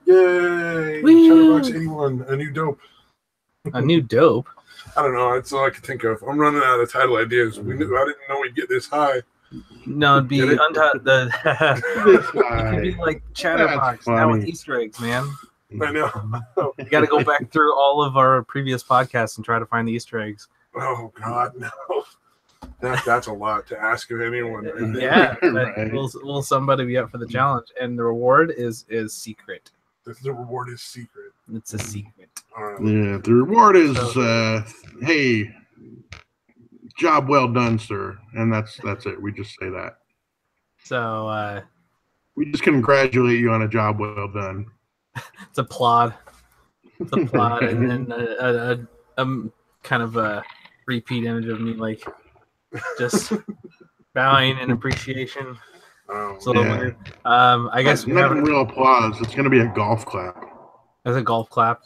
Yay! Woo! Chatterbox 81, a new dope. A new dope? I don't know. That's all I can think of. I'm running out of title ideas. I didn't know we'd get this high. No, it'd be Get it? It could be like Chatterbox now with Easter eggs, man. I know. You got to go back through all of our previous podcasts and try to find the Easter eggs. Oh God, no! That's a lot to ask of anyone. Right? Yeah, Right. will somebody be up for the challenge? And the reward is secret. The reward is secret. It's a secret. All right. Yeah, the reward is, hey, job well done, sir. And that's it. We just say that. So We just congratulate you on a job well done. it's a plot. It's a plot, and a kind of a repeat image of me, like just bowing in appreciation. It's a little weird. I guess nothing real applause. It's going to be a golf clap. As a golf clap.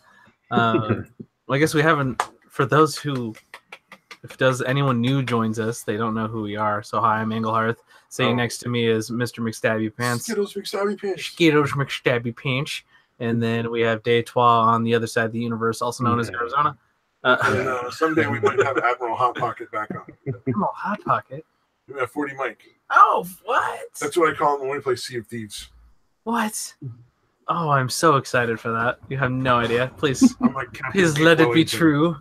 Well, I guess we haven't. For those who, if anyone new joins us, they don't know who we are. So hi, I'm Engelharth. Sitting next to me is Mr. McStabby Pants. Skittles McStabby Pants. Skittles McStabby Pants. And then we have Detroit on the other side of the universe, also known as Arizona. Someday we might have Admiral Hot Pocket back on. Admiral Hot Pocket? We have 40 Mike. Oh, what? That's what I call him when we play Sea of Thieves. What? Oh, I'm so excited for that. You have no idea. Please, I'm like, please let it be true.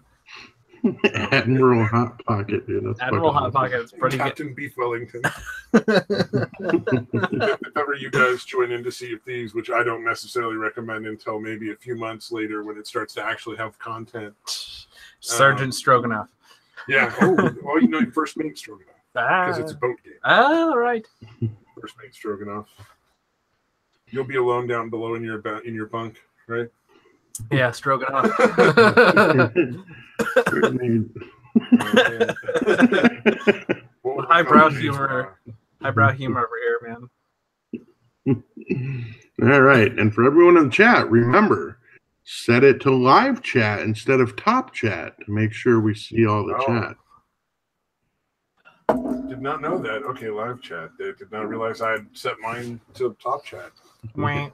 Admiral Hot Pocket, dude. That's Admiral Hot Pocket is pretty Captain Beef Wellington. good. If ever you guys join into Sea of Thieves, which I don't necessarily recommend until maybe a few months later when it starts to actually have content. Sergeant Stroganoff. Yeah. Oh, you know your first mate Stroganoff. Because it's a boat game. All right. First mate Stroganoff. You'll be alone down below in your bunk, right? Yeah, Stroganoff. Highbrow humor over here, man. All right. And for everyone in the chat, remember, set it to live chat instead of top chat to make sure we see all the chat. Did not know that. Okay, live chat. They did not realize I had set mine to top chat. Yeah,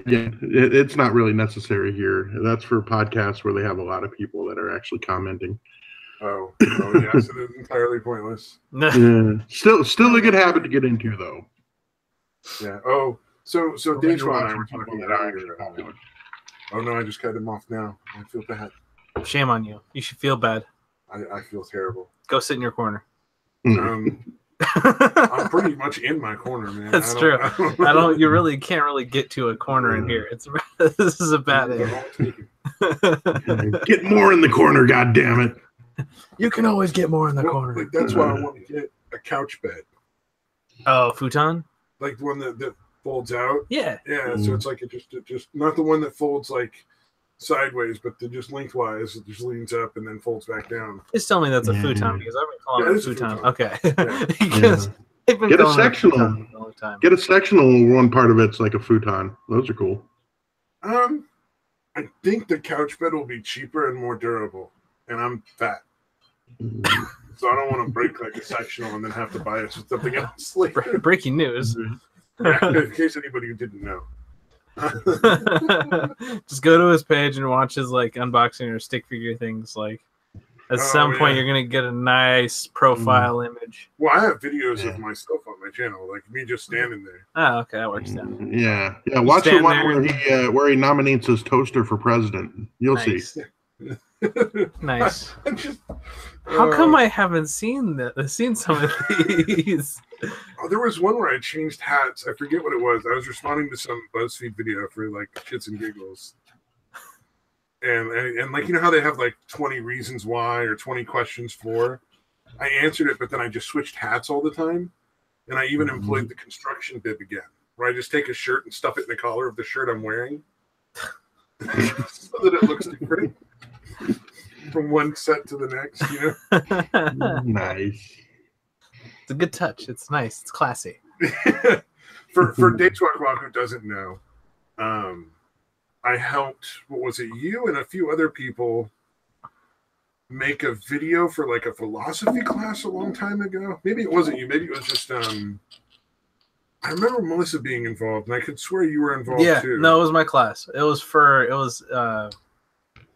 it's not really necessary here. That's for podcasts where they have a lot of people that are actually commenting. Oh yes, it is entirely pointless. Yeah. Still a good habit to get into, though. Yeah. Oh, so Dave and I were talking earlier. Oh no, I just cut him off now. I feel bad. Shame on you. You should feel bad. I feel terrible. Go sit in your corner. I'm pretty much in my corner, man. That's true. You really can't really get to a corner in here. This is a bad area. Get more in the corner, goddammit. You can always get more in the corner. Like, that's why I want to get a couch bed. Oh, futon? Like the one that folds out. Yeah. Yeah. So it's like it just not the one that folds like sideways, but just lengthwise. It just leans up and then folds back down. Just tell me that's a futon because I've been calling it a futon. Okay. Get a sectional. Get a sectional. One part of it's like a futon. Those are cool. I think the couch bed will be cheaper and more durable, and I'm fat, so I don't want to break like a sectional and then have to buy it something else later. Breaking news. In case anybody didn't know. Just go to his page and watch his like unboxing or stick figure things. Like at some point you're gonna get a nice profile image. Well, I have videos of myself on my channel, like me just standing there. Oh, okay, that works then. Yeah. Watch the one where he nominates his toaster for president. You'll see. Nice. How come I haven't seen some of these? Oh, there was one where I changed hats. I forget what it was. I was responding to some BuzzFeed video for like shits and giggles. And like, you know how they have like 20 reasons why or 20 questions for? I answered it, but then I just switched hats all the time. And I even employed the construction bib again, where I just take a shirt and stuff it in the collar of the shirt I'm wearing so that it looks different from one set to the next, you know? Nice. It's a good touch. It's nice. It's classy. For Dave Swackwalk, who doesn't know, I helped, you and a few other people make a video for like a philosophy class a long time ago. Maybe it wasn't you. Maybe it was just I remember Melissa being involved, and I could swear you were involved too. No, it was my class. It was a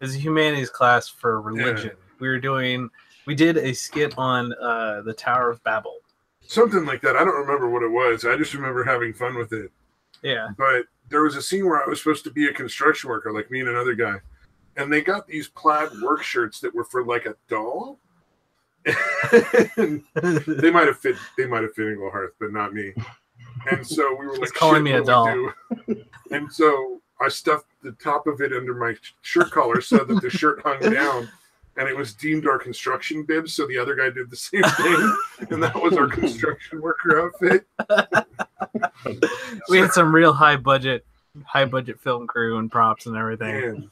humanities class for religion. Yeah. We did a skit on the Tower of Babel. Something like that. I don't remember what it was. I just remember having fun with it. Yeah. But there was a scene where I was supposed to be a construction worker, like me and another guy. And they got these plaid work shirts that were for like a doll. they might have fit Eagle Hearth, but not me. And so we were like, calling me a doll. And so I stuffed the top of it under my shirt collar so that the shirt hung down. And it was deemed our construction bib, so the other guy did the same thing, and that was our construction worker outfit. We had some real high budget film crew and props and everything. Man.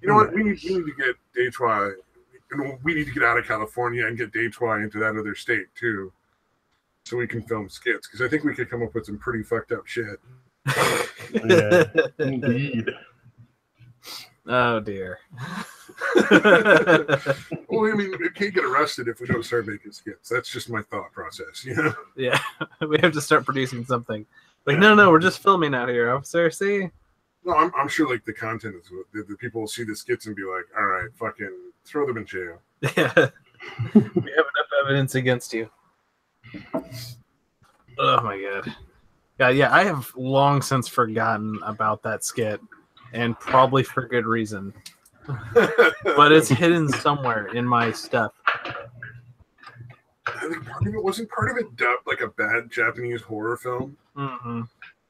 You know what? We need to get Detroit, and we need to get out of California and get Detroit into that other state too, so we can film skits. Because I think we could come up with some pretty fucked up shit. Yeah, indeed. Oh dear. Well, I mean, we can't get arrested if we don't start making skits. That's just my thought process, you know? Yeah, we have to start producing something. Like, no, we're just filming out here, officer. See? No, I'm sure, like, the content is the people will see the skits and be like, all right, fucking throw them in jail. Yeah. We have enough evidence against you. Oh, my God. Yeah, I have long since forgotten about that skit, and probably for good reason. But it's hidden somewhere in my stuff. I think wasn't part of it dubbed like a bad Japanese horror film? Mm-hmm.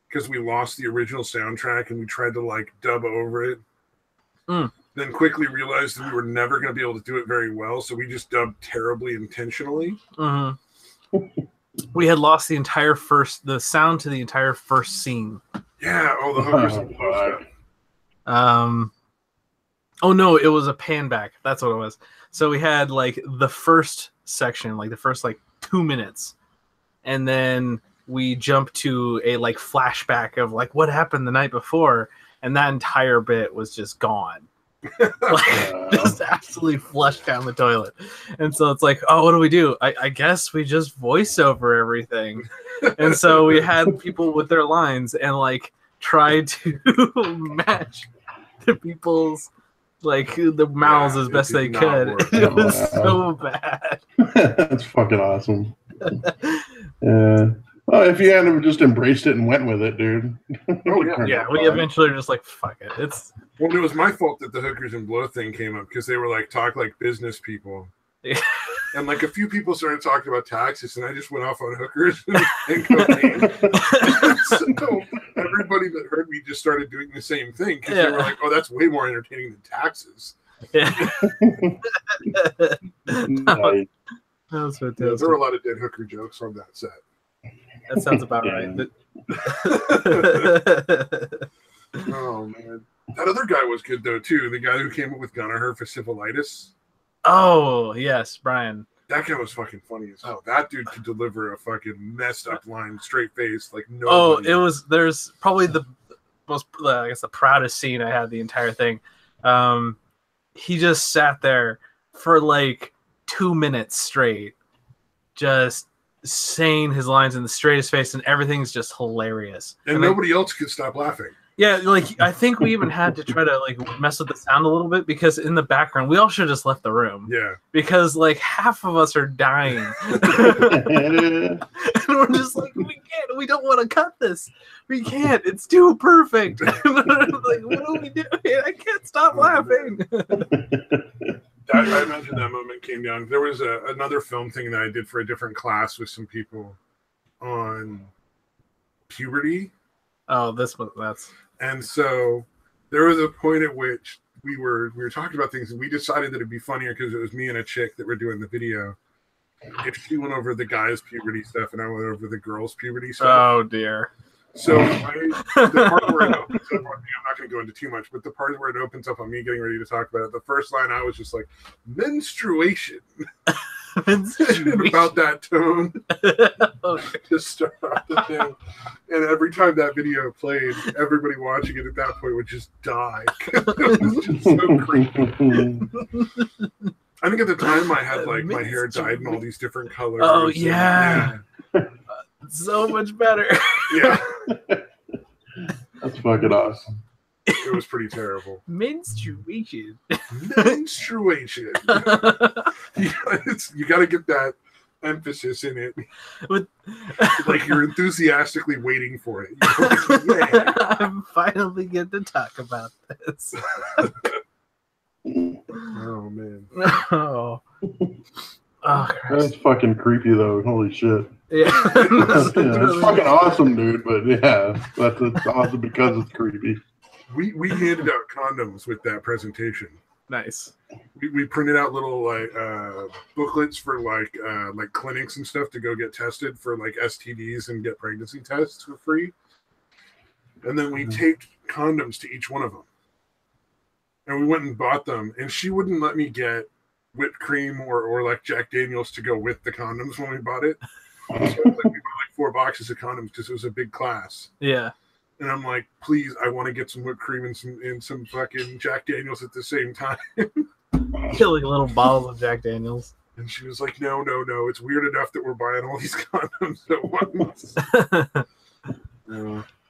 Because we lost the original soundtrack and we tried to like dub over it. Mm. Then quickly realized that we were never going to be able to do it very well, so we just dubbed terribly intentionally. Mm-hmm. We had lost the sound to the entire first scene. Yeah, all the hookers and stuff. Oh no, it was a pan back. That's what it was. So we had like the first section, like the first like 2 minutes, and then we jumped to a like flashback of like what happened the night before, and that entire bit was just gone. Like, just absolutely flushed down the toilet. And so it's like, oh, what do we do? I guess we just voice over everything. And so we had people with their lines and like tried to match the people's like the mouths as best they could. It was so bad. That's fucking awesome. Well, if you hadn't just embraced it and went with it, dude. Oh yeah, we eventually were just like, fuck it. Well, it was my fault that the hookers and blow thing came up because they were like talk like business people. Yeah. And like a few people started talking about taxes, and I just went off on hookers and cocaine. So everybody that heard me just started doing the same thing because they were like, "Oh, that's way more entertaining than taxes." Yeah. Nice. That was fantastic. Yeah, there were a lot of dead hooker jokes on that set. That sounds about right. Oh man, that other guy was good though too. The guy who came up with Gunnaher for syphilitis. Oh yes, Brian. That guy was fucking funny as hell. That dude could deliver a fucking messed up line, straight face, like no. Oh, there's probably the most, I guess, the proudest scene I had the entire thing. He just sat there for like 2 minutes straight, just saying his lines in the straightest face, and everything's just hilarious. And nobody else could stop laughing. Yeah, like I think we even had to try to like mess with the sound a little bit because in the background we all should have just left the room. Yeah. Because like half of us are dying. And we're just like, we don't want to cut this. We can't. It's too perfect. Like, what do we do? I can't stop laughing. I imagine that moment came down. There was another film thing that I did for a different class with some people on puberty. Oh, that's. And so there was a point at which we were talking about things, and we decided that it'd be funnier because it was me and a chick that were doing the video. If she went over the guys' puberty stuff, and I went over the girls' puberty stuff. Oh dear. So the part where it opens up on me, I'm not going to go into too much, but the part where it opens up on me getting ready to talk about it, the first line I was just like, menstruation. About that tone to start off the thing. And every time that video played, everybody watching it at that point would just die. It was just so creepy. I think at the time I had like my hair dyed in all these different colors. Oh yeah. So much better. Yeah, That's fucking awesome. it was pretty terrible. Menstruation. Menstruation. You got to get that emphasis in it. With, like you're enthusiastically waiting for it. Like, yeah. I finally get to talk about this. Oh man. Oh. That's fucking creepy though. Holy shit. Yeah. It's fucking awesome, dude. But yeah, that's awesome because it's creepy. We handed out condoms with that presentation. Nice. We printed out little like booklets for like clinics and stuff to go get tested for like STDs and get pregnancy tests for free. And then we taped condoms to each one of them. And we went and bought them. And she wouldn't let me get whipped cream or like Jack Daniels to go with the condoms when we bought it. So we bought like 4 boxes of condoms because it was a big class. Yeah. And I'm like, please, I want to get some whipped cream and some fucking Jack Daniels at the same time. Killing little bottles of Jack Daniels. And she was like, no. It's weird enough that we're buying all these condoms at once.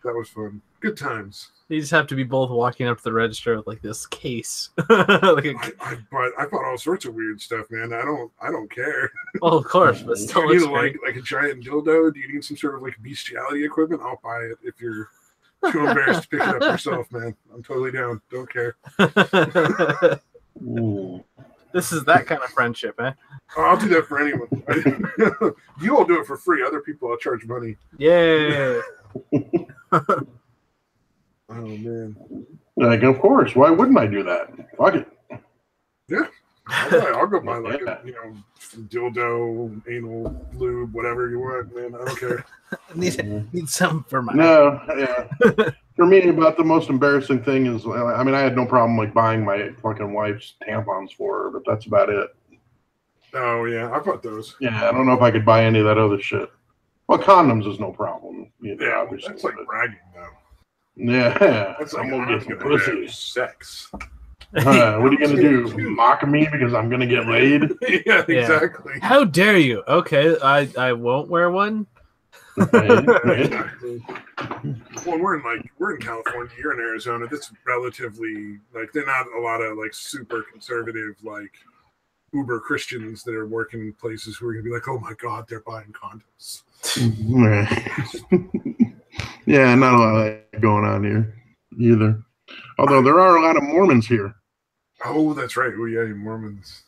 That was fun. Good times. You just have to be both walking up to the register with like this case. I bought all sorts of weird stuff, man. I don't care. Well, of course, but still Do you looks need like a giant dildo? Do you need some sort of like bestiality equipment? I'll buy it if you're too embarrassed to pick it up yourself, man. I'm totally down. Don't care. This is that kind of friendship, eh? I'll do that for anyone. You all do it for free. Other people, I'll charge money. Yeah. Oh man. Like, of course. Why wouldn't I do that? Fuck it. Yeah. I'll go buy like a dildo, anal lube, whatever you want, man. I don't care. Need something for my For me, about the most embarrassing thing is, I mean, I had no problem like buying my fucking wife's tampons for her, but that's about it. Oh yeah, I bought those. Yeah, I don't know if I could buy any of that other shit. Well, condoms is no problem. Yeah, that's like bragging though. Yeah, that's like I'm gonna get some gonna pussy. have sex. What are you gonna do? Mock me because I'm gonna get laid? Yeah, exactly. How dare you? Okay, I won't wear one. Exactly. Well, we're in California. You're in Arizona. That's relatively like they're not a lot of like super conservative like uber Christians that are working places who are gonna be like, oh my god, they're buying condoms. Yeah, not a lot of that going on here either. Although there are a lot of Mormons here. Oh, that's right. Oh yeah, Mormons.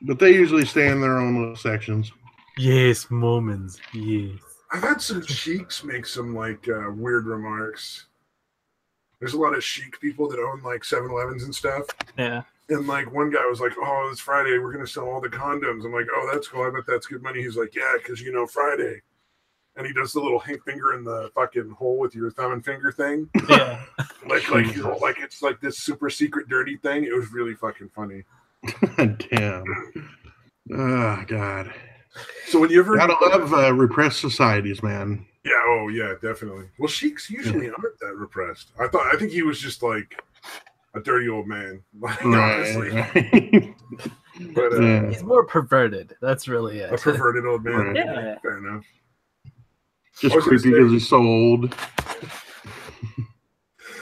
But they usually stay in their own little sections. Yes, Mormons. Yes. I've had some sheiks make some like weird remarks. There's a lot of chic people that own like 7-Elevens and stuff. Yeah. And like one guy was like, "Oh, it's Friday. We're gonna sell all the condoms." I'm like, "Oh, that's cool. I bet that's good money." He's like, "Yeah, because Friday." And he does the little finger in the fucking hole with your thumb and finger thing. Yeah. like it's like this super secret dirty thing. It was really fucking funny. Damn. Oh God. So when you ever gotta love repressed societies, man. Yeah. Oh yeah, definitely. Well, sheiks usually aren't that repressed. I think he was just like a dirty old man. Like, honestly. Right. But he's more perverted. That's really it. A perverted old man. Right. Yeah. Fair enough. Just creepy because he's so old.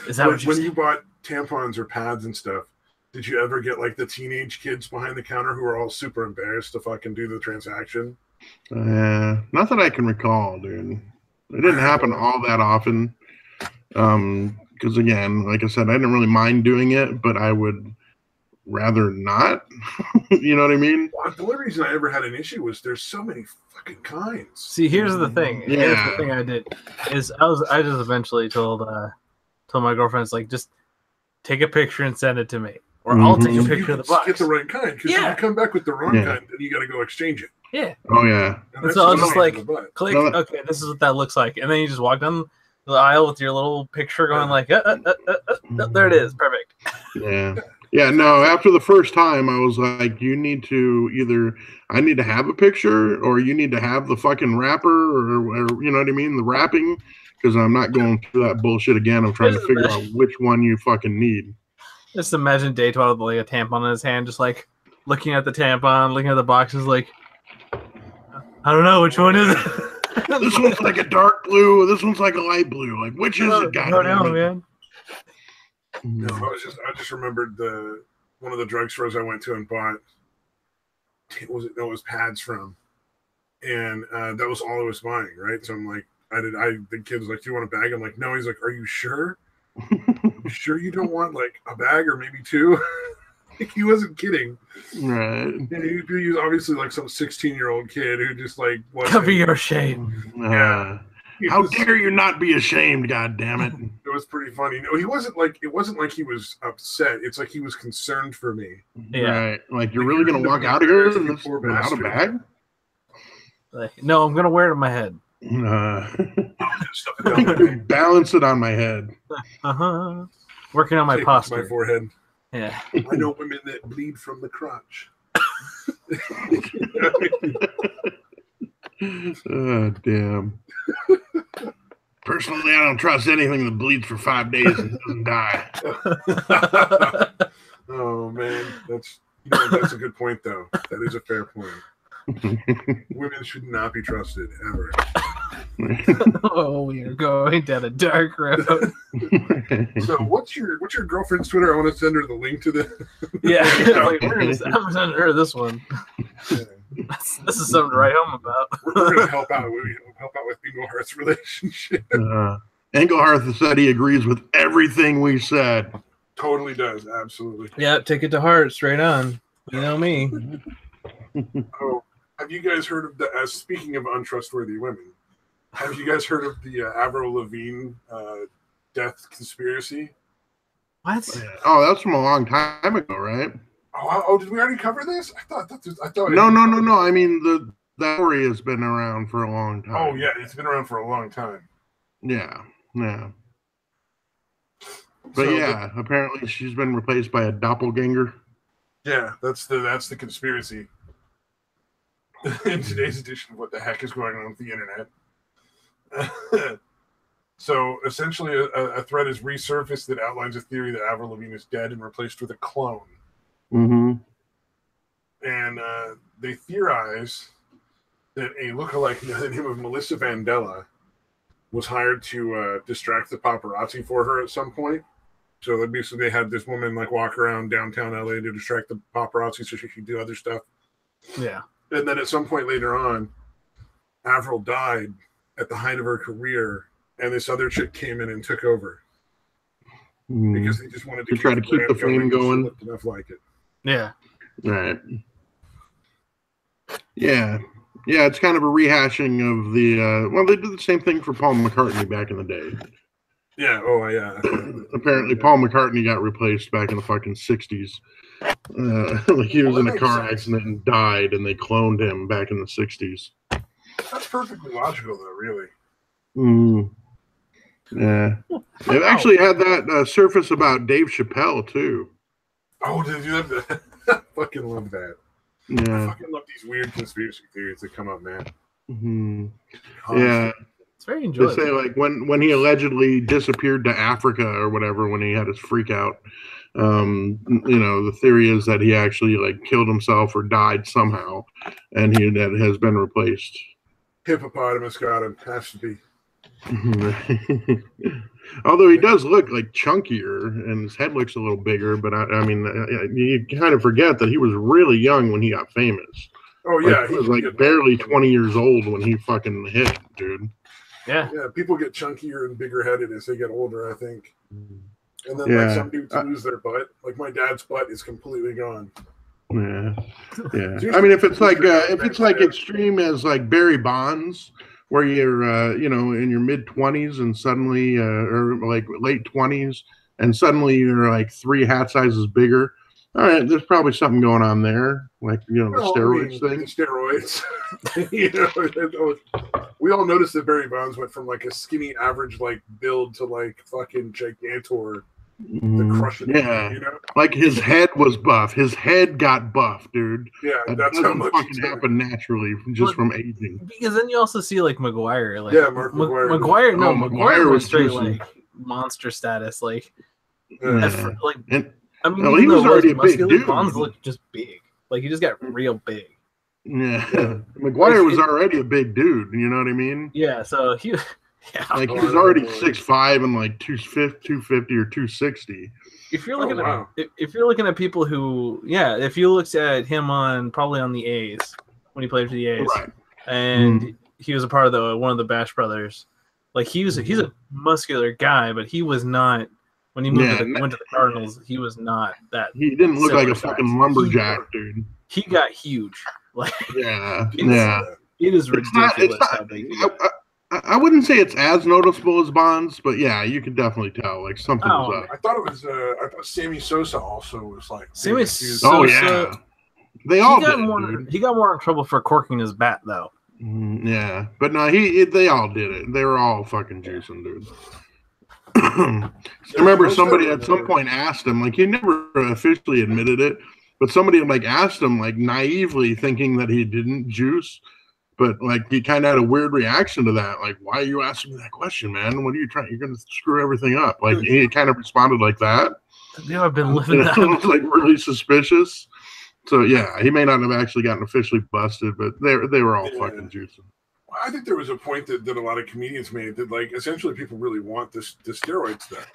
Is that what when you bought tampons or pads and stuff? Did you ever get like the teenage kids behind the counter who are all super embarrassed to fucking do the transaction? Not that I can recall, dude. It didn't happen all that often. Because again, like I said, I didn't really mind doing it, but I would rather not. You know what I mean? Well, the only reason I ever had an issue was there's so many fucking kinds. See, here's the thing. Yeah. Here's the thing I did is I just eventually told my girlfriends like just take a picture and send it to me, or I'll take a picture of the box. Get the right kind because if you come back with the wrong kind, then you got to go exchange it. Yeah. Oh yeah. And so I'll just like click. Okay, this is what that looks like, and then you just walk down the aisle with your little picture going like, there it is, perfect. Yeah. Yeah, no, after the first time, I was like, you need to either, I need to have a picture or you need to have the fucking wrapper or you know what I mean? The wrapping, because I'm not going through that bullshit again of trying to figure out which one you fucking need. Just imagine Daytona with like a tampon in his hand, just like looking at the tampon, looking at the boxes like, I don't know, which one is it? This one's like a dark blue. This one's like a light blue. Like, which is it? Go down, man. No, I just remembered one of the drugstores I went to and bought. It was pads from, and that was all I was buying, right? So I'm like, the kid was like, "Do you want a bag?" I'm like, "No." He's like, "Are you sure? You sure you don't want like a bag or maybe two?" He wasn't kidding. Right. And he was obviously like some 16-year-old kid who just like cover your shame. Yeah. How dare you not be ashamed? God damn it! It was pretty funny. No, he wasn't like. It wasn't like he was upset. It's like he was concerned for me. Yeah. Right. Like you're really gonna walk out of here without a bag? Like, no, I'm gonna wear it on my head. Balance it on my head. Working on my posture. My forehead. Yeah. I know women that bleed from the crotch. Oh, damn. Personally, I don't trust anything that bleeds for 5 days and doesn't die. Oh man, that's a good point though. That is a fair point. Women should not be trusted ever. Oh, we are going down a dark road. So, what's your girlfriend's Twitter? I want to send her the link to the. Yeah, like, I'm sending her this one. Yeah. This is something to write home about. We're going to help out. We help out with Englehart's relationship. Engelhardt said he agrees with everything we said. Totally does, absolutely. Yeah, take it to heart, straight on. You know me. Oh, have you guys heard of the? Speaking of untrustworthy women, have you guys heard of the Avril Lavigne death conspiracy? What? Oh, that's from a long time ago, right? Oh, did we already cover this? I thought. No. I mean, that story has been around for a long time. Oh yeah, it's been around for a long time. Yeah. But so, apparently she's been replaced by a doppelganger. Yeah, that's the conspiracy. In today's edition of What the Heck is Going On with the Internet. So essentially, a thread is resurfaced that outlines a theory that Avril Lavigne is dead and replaced with a clone. Mm-hmm. And they theorize that a lookalike by the name of Melissa Vandella was hired to distract the paparazzi for her at some point. So basically, they had this woman like walk around downtown LA to distract the paparazzi so she could do other stuff. Yeah. And then at some point later on, Avril died at the height of her career, and this other chick came in and took over because they just wanted to try to keep the flame going. Enough like it. Yeah. Right. Yeah. Yeah, it's kind of a rehashing of the. Well, they did the same thing for Paul McCartney back in the day. Yeah. Oh, yeah. Apparently, Paul McCartney got replaced back in the fucking 60s. Like he was in a car accident and died, and they cloned him back in the 60s. That's perfectly logical, though, really. Yeah. They've actually had that surface about Dave Chappelle, too. Oh, did you have that? I fucking love that. Yeah. I fucking love these weird conspiracy theories that come up, man. Mm-hmm. Yeah. It's very enjoyable. They say, like, when he allegedly disappeared to Africa or whatever, when he had his freak out, the theory is that he actually, like, killed himself or died somehow, and that has been replaced. Hippopotamus got him. Has to be. Although he does look like chunkier and his head looks a little bigger, but I mean, you kind of forget that he was really young when he got famous. Oh yeah, like, he was like barely 20 years old when he fucking hit, dude. Yeah, people get chunkier and bigger headed as they get older, I think. And then like some dudes lose their butt. Like my dad's butt is completely gone. Yeah. I mean, if it's like extreme as like Barry Bonds, where you're in your mid 20s and suddenly or like late 20s and suddenly you're like 3 hat sizes bigger. All right, there's probably something going on there, like the steroids thing. Steroids. We all noticed that Barry Bonds went from like a skinny average like build to like fucking gigantor. The crushing. Yeah, like his head was buff. His head got buff, dude. Yeah, that's how much fucking happen naturally just from aging. Because then you also see like Maguire, like Mark Maguire. Maguire was straight like monster status, like. He was already a big dude. Bonds looked just big. Like he just got real big. Yeah. McGuire was already a big dude. You know what I mean? Yeah. So he, like he was already 6'5" and like 250 or 260. If you're looking at if you're looking at people who, if you looked at him probably on the A's when he played for the A's, right, and he was a part of one of the Bash brothers. Like he's a muscular guy, but he was not when he went to the Cardinals. He was not that. He didn't look like a fucking lumberjack, dude. He got huge. Like it is ridiculous how big he got. I wouldn't say it's as noticeable as Bonds, but yeah, you can definitely tell like something was up. I thought it was. I thought Sammy Sosa also was like. Sammy Sosa. Oh yeah, they all got more. Dude. He got more in trouble for corking his bat though. Yeah, but no, they all did it. They were all fucking juicing, dude. I remember somebody at some point asked him, like he never officially admitted it, but somebody like asked him like naively thinking that he didn't juice. But like he kind of had a weird reaction to that. Like, why are you asking me that question, man? What are you trying? You're going to screw everything up. Like he kind of responded like that. Yeah, I've been living that. It was like really suspicious. So yeah, he may not have actually gotten officially busted, but they were all fucking juicing. Well, I think there was a point that a lot of comedians made that like essentially people really want the steroid stuff.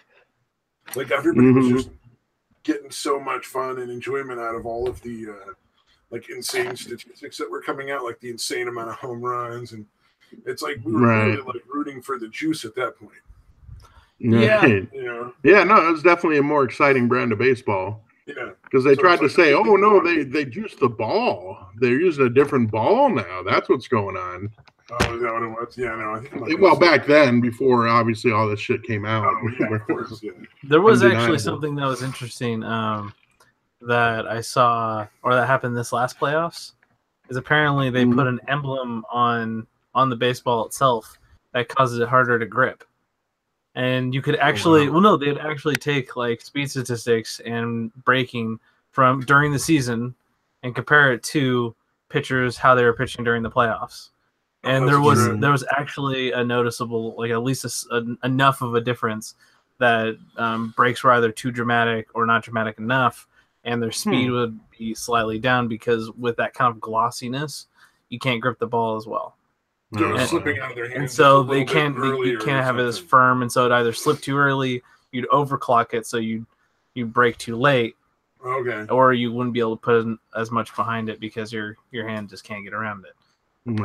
Like everybody was just getting so much fun and enjoyment out of all of the. Like insane statistics that were coming out, like the insane amount of home runs, and it's like we were really like rooting for the juice at that point. Yeah, yeah, no, it was definitely a more exciting brand of baseball. Yeah, because they tried to say, "Oh no, they juiced the ball. They're using a different ball now. That's what's going on." Oh, is that what it was? Yeah, no, I think. Well, back then, before obviously all this shit came out, there was actually something that was interesting. That I saw or that happened this last playoffs is apparently they put an emblem on the baseball itself that causes it harder to grip. And you could actually they'd actually take like speed statistics and breaking from during the season and compare it to pitchers how they were pitching during the playoffs. And there was actually a noticeable, like at least enough of a difference that breaks were either too dramatic or not dramatic enough. And their speed would be slightly down because with that kind of glossiness, you can't grip the ball as well. Slipping out of their hands. And so they can't have it as firm, and so it either slip too early, you'd overclock it, so you break too late. Okay. Or you wouldn't be able to put as much behind it because your hand just can't get around it.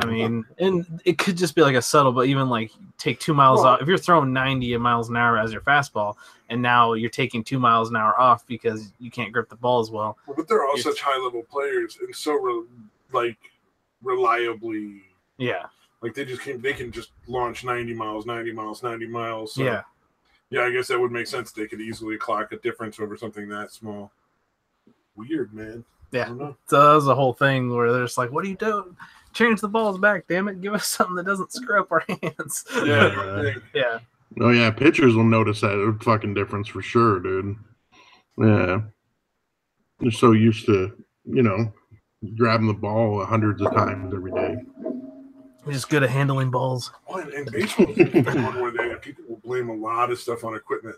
I mean, and it could just be like a subtle, but even like take 2 miles off. If you're throwing 90 miles an hour as your fastball, and now you're taking 2 miles an hour off because you can't grip the ball as well. But they're all such high-level players and so reliably. Yeah. Like they can just launch 90 miles. So, yeah. Yeah, I guess that would make sense. They could easily clock a difference over something that small. Weird, man. Yeah. So that was the whole thing where they're just like, "What are you doing? Change the balls back, damn it! Give us something that doesn't screw up our hands." Yeah. Yeah. Oh yeah, pitchers will notice that fucking difference for sure, dude. Yeah, they're so used to grabbing the ball hundreds of times every day. We're just good at handling balls. Well, and baseball is one where people will blame a lot of stuff on equipment.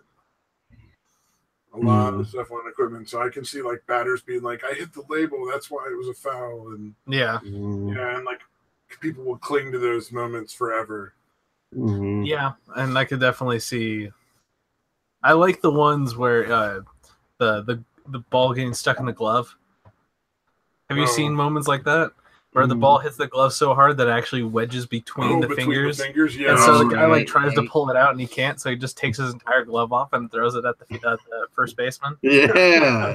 A lot of stuff on equipment. So I can see like batters being like, "I hit the label, that's why it was a foul," and and like people will cling to those moments forever. Yeah, and I could definitely see. I like the ones where the ball getting stuck in the glove. Have you seen moments like that? Where the ball hits the glove so hard that it actually wedges between the fingers. Yeah. And so the guy tries to pull it out and he can't, so he just takes his entire glove off and throws it at the first baseman. Yeah.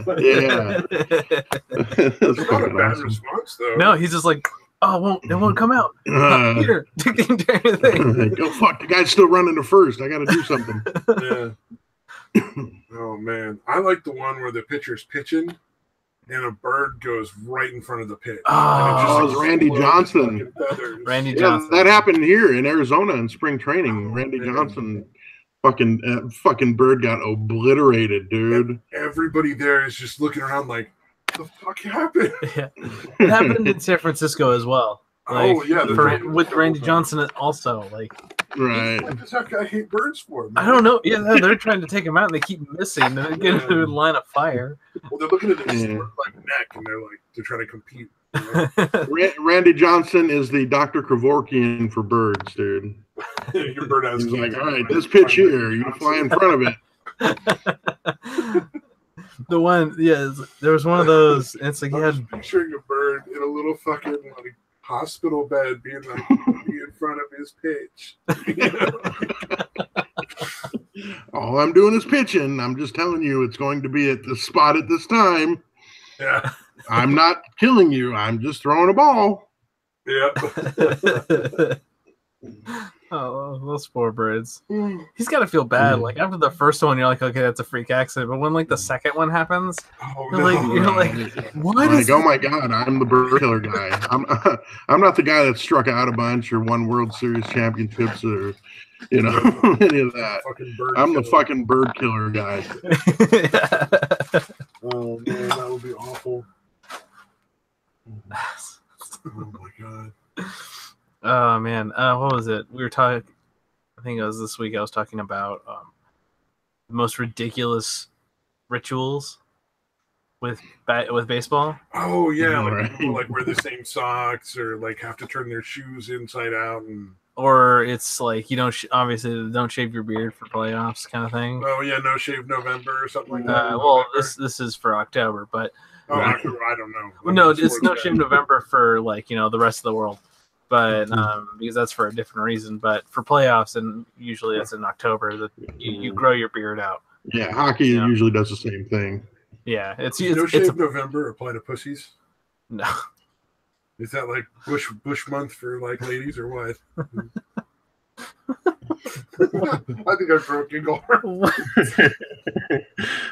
That's not a bad response, though. No, he's just like, it won't come out. Here, take the entire thing. Go fuck, the guy's still running to first. I got to do something. Yeah. Oh man, I like the one where the pitcher's pitching. And a bird goes right in front of the pitch. Oh, it was Randy Johnson. Randy Johnson. That happened here in Arizona in spring training. Randy Johnson, fucking bird got obliterated, dude. And everybody there is just looking around like, what the fuck happened? Yeah. It happened in San Francisco as well. With Randy Johnson also, like. Right. What does that guy hate birds for? Man? I don't know. Yeah, they're trying to take him out, and they keep missing. And they get into a line of fire. Well, they're looking at his neck, and they're trying to compete. Randy Johnson is the Dr. Kevorkian for birds, dude. Your bird has He's like, all right, this pitch here, you fly in front of it. The one, yeah, there was one of those. And it's like I'm just picturing a bird in a little fucking like hospital bed, being like in front of his pitch. All I'm doing is pitching. I'm just telling you, it's going to be at the spot at this time. Yeah. I'm not killing you. I'm just throwing a ball. Yeah. Oh, those poor birds. He's got to feel bad. Like after the first one, you're like, okay, that's a freak accident. But when like the second one happens, you're like, what? Like, oh my god, I'm the bird killer guy. I'm not the guy that struck out a bunch or won World Series championships or any of that. I'm the fucking bird killer guy. Oh man, that would be awful. Oh my god. Oh man, what was it? We were talking. I think it was this week. I was talking about the most ridiculous rituals with baseball. Oh yeah, like Right. people like wear the same socks or like have to turn their shoes inside out, and or it's like you don't obviously don't shave your beard for playoffs kind of thing. Oh yeah, no shave November or something like that. Well, this is for October, but I don't know. Well, no, it's no shave November for like the rest of the world. But because that's for a different reason. But for playoffs, and usually it's in October that you grow your beard out. Yeah, hockey usually does the same thing. Yeah, it's no shave November apply to pussies. No, is that like bush month for like ladies or what? I think I broke your giggle.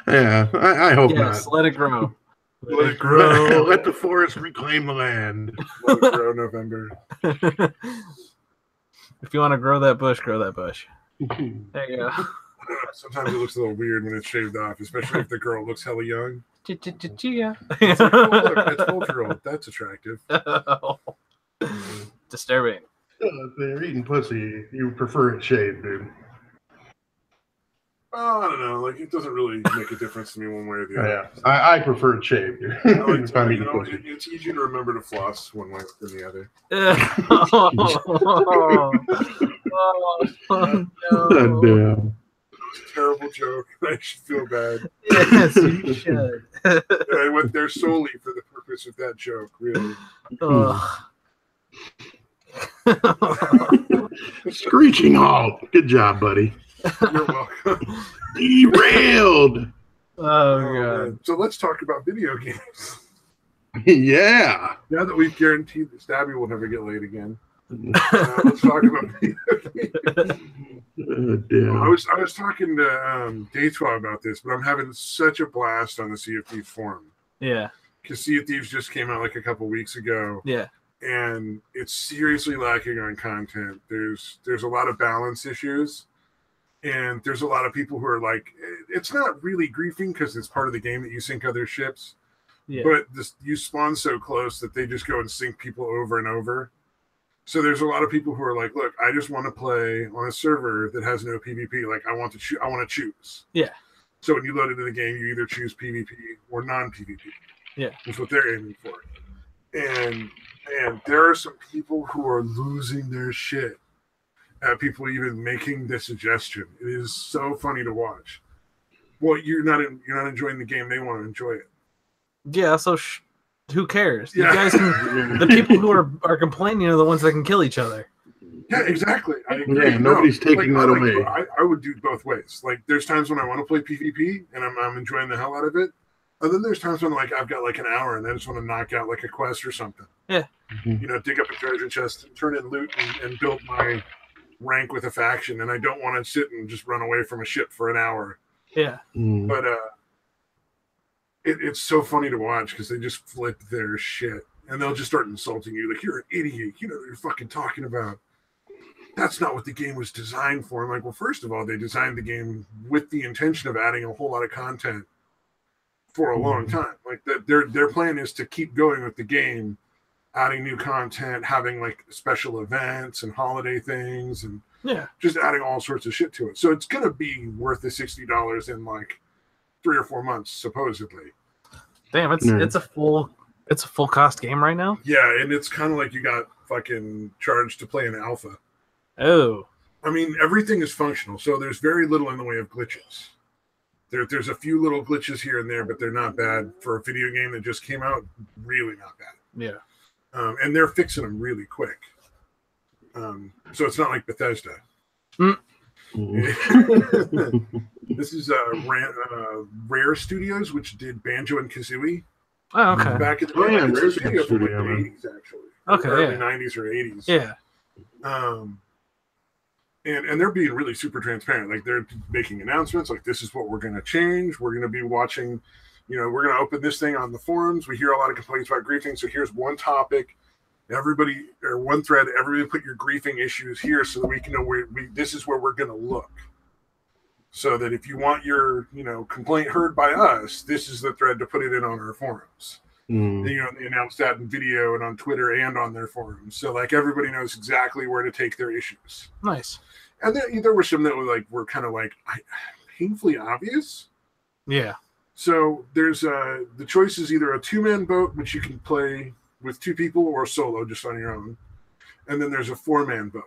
Yeah, I hope not. Let it grow. Let it grow. Let the forest reclaim the land. Let it grow November. If you want to grow that bush, grow that bush. There you go. Sometimes it looks a little weird when it's shaved off, especially if the girl looks hella young. Chia. It's like, oh, look, that's 12-year-old. That's attractive. Disturbing. If they're eating pussy, you prefer it shaved, dude. Oh, I don't know. Like, it doesn't really make a difference to me one way or the other. Yeah, I prefer it shaved, dude. It's easier to remember to floss one way than the other. No. Damn. It's a terrible joke. I should feel bad. Yes, you should. I went there solely for the purpose of that joke, really. Screeching halt. Good job, buddy. You're welcome. Derailed. Oh god. Man. So let's talk about video games. Yeah. Now that we've guaranteed that Stabby will never get laid again, let's talk about video games. I was talking to Daytwa about this, but I'm having such a blast on the Sea of Thieves forum. Yeah. Because Sea of Thieves just came out like a couple weeks ago. Yeah. And it's seriously lacking on content. There's a lot of balance issues. And there's a lot of people who are like, it's not really griefing because it's part of the game that you sink other ships. Yeah. But you spawn so close that they just go and sink people over and over. So there's a lot of people who are like, look, I just want to play on a server that has no PvP. Like I want to choose. Yeah. So when you load into the game, you either choose PvP or non-PvP. Yeah. That's what they're aiming for. And there are some people who are losing their shit at people even making the suggestion. It is so funny to watch. Well, you're not enjoying the game. They want to enjoy it. Yeah. So who cares? Yeah. You guys can, the people who are complaining are the ones that can kill each other. Yeah, exactly. I agree. Yeah, nobody's taking that away. I would do both ways. Like, there's times when I want to play PvP and I'm enjoying the hell out of it. And then there's times when like I've got like an hour and I just want to knock out like a quest or something. Yeah. Dig up a treasure chest, and turn in loot, and build my rank with a faction. And I don't want to sit and just run away from a ship for an hour. Yeah. But it's so funny to watch because they just flip their shit and they'll just start insulting you. Like, you're an idiot. You know what you're fucking talking about. That's not what the game was designed for. I'm like, well, first of all, they designed the game with the intention of adding a whole lot of content for a long time. Like their plan is to keep going with the game, adding new content, having like special events and holiday things, and just adding all sorts of shit to it. So it's gonna be worth the $60 in like 3 or 4 months, supposedly. Damn, it's a full It's a full cost game right now? Yeah, and it's kind of like you got fucking charged to play an alpha. Oh. I mean, everything is functional, so there's very little in the way of glitches. There's a few little glitches here and there, but they're not bad for a video game that just came out. Really not bad. Yeah. And they're fixing them really quick. So it's not like Bethesda. This is Rare Studios, which did Banjo and Kazooie. Oh, okay. Back in the Rare studio from like the 80s, actually. Okay, early 90s or 80s. Yeah. And they're being really super transparent. Like they're making announcements like this is what we're going to change. We're going to be watching, we're going to open this thing on the forums. We hear a lot of complaints about griefing. So here's one topic. Everybody, or one thread, everybody put your griefing issues here so that we can know this is where we're going to look. So that if you want your, complaint heard by us, this is the thread to put it in on our forums. They announced that in video and on Twitter and on their forums. So like everybody knows exactly where to take their issues. Nice. And then there were some that were kind of painfully obvious. Yeah. So there's the choice is either a 2-man boat, which you can play with 2 people, or solo just on your own. And then there's a 4-man boat.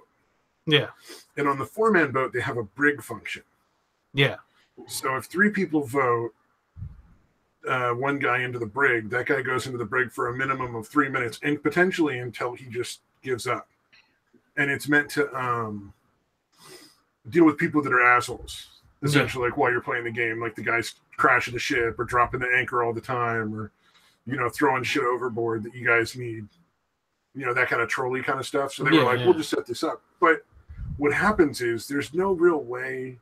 Yeah. And on the 4-man boat, they have a brig function. Yeah. So if 3 people vote one guy into the brig, that guy goes into the brig for a minimum of 3 minutes and potentially until he just gives up. And it's meant to deal with people that are assholes, essentially, like while you're playing the game, like the guys crashing the ship or dropping the anchor all the time, or throwing shit overboard that you guys need, that kind of trolley kind of stuff. So they were like, we'll just set this up. But what happens is there's no real way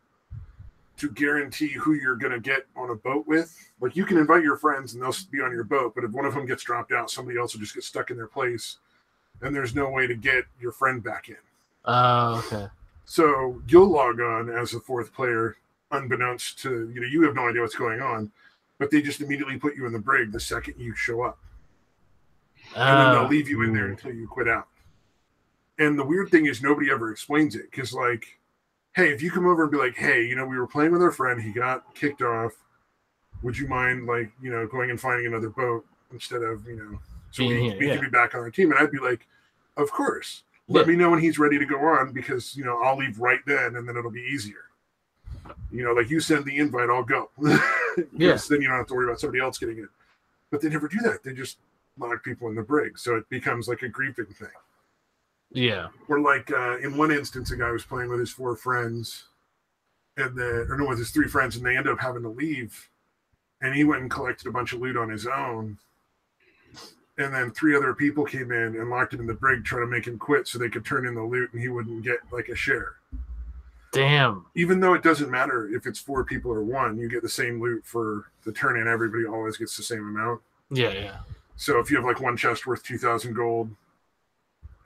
to guarantee who you're going to get on a boat with. Like you can invite your friends and they'll be on your boat, but if one of them gets dropped out, somebody else will just get stuck in their place, and there's no way to get your friend back in. Okay. So you'll log on as a 4th player, unbeknownst to, you have no idea what's going on, but they just immediately put you in the brig the second you show up. And then they'll leave you in there until you quit out. And the weird thing is nobody ever explains it. Because hey, if you come over and be like, hey, we were playing with our friend, he got kicked off. Would you mind going and finding another boat instead of, so we can be back on our team? And I'd be like, of course. Let me know when he's ready to go on, because, I'll leave right then and then it'll be easier. You send the invite, I'll go. Yes. Then you don't have to worry about somebody else getting it. But they never do that. They just lock people in the brig. So it becomes like a griefing thing. Yeah. Or in one instance, a guy was playing with his 4 friends with his 3 friends, and they ended up having to leave. And he went and collected a bunch of loot on his own. And then 3 other people came in and locked him in the brig, trying to make him quit so they could turn in the loot and he wouldn't get a share. Damn. Even though it doesn't matter if it's 4 people or 1, you get the same loot for the turn in. Everybody always gets the same amount. Yeah. So if you have one chest worth 2,000 gold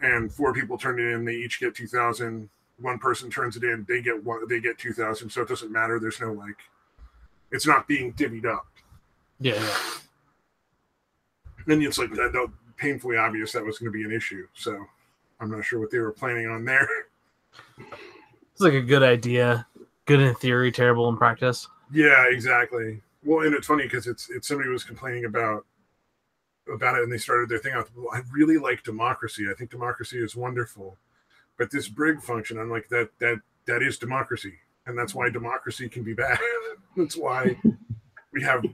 and 4 people turn it in, they each get 2,000. One person turns it in, they get 2,000. So it doesn't matter. There's no it's not being divvied up. Yeah. And it's painfully obvious that was going to be an issue. So I'm not sure what they were planning on there. It's a good idea. Good in theory, terrible in practice. Yeah, exactly. Well, and it's funny because it's somebody was complaining about it, and they started their thing out. Well, I really like democracy. I think democracy is wonderful, but this brig function, I'm like, that is democracy, and that's why democracy can be bad. That's why we have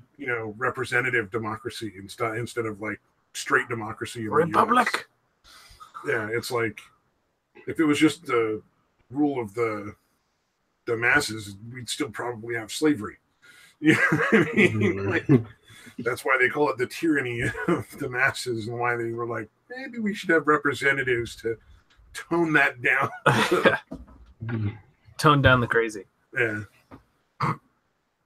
representative democracy instead of straight democracy in Republic. The US. Yeah, it's if it was just the rule of the masses, we'd still probably have slavery. You know what I mean? That's why they call it the tyranny of the masses, and why they were maybe we should have representatives to tone that down. Tone down the crazy. Yeah.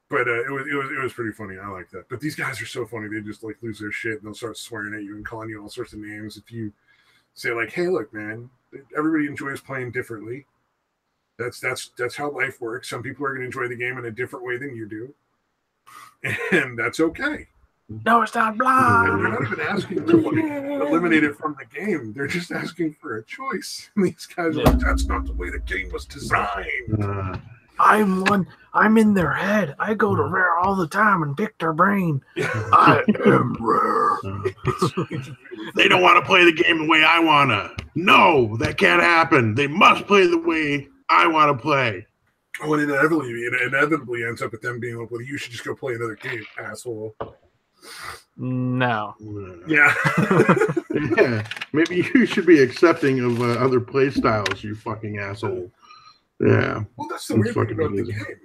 But it was pretty funny. I like that. But these guys are so funny. They just lose their shit and they'll start swearing at you and calling you all sorts of names. If you say hey, look, man, everybody enjoys playing differently. That's how life works. Some people are going to enjoy the game in a different way than you do, and that's okay. No, it's not blind. And they're not even asking to eliminate it from the game. They're just asking for a choice. And these guys are that's not the way the game was designed. I'm in their head. I go to Rare all the time and pick their brain. I am Rare. They don't want to play the game the way I want to. No, that can't happen. They must play the way I want to play. Oh, and it inevitably ends up with them being like, well, you should just go play another game, asshole. No. Yeah. Yeah. Maybe you should be accepting of other play styles, you fucking asshole. Yeah. Well, that's the weird thing about the game.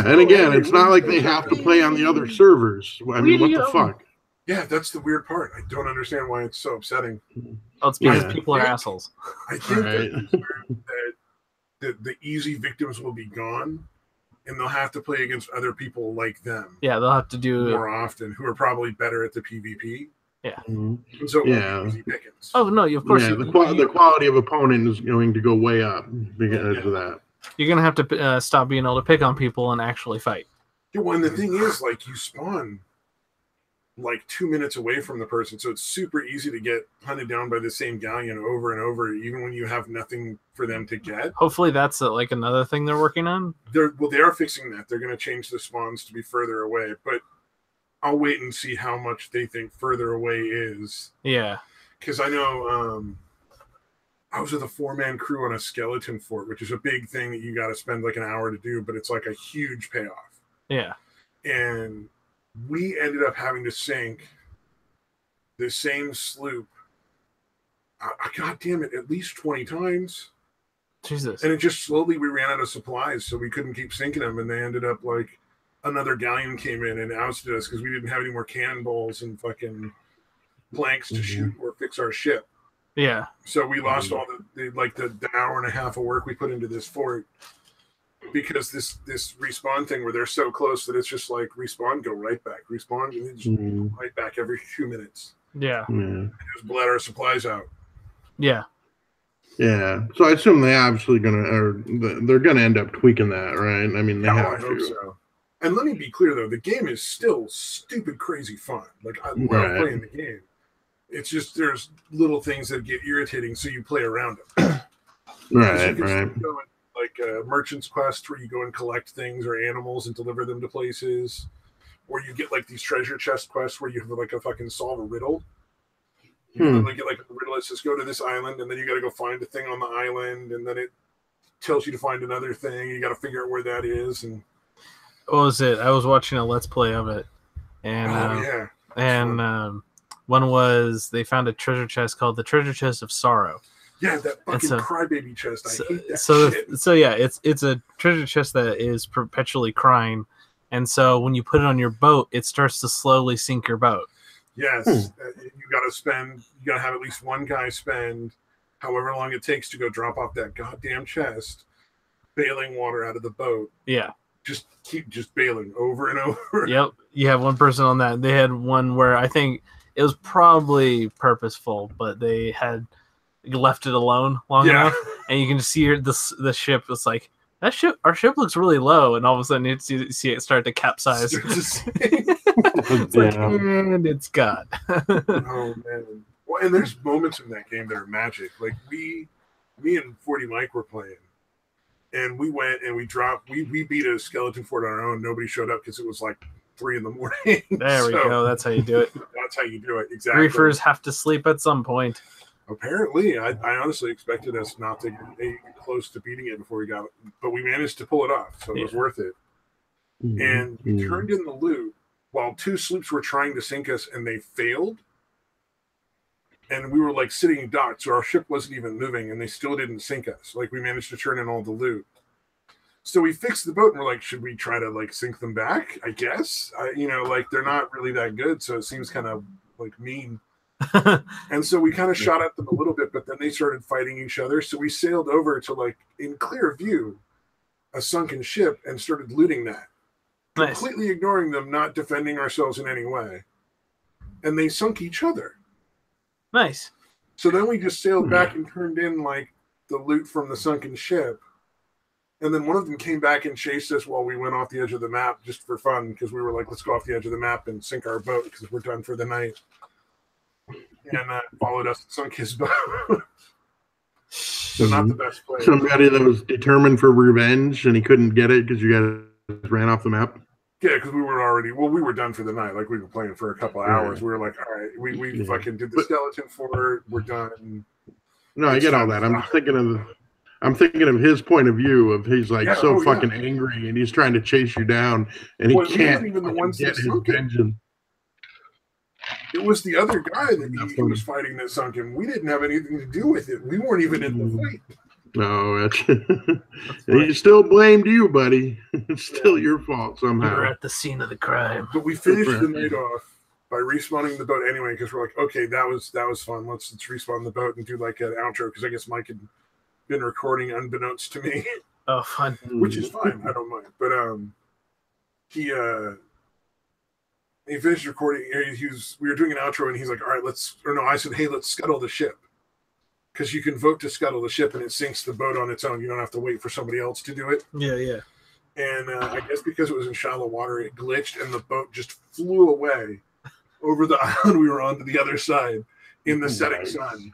And again, it's not like they have to play on the other servers. I mean, what the fuck? Yeah, that's the weird part. I don't understand why it's so upsetting. Oh, it's because people are assholes. I think that the easy victims will be gone, and they'll have to play against other people like them. Yeah, they'll have to do more often, who are probably better at the PvP. Yeah. And so easy pickings. Oh no, of course. Yeah, the quality of opponent is going to go way up because of that. You're gonna have to stop being able to pick on people and actually fight. Yeah, well, and the thing is, like, you spawn like 2 minutes away from the person, so it's super easy to get hunted down by the same galleon over and over, even when you have nothing for them to get. Hopefully that's like another thing they're working on. They are fixing that. They're going to change the spawns to be further away, but I'll wait and see how much they think further away is. Yeah, because I know I was with a 4-man crew on a skeleton fort, which is a big thing that you got to spend like an hour to do, but it's like a huge payoff. Yeah. And we ended up having to sink the same sloop, God damn it, at least 20 times. Jesus. And it just slowly, we ran out of supplies, so we couldn't keep sinking them. And they ended up like another galleon came in and ousted us because we didn't have any more cannonballs and fucking planks to shoot or fix our ship. Yeah. So we lost all the hour and a half of work we put into this fort. Because this respawn thing where they're so close that it's just like respawn, go right back, respawn, and then just right back every 2 minutes. Yeah. And just bled our supplies out. Yeah. Yeah. So I assume they're gonna end up tweaking that, right? I mean, they have to. Hope so. And let me be clear though, the game is still stupid crazy fun. Like I love playing the game. It's just there's little things that get irritating, so you play around them. Right. Like merchant's quest where you go and collect things or animals and deliver them to places, or you get like these treasure chest quests where you have like a fucking solve a riddle. You get like a riddle that says go to this island, and then you got to go find a thing on the island, and then it tells you to find another thing. You got to figure out where that is. And what was it? I was watching a Let's Play of it, and one was they found a treasure chest called the Treasure Chest of Sorrow. Yeah, that fucking crybaby chest. I hate that shit. So yeah, it's a treasure chest that is perpetually crying, and so when you put it on your boat, it starts to slowly sink your boat. Yes, you got to have at least one guy spend however long it takes to go drop off that goddamn chest, bailing water out of the boat. Yeah, just keep bailing over and over. Yep, you have one person on that. They had one where I think it was probably purposeful, but they had left it alone long enough, and you can just see the ship. It's like our ship looks really low, and all of a sudden you see it start to capsize. It's like, and it's gone. Oh man! Well, and there's moments in that game that are magic. Like me and 40 Mike were playing, and we went and we dropped. We beat a skeleton fort on our own. Nobody showed up because it was like 3 a.m. There we go. That's how you do it. That's how you do it. Exactly. Griefers have to sleep at some point. Apparently, I honestly expected us not to get close to beating it before we got it, but we managed to pull it off, so it was worth it. And we turned in the loot while 2 sloops were trying to sink us, and they failed. And we were like sitting docked, so our ship wasn't even moving, and they still didn't sink us. Like we managed to turn in all the loot. So we fixed the boat, and we're like, should we try to like sink them back? I guess like they're not really that good, so it seems kind of like mean. And so we kind of shot at them a little bit, but then they started fighting each other. So we sailed over to like in clear view a sunken ship and started looting that. Nice. Completely ignoring them, not defending ourselves in any way. And they sunk each other. Nice. So then we just sailed back and turned in like the loot from the sunken ship. And then one of them came back and chased us while we went off the edge of the map just for fun, because we were like, let's go off the edge of the map and sink our boat because we're done for the night. And followed us and sunk his boat. So not the best player. Somebody that was determined for revenge and he couldn't get it because you guys ran off the map. Yeah, because we were done for the night. Like we were playing for a couple of hours. We were like, all right, we fucking did the skeleton for it. We're done. No, I get all that. I'm just thinking of his point of view of he's like fucking angry and he's trying to chase you down and he can't even the ones get that his vengeance. It was the other guy that he was fighting that sunk him. We didn't have anything to do with it. We weren't even in the fight. No, he still blamed you, buddy. It's still your fault somehow. You were at the scene of the crime. But we finished the night off by respawning the boat anyway, because we're like, okay, that was fun. Let's respawn the boat and do like an outro, because I guess Mike had been recording unbeknownst to me. Oh, fun. Which is fine. I don't mind. But he finished recording. We were doing an outro, and he's like, all right, I said, hey, let's scuttle the ship. Because you can vote to scuttle the ship, and it sinks the boat on its own. You don't have to wait for somebody else to do it. Yeah. And I guess because it was in shallow water, it glitched, and the boat just flew away over the island we were on to the other side in the setting sun.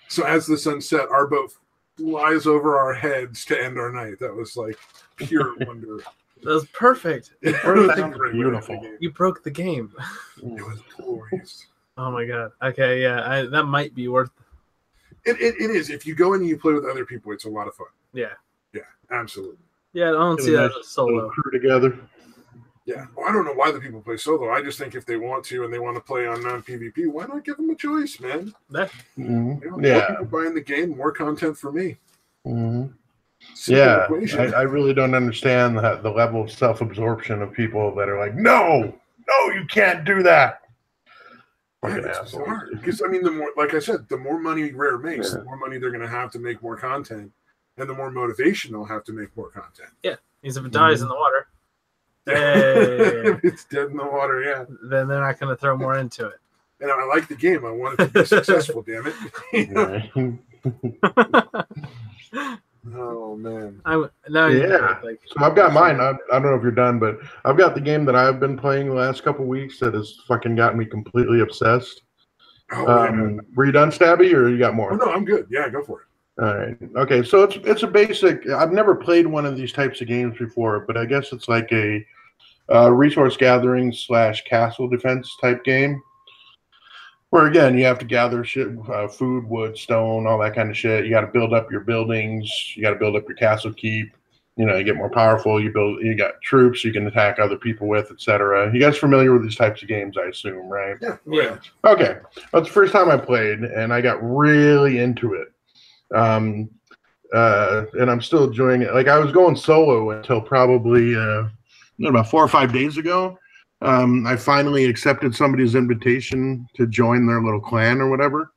So as the sun set, our boat flies over our heads to end our night. That was like pure wonder. That was perfect. Beautiful. You broke the game. It was glorious. Oh my god. Okay, yeah, that might be worth. It is. If you go in and you play with other people, it's a lot of fun. Yeah, absolutely. Yeah, I don't see that as a solo crew together. Yeah, well, I don't know why the people play solo. I just think if they want to and they want to play on non-PvP, why not give them a choice, man? Yeah. More people buying the game, more content for me. Mm-hmm. Yeah, I really don't understand the level of self-absorption of people that are like, no, you can't do that. Because I mean, the more, like I said, the more money Rare makes, the more money they're going to have to make more content, and the more motivation they'll have to make more content. Yeah, because if it dies in the water, if it's dead in the water, then they're not going to throw more into it. And I like the game. I want it to be successful. Damn it! Oh man! So I've got mine. I don't know if you're done, but I've got the game that I've been playing the last couple of weeks that has fucking gotten me completely obsessed. Were you done, Stabby, or you got more? Oh, no, I'm good. Yeah, go for it. All right. Okay, so it's a basic. I've never played one of these types of games before, but I guess it's like a resource gathering / castle defense type game. Where again, you have to gather shit, food, wood, stone, all that kind of shit. You got to build up your buildings. You got to build up your castle keep. You get more powerful. You got troops you can attack other people with, etc. You guys familiar with these types of games? I assume, right? Yeah. Okay. Well, it's the first time I played, and I got really into it. And I'm still enjoying it. Like I was going solo until probably about 4 or 5 days ago. I finally accepted somebody's invitation to join their little clan or whatever,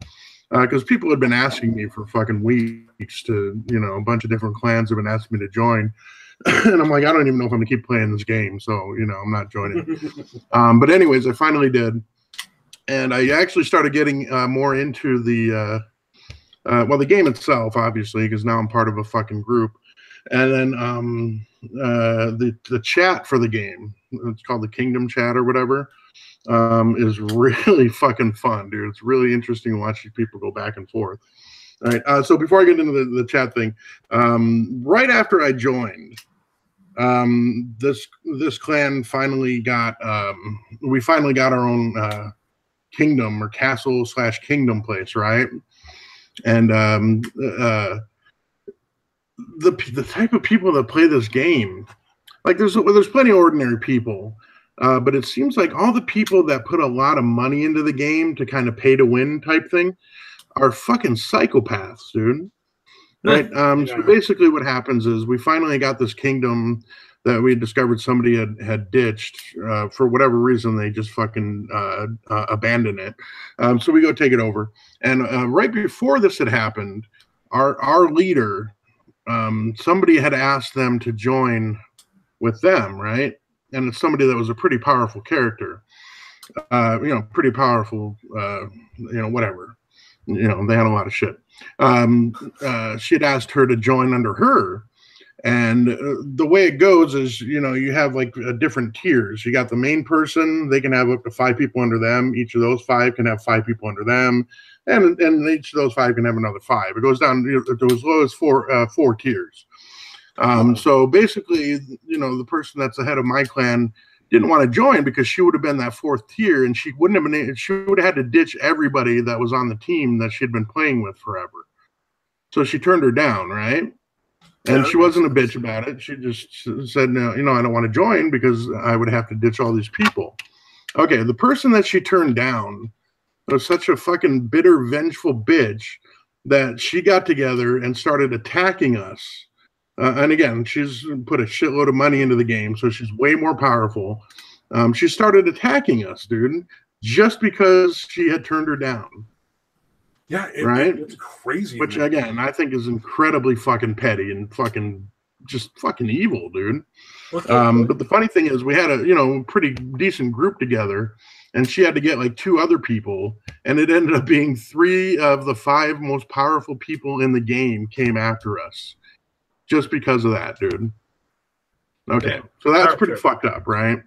because people had been asking me for fucking weeks to, a bunch of different clans have been asking me to join. And I'm like, I don't even know if I'm gonna keep playing this game. So, I'm not joining. But anyways, I finally did. And I actually started getting more into the game itself, obviously, because now I'm part of a fucking group. And then the chat for the game, it's called the Kingdom Chat or whatever, is really fucking fun, dude. It's really interesting to watch these people go back and forth. All right, so before I get into the chat thing, right after I joined, this clan finally got we finally got our own kingdom or castle / kingdom place, right? And the type of people that play this game, like there's plenty of ordinary people, but it seems like all the people that put a lot of money into the game to kind of pay to win type thing are fucking psychopaths, dude. Right? So basically what happens is we finally got this kingdom that we discovered somebody had ditched for whatever reason. They just fucking abandoned it. So we go take it over. And right before this had happened, our leader, somebody had asked them to join with them, right? And it's somebody that was a pretty powerful character, pretty powerful, whatever. They had a lot of shit. She had asked her to join under her. And the way it goes is, you have like different tiers. You got the main person, they can have up to 5 people under them. Each of those 5 can have 5 people under them. and each of those 5 can have another 5. It goes down to as low as 4 tiers. So basically, the person that's the head of my clan didn't want to join because she would have been that 4th tier, and she wouldn't have been. She would have had to ditch everybody that was on the team that she'd been playing with forever. So she turned her down, right? And she wasn't a bitch about it. She just said, no, I don't want to join because I would have to ditch all these people. Okay, the person that she turned down was such a fucking bitter, vengeful bitch that she got together and started attacking us. And again, she's put a shitload of money into the game, so she's way more powerful. She started attacking us, dude, just because she had turned her down. Yeah, it's crazy. Which, again, I think is incredibly fucking petty and just fucking evil, dude. But the funny thing is we had a, pretty decent group together, and she had to get like 2 other people, and it ended up being 3 of the 5 most powerful people in the game came after us. Just because of that, dude. Okay, so that's pretty fucked up, right?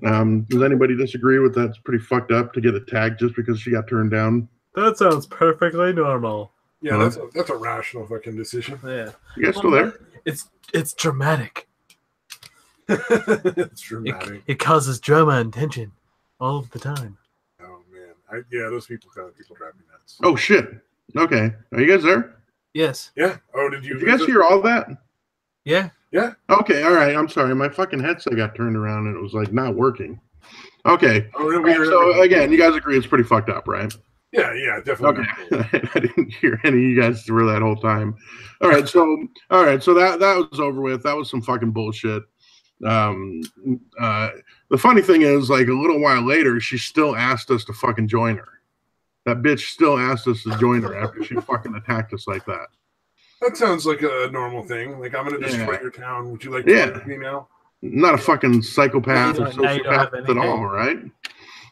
Does anybody disagree with that's pretty fucked up to get attacked just because she got turned down? That sounds perfectly normal. Yeah, that's a rational fucking decision. Yeah. You guys still there? It's dramatic. It's dramatic. It causes drama and tension all of the time. Oh man, those people drive me nuts. Oh shit. Okay, are you guys there? Yes. Yeah. Oh, did you guys hear all that? Yeah. Yeah. Okay. All right. I'm sorry. My fucking headset got turned around and it was like not working. Okay. So again, you guys agree it's pretty fucked up, right? Yeah, definitely. Okay. I didn't hear any of you guys through that whole time. All right. So that was over with. That was some fucking bullshit. The funny thing is, like a little while later, she still asked us to fucking join her. That bitch still asked us to join her after she fucking attacked us like that. That sounds like a normal thing. Like, I'm going to destroy your town. Would you like to join with me now? Not a fucking psychopath or sociopath at all, right?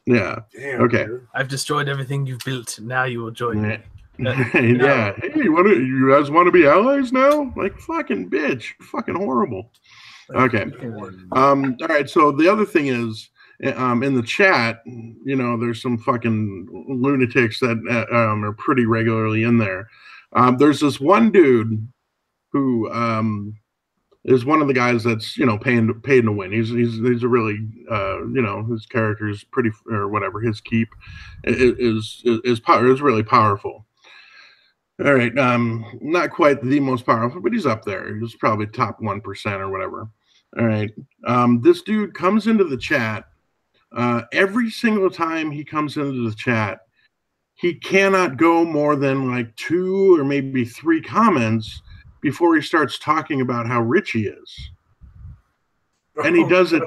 Yeah. Damn, okay. Dude. I've destroyed everything you've built. Now you will join me. Yeah. Hey, you guys want to be allies now? Like, fucking bitch. Fucking horrible. Okay. All right. So the other thing is, in the chat, there's some fucking lunatics that are pretty regularly in there. There's this one dude who is one of the guys that's paid to win. He's a really his character is pretty, or whatever, his keep is really powerful. All right, not quite the most powerful, but he's up there. He's probably top 1% or whatever. All right, this dude comes into the chat. Every single time he comes into the chat, he cannot go more than like 2 or maybe 3 comments before he starts talking about how rich he is. And he does it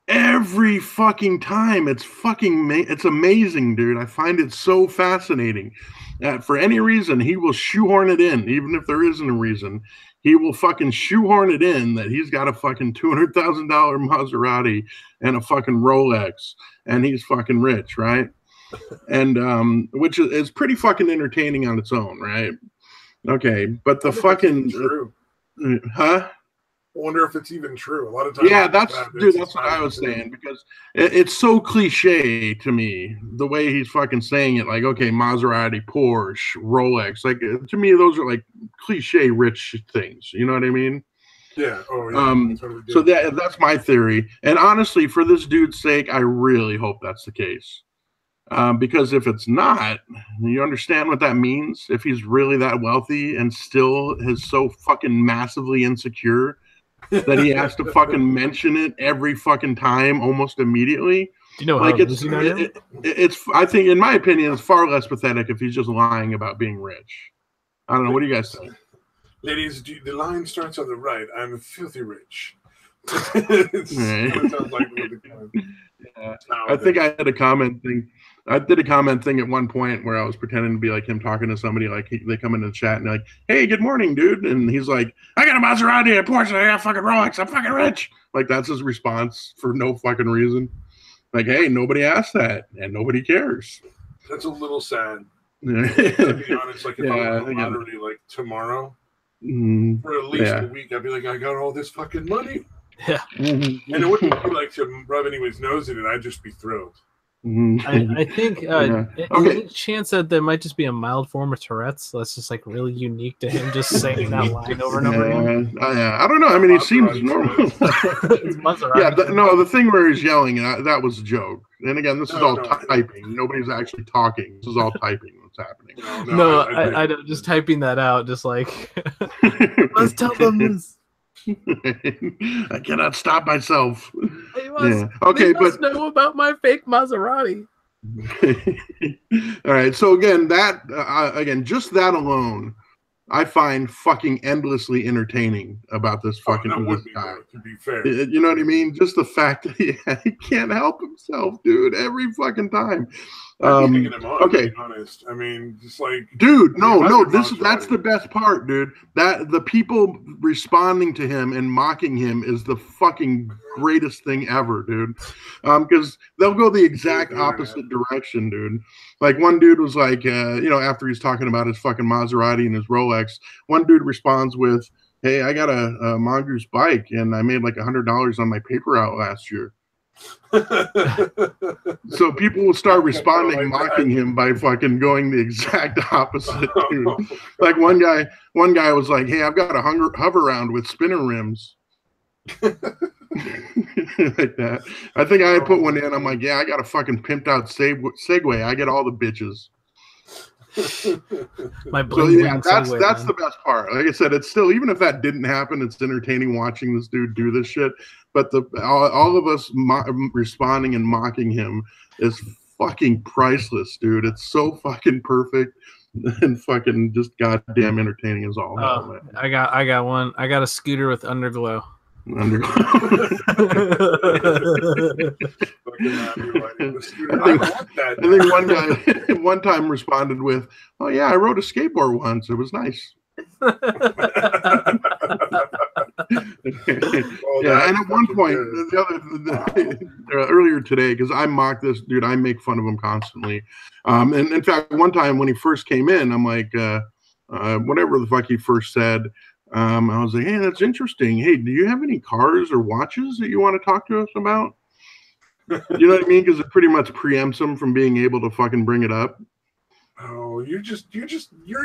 every fucking time. It's amazing, dude. I find it so fascinating. For any reason, he will shoehorn it in, even if there isn't a reason. He will fucking shoehorn it in that he's got a fucking $200,000 Maserati and a fucking Rolex, and he's fucking rich, right? And which is pretty fucking entertaining on its own, right? Okay, but the fucking true. Huh? I wonder if it's even true. A lot of times, that's what I was saying, because it's so cliche to me the way he's fucking saying it. Like, okay, Maserati, Porsche, Rolex. Like, to me, those are like cliche rich things. You know what I mean? Yeah. Oh, yeah. So that's my theory. And honestly, for this dude's sake, I really hope that's the case. Because if it's not, you understand what that means? If he's really that wealthy and still is so fucking massively insecure that he has to fucking mention it every fucking time almost immediately. Do you know like how it's I think, in my opinion, it's far less pathetic if he's just lying about being rich. I don't know. What do you guys think? Ladies, the line starts on the right. I'm filthy rich. It sounds like I think I had a comment thing. I did a comment thing at one point where I was pretending to be like him talking to somebody. Like they come into the chat and they're like, "Hey, good morning, dude," and he's like, "I got a Maserati, a Porsche, I got a fucking Rolex, I'm fucking rich." Like, that's his response for no fucking reason. Like, hey, nobody asked that, and nobody cares. That's a little sad. To be honest, like if I won the lottery like tomorrow, for at least a week, I'd be like, I got all this fucking money. Yeah. And it wouldn't be like to rub anyone's nose in it. I'd just be thrilled. I think Okay. any chance that there might just be a mild form of Tourette's that's just like really unique to him, just saying that line over and over again. I don't know. I mean, he seems normal. It's Maserati. Yeah, no, the thing where he's yelling, that was a joke. And again, this is all typing. Nobody's actually talking. This is all typing that's happening. No, I don't, just typing that out, just like, let's tell them this. I cannot stop myself. They must know about my fake Maserati. All right. So again, just that alone, I find fucking endlessly entertaining about this fucking this guy. To be fair, you know what I mean? Just the fact that he can't help himself, dude, every fucking time. Him on, to be honest. I mean, just like, dude, that's the best part, dude. That the people responding to him and mocking him is the fucking greatest thing ever, dude. Because they'll go the exact opposite direction, dude. Like one dude was like, after he's talking about his fucking Maserati and his Rolex, one dude responds with, "Hey, I got a Mongoose bike and I made like $100 on my paper route last year." So people will start responding, mocking him by fucking going the exact opposite, dude. Like one guy was like, "Hey, I've got a hover round with spinner rims." Like that. I think I put one in. I'm like, "Yeah, I got a fucking pimped out Segway. I get all the bitches." That's the best part. Like I said, it's still, even if that didn't happen, it's entertaining watching this dude do this shit. But all of us responding and mocking him is fucking priceless, dude. It's so fucking perfect and fucking just goddamn entertaining as all hell, man. I got one. I got a scooter with underglow. I think one guy one time responded with, "Oh yeah, I rode a skateboard once. It was nice." And at one point, earlier today, because I mock this dude, I make fun of him constantly. And in fact, one time when he first came in, I'm like, whatever the fuck he first said. I was like, "Hey, that's interesting. Hey, do you have any cars or watches that you want to talk to us about?" You know what I mean? Because it pretty much preempts him from being able to fucking bring it up. Oh, you're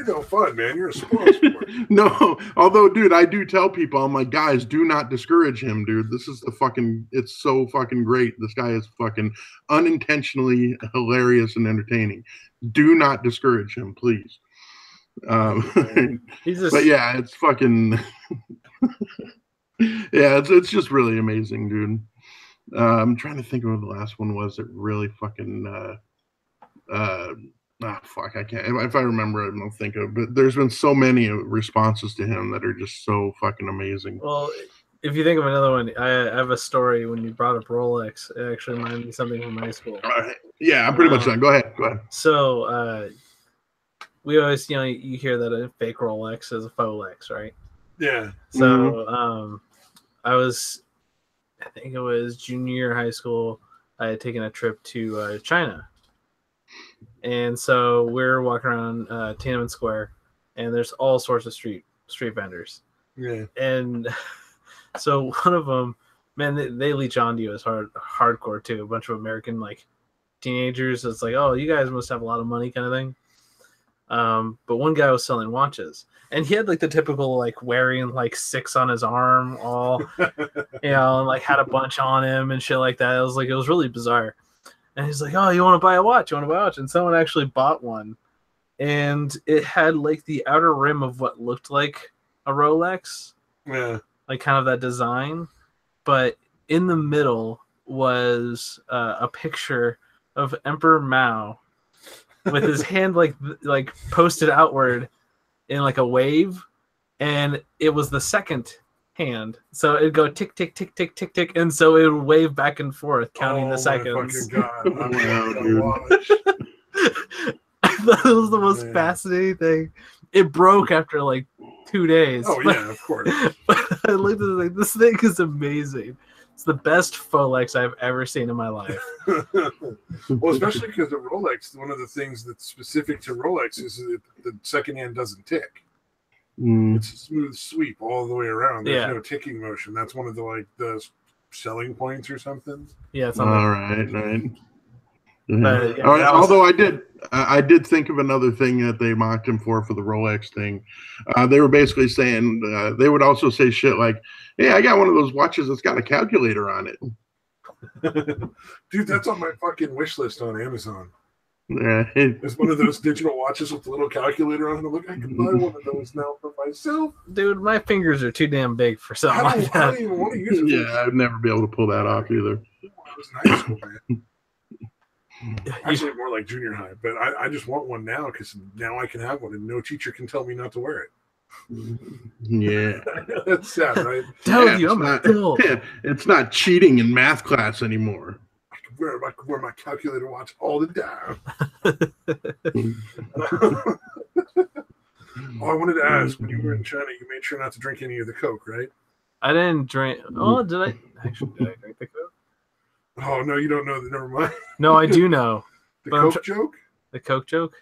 no fun, man. You're a spoil sport. No, although, dude, I do tell people, I'm like, guys, do not discourage him, dude. This is it's so fucking great. This guy is fucking unintentionally hilarious and entertaining. Do not discourage him, please. But yeah, it's fucking it's just really amazing, dude. I'm trying to think of what the last one was that really fucking fuck, I can't, if I remember it, I'll think of, but there's been so many responses to him that are just so fucking amazing. Well, if you think of another one, I have a story. When you brought up Rolex, it actually reminded me something from high school. Yeah, I'm pretty much done. Go ahead. So we always, you hear that a fake Rolex is a faux Lex, right? Yeah. So I think it was junior year high school. I had taken a trip to China. And so we're walking around Tiananmen Square, and there's all sorts of street vendors. Yeah. And so one of them, man, they leech onto you as hardcore too. A bunch of American like teenagers. It's like, oh, you guys must have a lot of money kind of thing. But one guy was selling watches, and he had like the typical like wearing like 6 on his arm, all and like had a bunch on him and shit like that. It was really bizarre. And he's like, "Oh, you want to buy a watch? And someone actually bought one, and it had like the outer rim of what looked like a Rolex, like kind of that design, but in the middle was a picture of Emperor Mao with his hand like posted outward in like a wave, and it was the second hand, so it'd go tick tick tick tick tick tick, and so it would wave back and forth counting the seconds. God. I thought it was the most fascinating thing. It broke after like 2 days. Yeah, of course. But I looked at it like, this thing is amazing. It's the best Folex I've ever seen in my life. Well, especially because the Rolex, one of the things that's specific to Rolex is that the second hand doesn't tick. It's a smooth sweep all the way around. There's no ticking motion. That's one of the selling points or something. Yeah, it's all right. But, yeah, Although I did think of another thing that they mocked him for the Rolex thing. They were basically saying they would also say shit like, "Hey, I got one of those watches that's got a calculator on it." Dude, that's on my fucking wish list on Amazon. Yeah, It's one of those digital watches with a little calculator on it. I'm like, I can buy one of those now for myself. Dude, my fingers are too damn big for something like I that. don't even want to use it. yeah, I'd never be able to pull that off either. When I was in high school, man. Actually, more like junior high, but I just want one now because now I can have one and no teacher can tell me not to wear it. Yeah, That's sad, right? Tell you, I'm an adult. It's not cheating in math class anymore. I can wear my calculator watch all the time. Oh, I wanted to ask, when you were in China, you made sure not to drink any of the Coke, right? I didn't drink. Oh, did I? Actually, did I drink the Coke? Oh, no, you don't know that. Never mind. No, I do know. The But Coke joke? The Coke joke?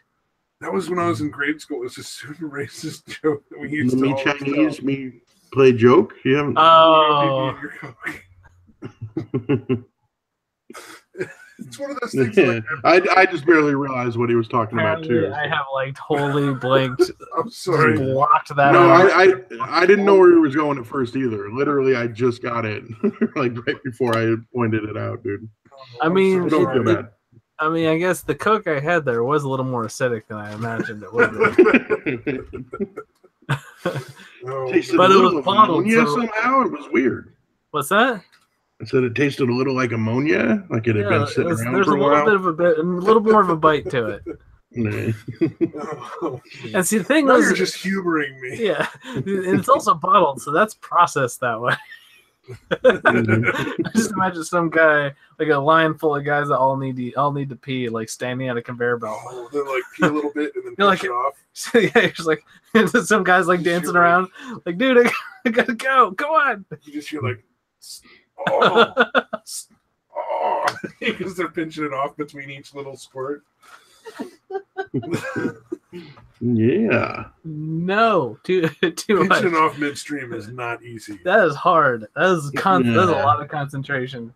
That was when I was in grade school. It was a super racist joke that we used The to me always Chinese, tell. me play joke. You haven't. Oh. Your Coke. It's one of those things. Like, I just barely realized what he was talking about Apparently, too. I have like totally blanked, I'm sorry. blocked that No, out. I didn't know where he was going at first either. Literally, I just got it like right before I pointed it out, dude. I mean, I'm Don't so feel sorry. bad. I mean, I guess the Coke I had there was a little more acidic than I imagined it would be. Oh, Tasted But a it little was bottled, ammonia so- somehow. It was weird. What's that? I said it tasted a little like ammonia, like it had been sitting around there's for a a little while. a little more of a bite to it. Nah. oh. And see, the thing Now was, you're just humoring me. yeah, and it's also bottled, so that's processed that way. I just imagine some guy, like a line full of guys that all need to pee, like standing at a conveyor belt. Oh, then like pee a little bit and then You're push like- it off. So yeah, you're just like some guys like dancing around, like, dude, I gotta go. Come on. You just hear like, oh, oh, because they're pinching it off between each little squirt. Yeah. No, too much. Pinching off midstream is not easy. That is hard. That is that's a Yeah. lot of concentration.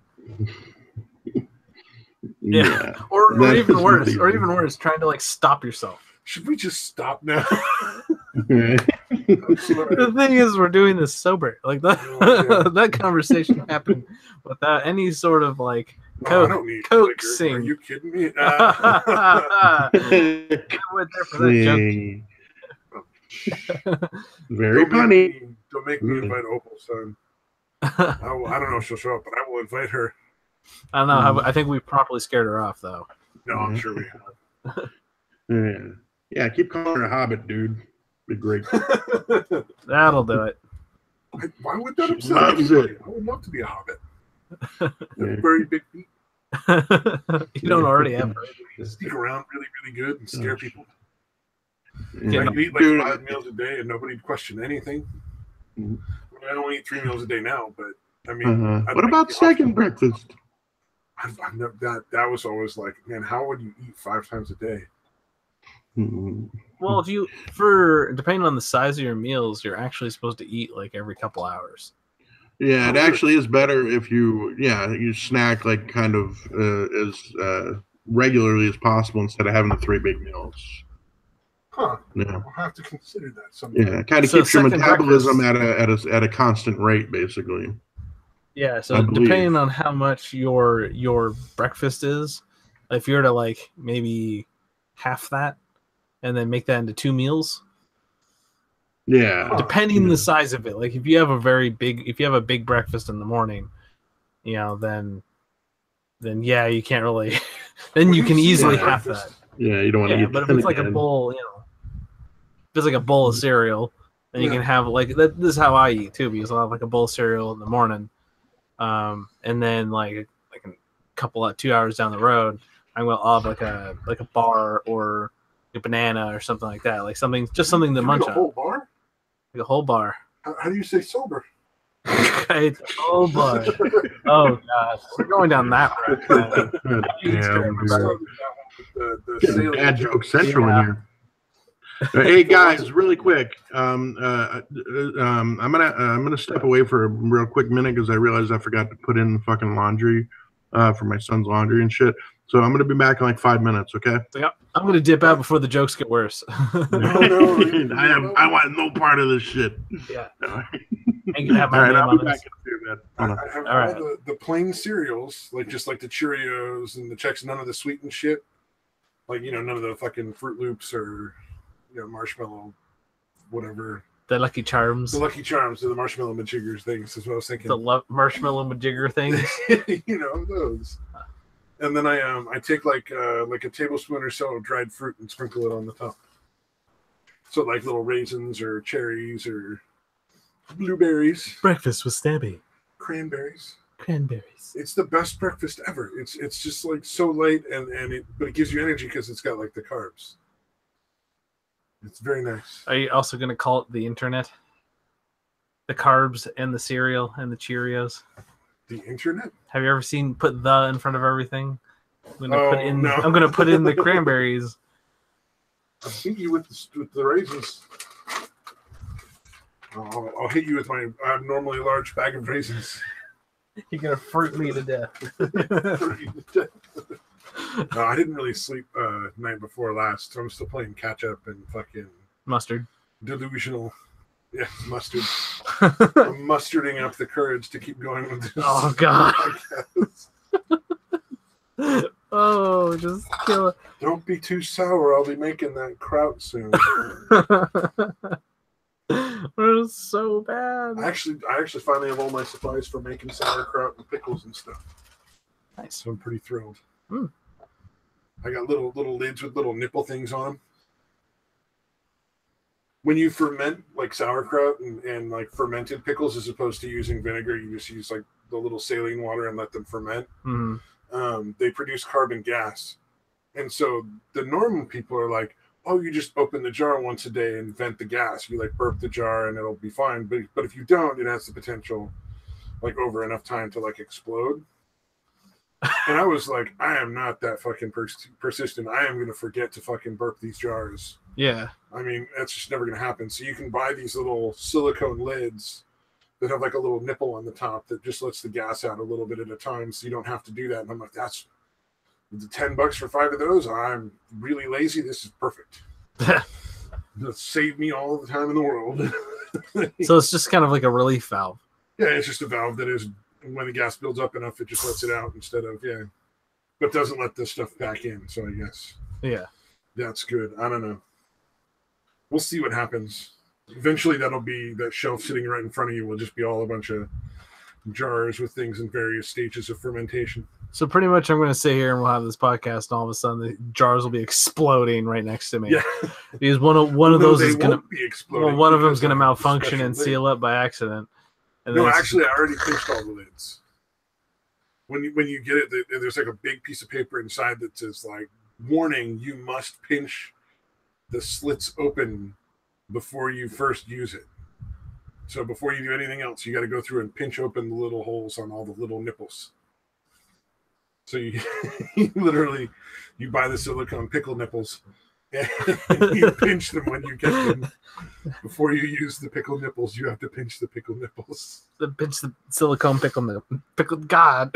Yeah. Or That's even worse, easy. trying to like stop yourself. Should we just stop now? Yeah. I'm sorry. The thing is, we're doing this sober. Like that, Oh, yeah. that conversation happened without any sort of like. No, I don't need Coke liquor. sing. Are you kidding me? I went there for that joke. Very funny. Don't make me invite Opal, son. I don't know if she'll show up, but I will invite her. I don't know. I think we properly scared her off, though. No, I'm sure we have. Yeah, keep calling her a hobbit, dude. Be great. That'll do it. Why would that She upset loves anybody? it. I would love to be a hobbit. Yeah. Very big feet. You don't already have her. Sneak around really, really good and scare people. Yeah. I could eat like Dude, 5 meals a day and nobody'd question anything. Mhm. I only eat 3 meals a day now, but I mean, I'd What like about the second option. breakfast? I've never, that was always like, man, how would you eat 5 times a day? Mhm. Well, if you depending on the size of your meals, you're actually supposed to eat like every couple hours. Yeah, it Oh, actually is better if you snack like kind of as regularly as possible instead of having the 3 big meals. Huh. Yeah, I'll have to consider that sometime. yeah, it kind of So keeps your second metabolism breakfast- at a constant rate, basically. Yeah, I so believe. depending on how much your breakfast is, if you're to like maybe half that and then make that into 2 meals, Yeah, Huh. depending the size of it. Like if you have a big breakfast in the morning, then yeah, you can't really then What you do can see easily for have breakfast? that. yeah, you don't want to Yeah, get. but if that it's like a again. bowl, if it's like a bowl of cereal, then you Yeah. can have like that. This is how I eat too, because I'll have like a bowl of cereal in the morning, and then like a couple of 2 hours down the road, I'll have like a bar or a banana or something like that, like something to You munch eat a on, whole bar? like a whole bar. How do you say sober? It's a whole bar. Oh gosh, we're going down that road. God damn, dude. Started that one with the Getting sailor bad joke. joke central Yeah. in here. Hey guys, really quick. I'm gonna step away for a real quick minute because I realized I forgot to put in fucking laundry for my son's laundry and shit. So I'm gonna be back in like 5 minutes. Okay. Yep. I'm gonna dip out before the jokes get worse. I want no part of this shit. Yeah. All Ain't gonna have my right, name I'll on be back this. in a few, man. I Hold on. have All right. all the plain cereals, like just like the Cheerios and the Chex, none of the sweetened shit. Like, none of the fucking Fruit Loops or, marshmallow, whatever. The Lucky Charms. The Lucky Charms or the marshmallow majiggers things is what I was thinking. The marshmallow majigger things. Those. And then I take like a tablespoon or so of dried fruit and sprinkle it on the top. So like little raisins or cherries or blueberries. Breakfast with Stabby. Cranberries. It's the best breakfast ever. It's just like so light but it gives you energy because it's got like the carbs. It's very nice. Are you also gonna call it the internet? The carbs and the cereal and the Cheerios. The internet? Have you ever seen put the in front of everything? I'm No. gonna put in the cranberries. I'll hit you with the raisins. I'll hit you with my abnormally large bag of raisins. You're gonna fruit me to death. No, I didn't really sleep night before last, so I'm still playing catch up and fucking Mustard. Delusional. Yeah, mustard. I'm mustarding up the courage to keep going with this. Oh god. Oh, just kill it. Don't be too sour. I'll be making that kraut soon. It's so bad. I actually finally have all my supplies for making sauerkraut and pickles and stuff. Nice. So I'm pretty thrilled. Mm. I got little lids with little nipple things on them. When you ferment like sauerkraut and like fermented pickles, as opposed to using vinegar, you just use like the little saline water and let them ferment. Mm-hmm. They produce carbon gas, and so the normal people are like, "Oh, you just open the jar once a day and vent the gas. You like burp the jar and it'll be fine." But if you don't, it has the potential, like over enough time, to like explode. And I was like, I am not that fucking persistent. I am going to forget to fucking burp these jars. Yeah. I mean, that's just never going to happen. So you can buy these little silicone lids that have like a little nipple on the top that just lets the gas out a little bit at a time. So you don't have to do that. And I'm like, that's the $10 for 5 of those. I'm really lazy. This is perfect. It'll save me all the time in the world. So it's just kind of like a relief valve. Yeah, it's just a valve that is, when the gas builds up enough, it just lets it out instead of, but doesn't let this stuff back in. So I guess, that's good. I don't know. We'll see what happens. Eventually, that shelf sitting right in front of you will just be all a bunch of jars with things in various stages of fermentation. So pretty much I'm going to sit here and we'll have this podcast, and all of a sudden the jars will be exploding right next to me. Yeah. Because one of those is going to be exploding. Well, one of them is going to malfunction and seal up by accident. And no, actually, I already pinched all the lids. When you get it, there's like a big piece of paper inside that says like, "Warning: you must pinch the slits open before you first use it. So before you do anything else, you got to go through and pinch open the little holes on all the little nipples." So you literally buy the silicone pickle nipples and you pinch them when you get them. Before you use the pickle nipples, you have to pinch the pickle nipples. Pinch the silicone pickle nipple. God.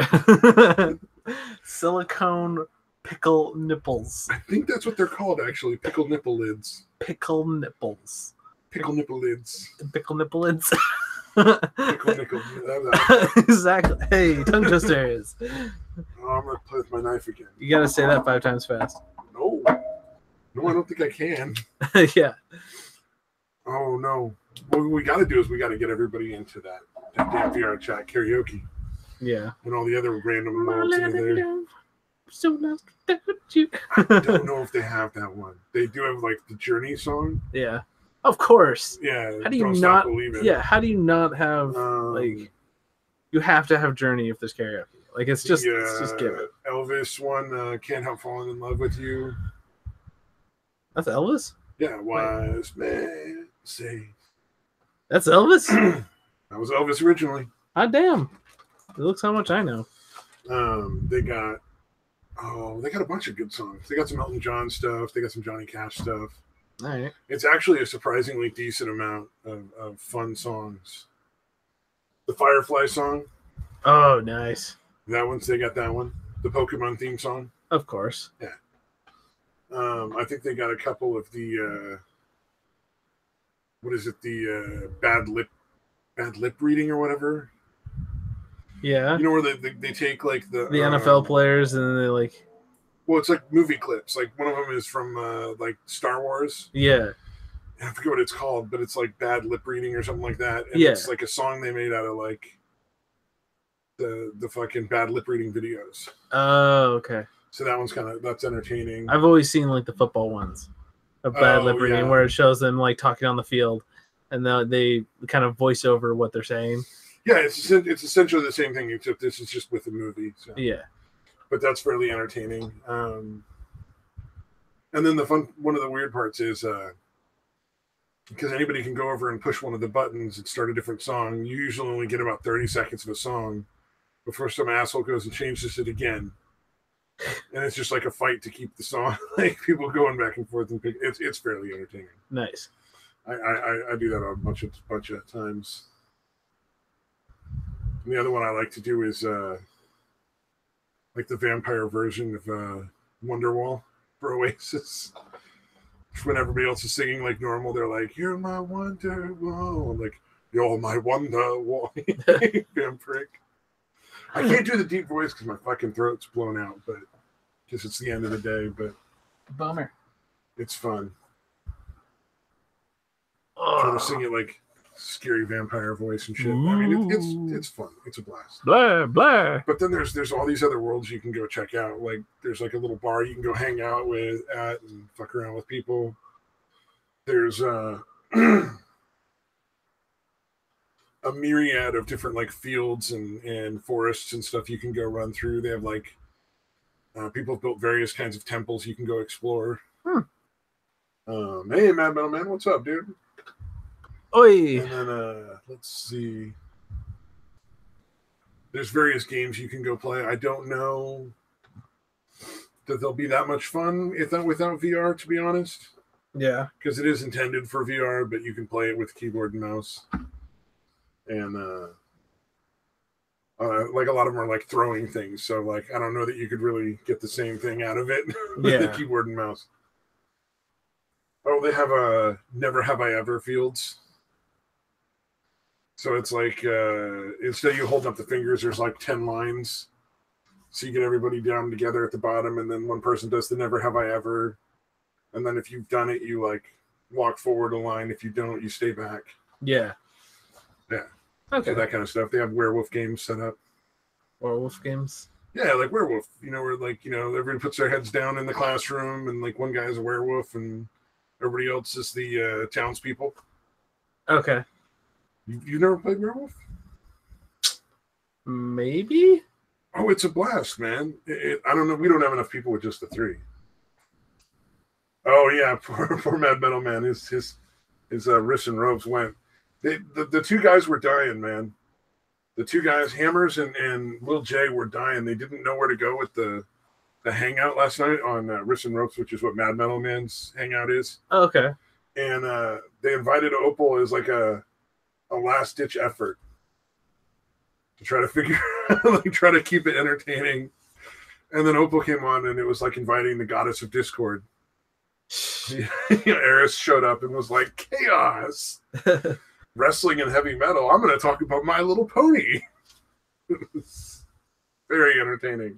Silicone pickle nipples. I think that's what they're called, actually. Pickle nipple lids. Pickle nipples. Pickle nipple lids. Pickle nipple lids. Pickle nickel. Exactly. Hey, tongue twisters. Oh, I'm going to play with my knife again. You got to say that 5 times fast. No, I don't think I can. Yeah. Oh, no. What we got to do is we got to get everybody into that damn VR chat karaoke. Yeah. And all the other random modes in there. So nice to you. I don't know if they have that one. They do have like the Journey song. Yeah. Of course. Yeah. How do you Don't not? Stop Believing. Yeah. How do you not have like? You have to have Journey if there's karaoke. Like it's just give it. Elvis one. Can't Help Falling in Love with You. That's Elvis. Yeah. Wise man say. That's Elvis. That was Elvis originally. Ah, damn. It looks how much I know. They got a bunch of good songs. They got some Elton John stuff. They got some Johnny Cash stuff. All right. It's actually a surprisingly decent amount of fun songs. The Firefly song. Oh, nice. They got that one. The Pokemon theme song. Of course. Yeah. I think they got a couple of the what is it? The bad lip reading or whatever. Yeah. You know where they take like the NFL players and they like. Well, it's like movie clips. Like one of them is from like Star Wars. Yeah. I forget what it's called, but it's like bad lip reading or something like that. And Yeah. it's like a song they made out of like the fucking bad lip reading videos. Oh, okay. So that one's that's entertaining. I've always seen like the football ones of bad lip reading where it shows them like talking on the field and they kind of voice over what they're saying. Yeah, it's essentially the same thing, except this is just with the movie. So. Yeah. But that's fairly entertaining. And then one of the weird parts is because anybody can go over and push one of the buttons and start a different song. You usually only get about 30 seconds of a song before some asshole goes and changes it again. And it's just like a fight to keep the song, like people going back and forth and it's fairly entertaining. Nice. I do that a bunch of times. And the other one I like to do is like the vampire version of Wonderwall for Oasis. When everybody else is singing like normal, they're like, "You're my Wonderwall." I'm like, "You're my Wonderwall." Damn prick. I can't do the deep voice because my fucking throat's blown out, but because it's the end of the day. But bummer. It's fun. Trying to sing it like scary vampire voice and shit. Ooh. I mean, it's fun. It's a blast. Blah blah. But then there's all these other worlds you can go check out. Like there's like a little bar you can go hang out at and fuck around with people. There's a myriad of different like fields and forests and stuff you can go run through. They have like people have built various kinds of temples you can go explore. Hey, Mad Metal Man, what's up, dude? Oi. And then let's see. There's various games you can go play. I don't know that they'll be that much fun without VR, to be honest. Yeah. Because it is intended for VR, but you can play it with keyboard and mouse. And like a lot of them are like throwing things. So like I don't know that you could really get the same thing out of it with the keyboard and mouse. Oh, they have a Never Have I Ever fields. So it's like instead of you holding up the fingers, there's like 10 lines. So you get everybody down together at the bottom, and then one person does the Never Have I Ever. And then if you've done it, you like walk forward a line. If you don't, you stay back. Yeah. Yeah. Okay. So that kind of stuff. They have werewolf games set up. Werewolf games? Yeah, like werewolf. You know, where like, you know, everybody puts their heads down in the classroom and like one guy's a werewolf and everybody else is the townspeople. Okay. You never played werewolf? Maybe? Oh, it's a blast, man. I don't know. We don't have enough people with just the 3. Oh, yeah. Poor Mad Metal Man. His wrists and robes went. The 2 guys were dying, man. The 2 guys, Hammers and Lil J, were dying. They didn't know where to go with the hangout last night on Wrists and Ropes, which is what Mad Metal Man's hangout is. Oh, okay. And they invited Opal as like a last-ditch effort to try to try to keep it entertaining. And then Opal came on, and it was like inviting the goddess of Discord. Eris showed up and was like, chaos. Wrestling and heavy metal. I'm going to talk about My Little Pony. Very entertaining.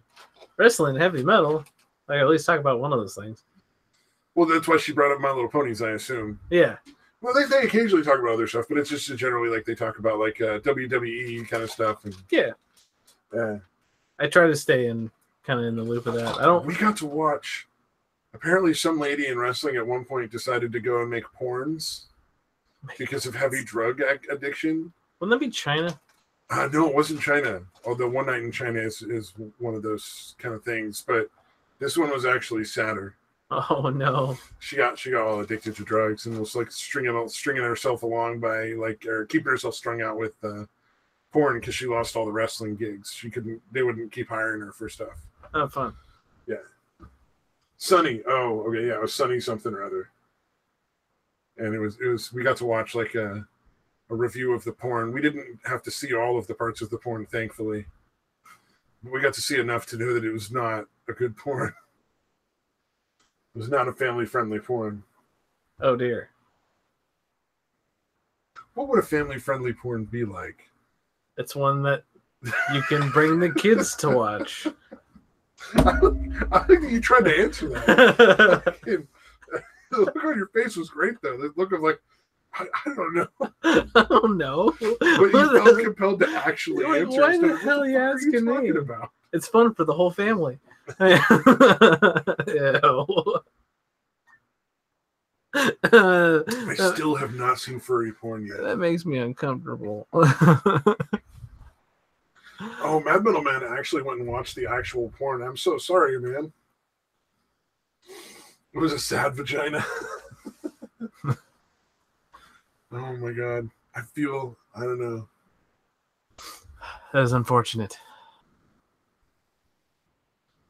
Wrestling and heavy metal. I can at least talk about one of those things. Well, that's why she brought up My Little Ponies, I assume. Yeah. Well, they occasionally talk about other stuff, but it's just generally like they talk about like WWE kind of stuff. And, yeah. I try to stay in kind of in the loop of that. We got to watch. Apparently, some lady in wrestling at one point decided to go and make porns because of heavy drug addiction. Wouldn't that be China? No, it wasn't China. Although One Night in China is one of those kind of things, but this one was actually sadder. Oh no! She got all addicted to drugs and was like stringing herself along by or keeping herself strung out with porn because she lost all the wrestling gigs. They wouldn't keep hiring her for stuff. Oh, fun. Yeah. Sunny. Oh, okay. Yeah, it was Sunny something or other. And it was. We got to watch like a review of the porn. We didn't have to see all of the parts of the porn, thankfully. But we got to see enough to know that it was not a good porn. was not a family-friendly porn. Oh dear. What would a family-friendly porn be like? It's one that you can bring the kids to watch. I think you tried to answer that. The look on your face was great, though. The look of like, I don't know. Oh no! But you felt compelled to actually answer. Why the hell are you asking me? About? It's fun for the whole family. Ew. I still have not seen furry porn yet. That makes me uncomfortable. Oh, Mad Metal Man actually went and watched the actual porn. I'm so sorry, man. It was a sad vagina. Oh my god. I don't know. That is unfortunate.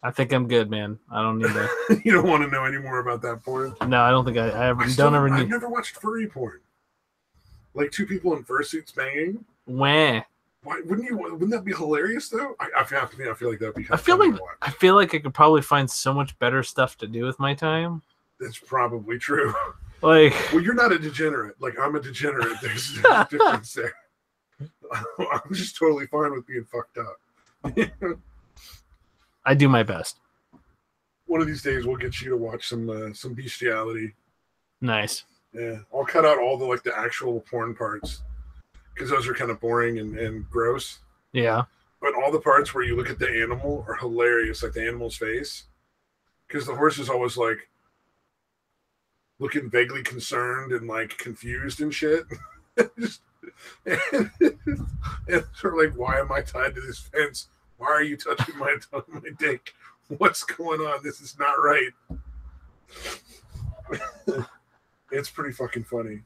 I think I'm good, man. I don't need to. You don't want to know any more about that porn? No, I don't think I ever. I've never watched furry porn. Like two people in fursuits banging. Wah. Why wouldn't that be hilarious though? I feel like that'd be. I feel like I could probably find so much better stuff to do with my time. That's probably true. Like, well, you're not a degenerate. Like I'm a degenerate. There's a difference there. I'm just totally fine with being fucked up. I do my best. One of these days, we'll get you to watch some bestiality. Nice. Yeah, I'll cut out all the actual porn parts because those are kind of boring and gross. Yeah. But all the parts where you look at the animal are hilarious, like the animal's face, because the horse is always like looking vaguely concerned and like confused and shit. and sort of like, why am I tied to this fence? Why are you touching my dick? What's going on? This is not right. It's pretty fucking funny.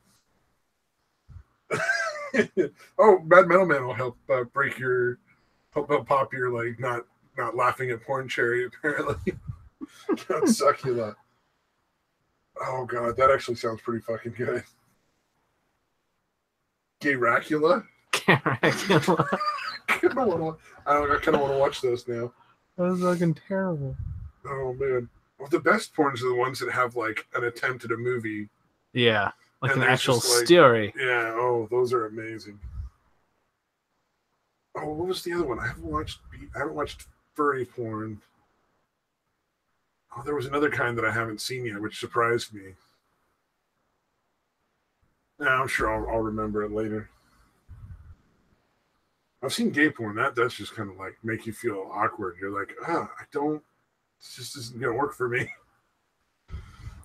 Oh, Mad Metal Man will help pop your like not laughing at porn cherry apparently. Count Succula. Oh god, that actually sounds pretty fucking good. Gayracula? Gayracula. I kind of want to watch those now. That was fucking terrible. Oh man. Well, the best porns are the ones that have like an attempt at a movie. Yeah, like an actual story. Yeah. Oh, those are amazing. Oh, what was the other one? I haven't watched furry porn. Oh, there was another kind that I haven't seen yet, which surprised me. Yeah, I'm sure I'll remember it later. I've seen gay porn. That's just kind of like make you feel awkward. You're like, this just isn't gonna work for me.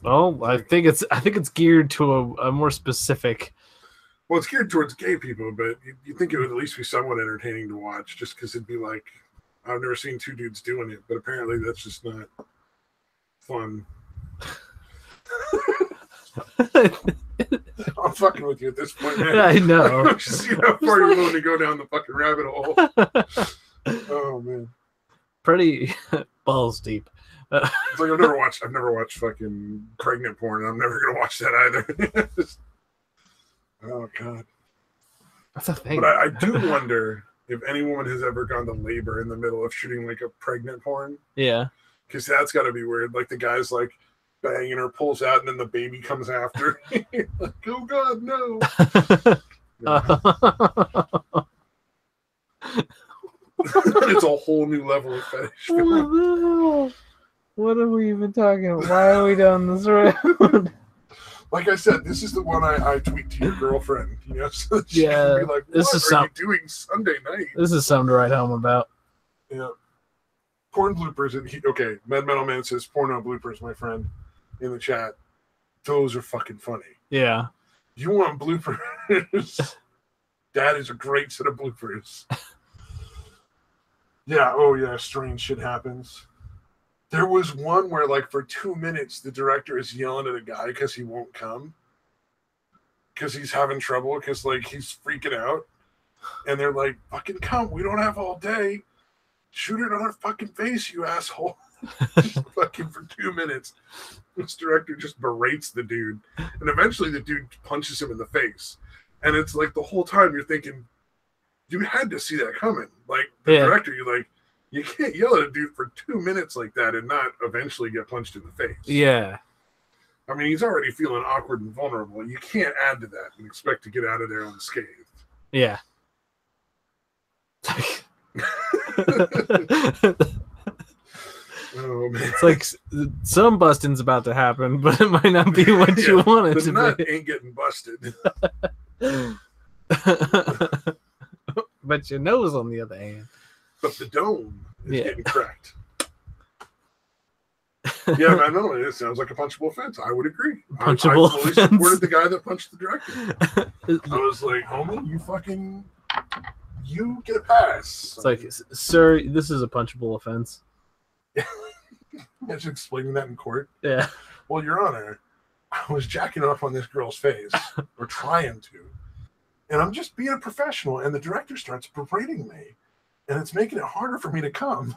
Well, I think it's geared to a more specific. Well, it's geared towards gay people, but you think it would at least be somewhat entertaining to watch, just because it'd be like, I've never seen two dudes doing it, but apparently that's just not fun. I'm fucking with you at this point, man. I know. Just see how far you're willing to go down the fucking rabbit hole. Oh man, pretty balls deep. It's like I've never watched fucking pregnant porn. I'm never gonna watch that either. Oh god, that's a thing. But I do wonder if any woman has ever gone to labor in the middle of shooting like a pregnant porn. Yeah, because that's got to be weird. Like the guy's like banging her, pulls out, and then the baby comes after. Like, oh god, no. It's a whole new level of fetish. What are we even talking about? Why are we down this road? Like I said, this is the one I tweet to your girlfriend, you know, so that she can be like, what this is are you doing Sunday night? This is something to write home about. Yeah. Porn bloopers. Okay, Mad Metal Man says porno bloopers, my friend, in the chat. Those are fucking funny. Yeah. You want bloopers? That is a great set of bloopers. Yeah, oh yeah, strange shit happens. There was one where, like, for 2 minutes, the director is yelling at a guy because he won't come. Because he's having trouble, because, like, he's freaking out. And they're like, fucking come, we don't have all day. Shoot it on our fucking face, you asshole. Just fucking for 2 minutes. This director just berates the dude. And eventually the dude punches him in the face. And it's like the whole time you're thinking, you had to see that coming. Like, the director, you're like, you can't yell at a dude for 2 minutes like that and not eventually get punched in the face. Yeah. I mean, he's already feeling awkward and vulnerable. You can't add to that and expect to get out of there unscathed. Yeah. Oh man! It's like some busting's about to happen, but it might not be what you want it the to nut be. ain't getting busted. But your nose, on the other hand. But the dome is getting cracked. Yeah, I know. It sounds like a punchable offense. I would agree. Punchable I fully offense. supported the guy that punched the director. I was like, homie, you get a pass. It's like, sir, this is a punchable offense. Imagine explaining that in court. Yeah. Well, Your Honor, I was jacking off on this girl's face, or trying to, and I'm just being a professional, and the director starts berating me, and it's making it harder for me to come.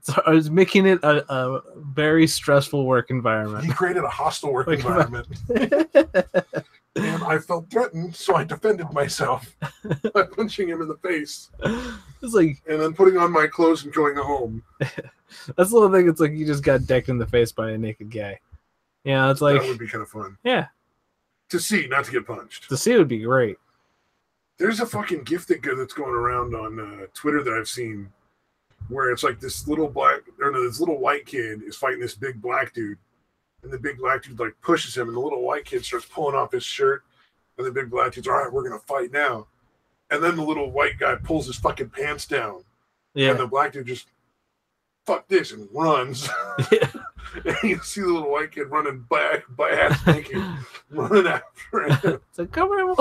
So I was making it a very stressful work environment. He created a hostile work environment. And I felt threatened, so I defended myself by punching him in the face. It's like, and then putting on my clothes and going home. That's the little thing. It's like you just got decked in the face by a naked guy. Yeah, it's like that would be kind of fun. Yeah, to see, not to get punched. To see would be great. There's a fucking gift that's going around on Twitter that I've seen, where it's like this little white kid is fighting this big black dude. And the big black dude like pushes him, and the little white kid starts pulling off his shirt. And the big black dude's, all right, we're gonna fight now. And then the little white guy pulls his fucking pants down. Yeah. And the black dude just, fuck this, and runs. Yeah. And you see the little white kid running back, ass naked, running after him. It's like, come here.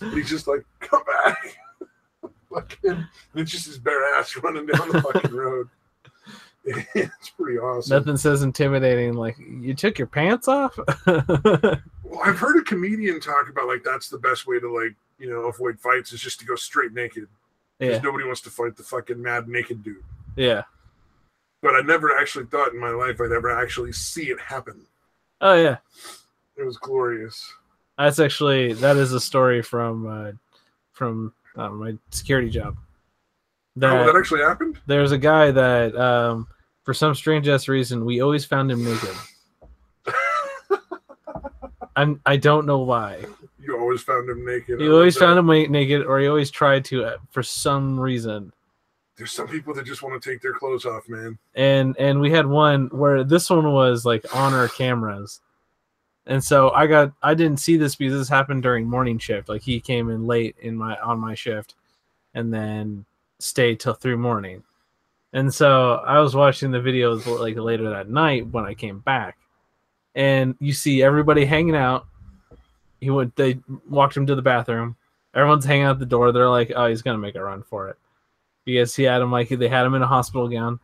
And he's just like, come back. Fucking, and it's just his bare ass running down the fucking road. It's pretty awesome. Nothing says intimidating like you took your pants off. Well, I've heard a comedian talk about like that's the best way to avoid fights is just to go straight naked. Because nobody wants to fight the fucking mad naked dude. Yeah. But I never actually thought in my life I'd ever actually see it happen. Oh yeah. It was glorious. That is a story from my security job. That actually happened? There's a guy that, for some strange ass reason, we always found him naked. I don't know why. You always found him naked. You always found him naked, or he always tried to, for some reason. There's some people that just want to take their clothes off, man. And we had one where this one was like on our cameras. And so I didn't see this because this happened during morning shift. Like he came in late on my shift and then stayed till through morning. And so I was watching the videos like later that night when I came back. And you see everybody hanging out. They walked him to the bathroom. Everyone's hanging out the door. They're like, oh, he's gonna make a run for it. Because they had him in a hospital gown.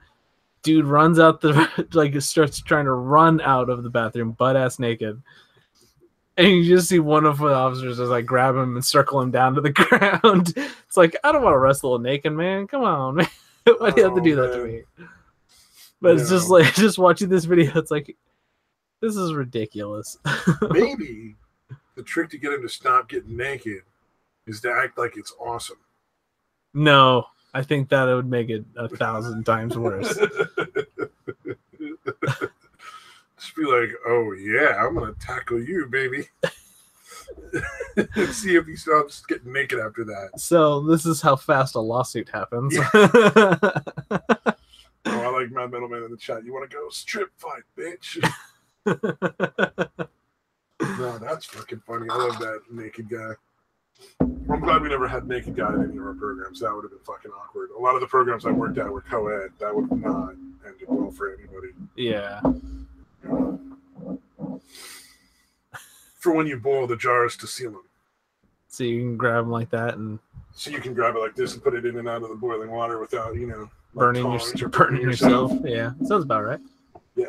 Dude runs out starts trying to run out of the bathroom, butt ass naked. And you just see one of the officers just like grab him and circle him down to the ground. It's like, I don't want to wrestle a naked man. Come on, man. Why do you have to do that to me? But it's just like, just watching this video, it's like, this is ridiculous. Maybe the trick to get him to stop getting naked is to act like it's awesome. No, I think that it would make it 1,000 times worse. Just be like, oh yeah, I'm gonna tackle you, baby. See if he stops getting naked after that. So this is how fast a lawsuit happens. Yeah. Oh, I like Mad Metal Man in the chat. You want to go strip fight, bitch? No, that's fucking funny. I love that naked guy. I'm glad we never had naked guy in any of our programs. That would have been fucking awkward. A lot of the programs I worked at were co-ed. That would have not ended well for anybody. Yeah. For when you boil the jars to seal them. So you can grab them like that, and so you can grab it like this and put it in and out of the boiling water without, burning yourself. Yeah, sounds about right. Yeah,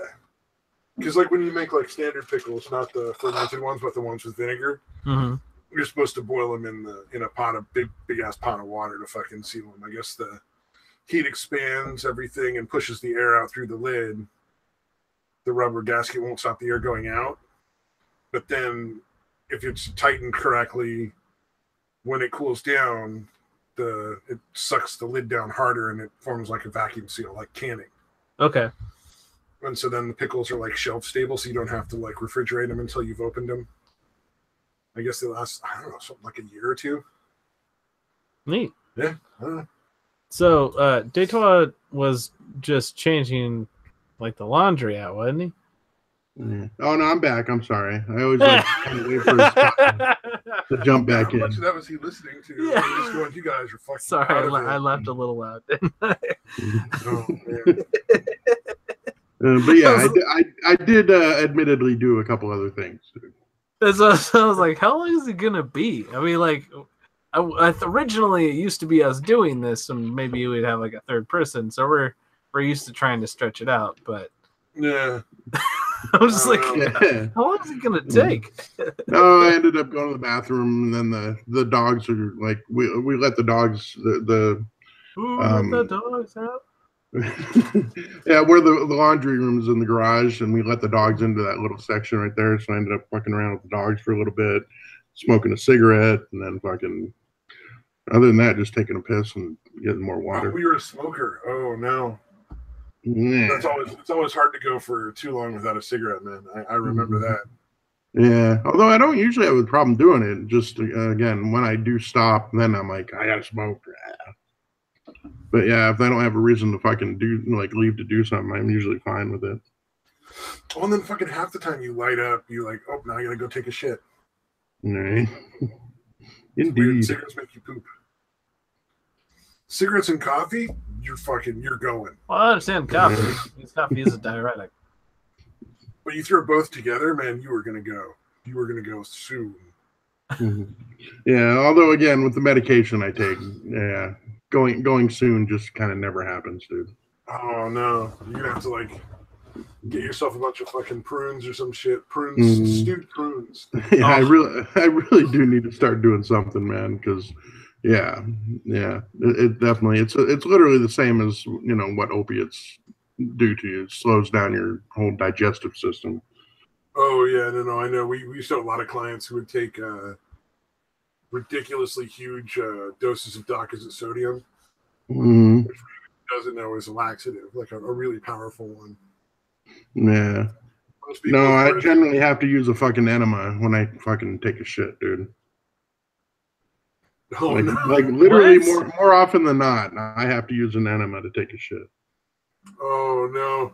because like when you make like standard pickles, not the fermented ones, but the ones with vinegar, you're supposed to boil them in a pot of big ass pot of water to fucking seal them. I guess the heat expands everything and pushes the air out through the lid. The rubber gasket won't stop the air going out. But then if it's tightened correctly, when it cools down, it sucks the lid down harder and it forms like a vacuum seal, like canning. Okay. And so then the pickles are like shelf stable, so you don't have to like refrigerate them until you've opened them. I guess they last, I don't know, something like a year or two. Neat. Yeah. So Detois was just changing like the laundry out, wasn't he? Yeah. Oh no, I'm back. I'm sorry. I always like kind of wait for his spot to jump back How much in. of that was he listening to? Yeah. I'm just going, you guys are fucking. Sorry, I left a little loud. Oh man. But yeah, I did admittedly do a couple other things. So I was like, how long is it gonna be? I mean, like, originally it used to be us doing this, and maybe we'd have like a third person. So we're used to trying to stretch it out, but Yeah. I was just like, Yeah. how long is it gonna take? No, I ended up going to the bathroom, and then the dogs are like we let the dogs the Let the dogs out. yeah, where the laundry room is in the garage, and we let the dogs into that little section right there. So I ended up fucking around with the dogs for a little bit, smoking a cigarette, and then fucking. Other than that, just taking a piss and getting more water. Oh, you're a smoker. Oh no. Yeah. It's always hard to go for too long without a cigarette, man. I remember that. Yeah, although I don't usually have a problem doing it. Just again, when I do stop, then I'm like, I gotta smoke. But yeah, if I don't have a reason to fucking leave to do something, I'm usually fine with it. Well, and then fucking half the time you light up, you're like, oh, now I gotta go take a shit. Right. Weird. Indeed. Cigarettes make you poop. Cigarettes and coffee, you're going. Well, I understand coffee. Coffee is a diuretic. But you throw both together, man, you were gonna go. You were gonna go soon. Mhm. Yeah, although again, with the medication I take, yeah, going soon just kind of never happens, dude. Oh no, you're gonna have to like get yourself a bunch of fucking prunes or some shit. Prunes, stewed prunes. Yeah, I really do need to start doing something, man, because yeah, it definitely it's literally the same as what opiates do to you. It slows down your whole digestive system. Oh yeah, no, I know. We used to have a lot of clients who would take ridiculously huge doses of Docazet sodium, Mm-hmm. which doesn't know is a laxative, like a really powerful one. Yeah. No, I generally have to use a fucking enema when I fucking take a shit, dude. Oh, like, no. like literally What? more often than not, I have to use an enema to take a shit. Oh no.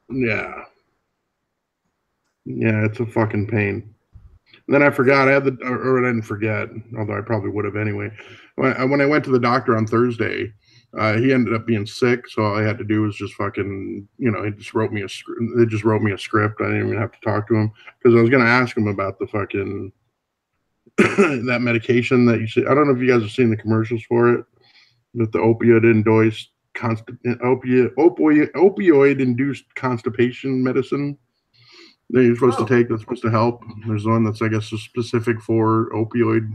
Yeah. Yeah, it's a fucking pain. And then I forgot I didn't forget, although I probably would have anyway. When I went to the doctor on Thursday, he ended up being sick, so all I had to do was just fucking, he just wrote me a script. They just wrote me a script. I didn't even have to talk to him because I was gonna ask him about the fucking that medication that you see. I don't know if you guys have seen the commercials for it, but the opioid-induced opioid-induced constipation medicine that you're supposed to take that's supposed to help. There's one that's, I guess, specific for opioid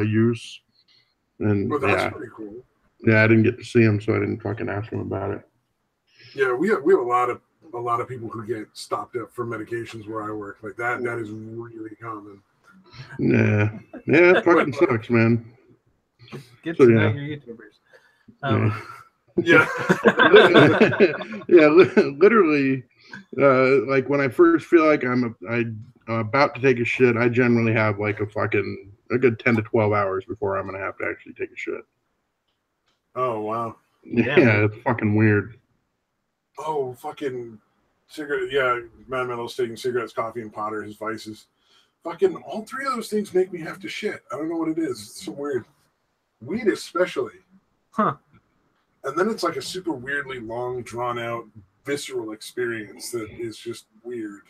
use. And Well, that's pretty cool. Yeah, I didn't get to see him, so I didn't fucking ask him about it. Yeah, we have a lot of people who get stopped up for medications where I work. Like that is really common. Yeah, it fucking sucks, man. Get to know your YouTubers. Yeah. Yeah, literally. Like when I first feel like I'm about to take a shit, I generally have like a good 10 to 12 hours before I'm gonna have to actually take a shit. Oh wow. Yeah, it's fucking weird. Oh, fucking cigarette. Yeah, Mad Metal's taking cigarettes, coffee, and Potter, his vices. Fucking all three of those things make me have to shit. I don't know what it is. It's so weird. Weed especially. Huh. And then it's like a super weirdly long, drawn out, visceral experience that is just weird.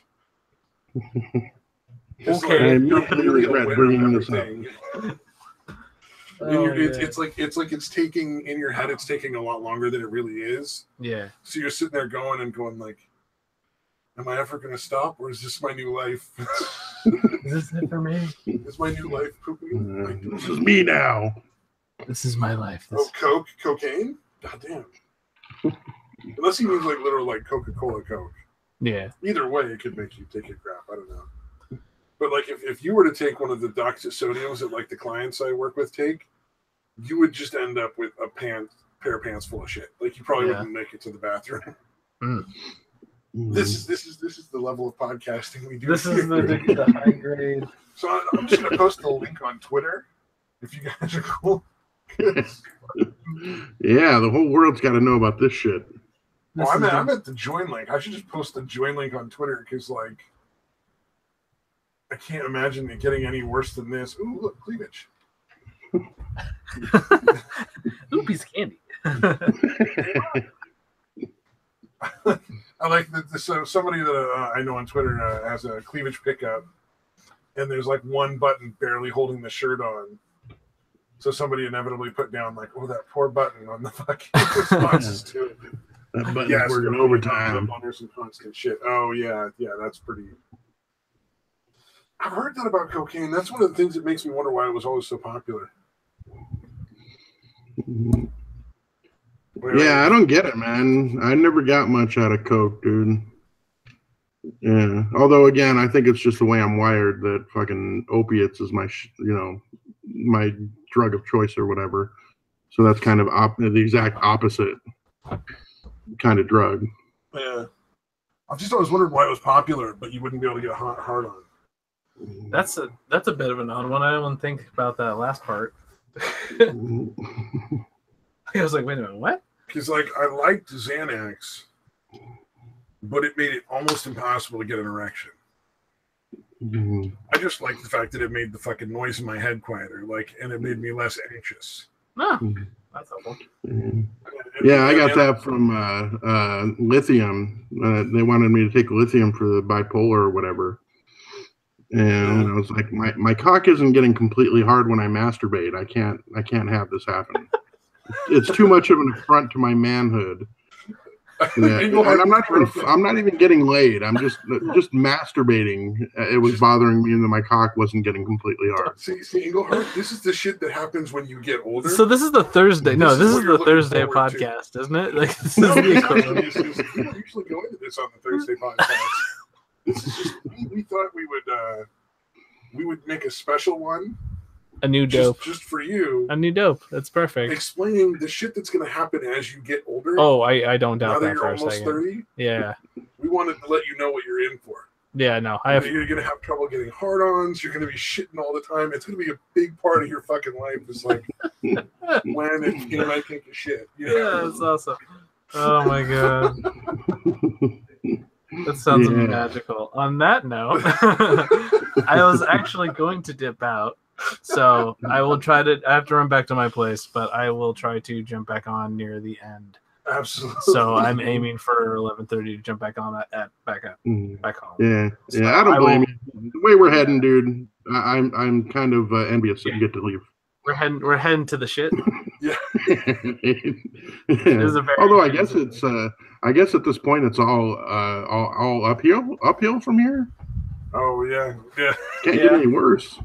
Okay. I immediately regret bringing this up. It's like it's taking in your head. It's taking a lot longer than it really is. Yeah. So you're sitting there going like, "Am I ever going to stop, or is this my new life? Is this it for me? Is my new life pooping? This is me now. This is my life. Cocaine? God damn. Unless he means like literal like Coca-Cola Coke. Yeah. Either way, it could make you take a crap. I don't know. But like if you were to take one of the Docazet sodiums that like the clients I work with take, you would just end up with a pair of pants full of shit. Like you probably wouldn't make it to the bathroom. This is the level of podcasting we do. This is the high grade. So I'm just gonna post the link on Twitter if you guys are cool. Yeah, the whole world's got to know about this shit. Well, I'm at the join link. I should just post the join link on Twitter because, like, I can't imagine it getting any worse than this. Ooh, look, cleavage. Ooh, piece of candy. I like that. So somebody that I know on Twitter has a cleavage pickup, and there's like one button barely holding the shirt on. So somebody inevitably put down like, "Oh, that poor button" on the fucking responses to it. That button's working overtime. There's some constant shit. Oh yeah, that's pretty. I've heard that about cocaine. That's one of the things that makes me wonder why it was always so popular. Yeah, I don't get it, man. I never got much out of coke, dude. Yeah. Although, again, I think it's just the way I'm wired that fucking opiates is my, my drug of choice or whatever. So that's kind of the exact opposite kind of drug. Yeah. I've just always wondered why it was popular, but you wouldn't be able to get hard on. That's a bit of an odd one. I didn't think about that last part. I was like, wait a minute, what? Because, like, I liked Xanax, but it made it almost impossible to get an erection. I just liked the fact that it made the fucking noise in my head quieter, like, and it made me less anxious. Oh, that's helpful. Yeah, I got that from lithium. They wanted me to take lithium for the bipolar or whatever. And I was like, my cock isn't getting completely hard when I masturbate. I can't have this happen. It's too much of an affront to my manhood. Yeah. And I'm not even getting laid. I'm just masturbating. It was bothering me, and that my cock wasn't getting completely hard. See, Engelhardt, this is the shit that happens when you get older. So this is the Thursday. No, this is the Thursday podcast, isn't it? Like this is the equivalent. We don't usually go into this on the Thursday podcast. This is just we thought we would make a special one. A new dope. Just for you. A new dope. That's perfect. Explaining the shit that's going to happen as you get older. Oh, I don't doubt that for a second. Now that you're almost 30. Yeah. We wanted to let you know what you're in for. Yeah, no. You're going to have trouble getting hard-ons. You're going to be shitting all the time. It's going to be a big part of your fucking life. It's like when and I take a shit. Yeah, that's awesome. Oh, my God. That sounds magical. On that note, I was actually going to dip out. So I will try to. I have to run back to my place, but I will try to jump back on near the end. Absolutely. So I'm aiming for 11:30 to jump back on back home. Yeah, so I don't blame you. The way we're heading, dude, I'm kind of envious that you get to leave. We're heading to the shit. Yeah. Although I guess it's I guess at this point it's all uphill from here. Oh yeah. Can't get any worse.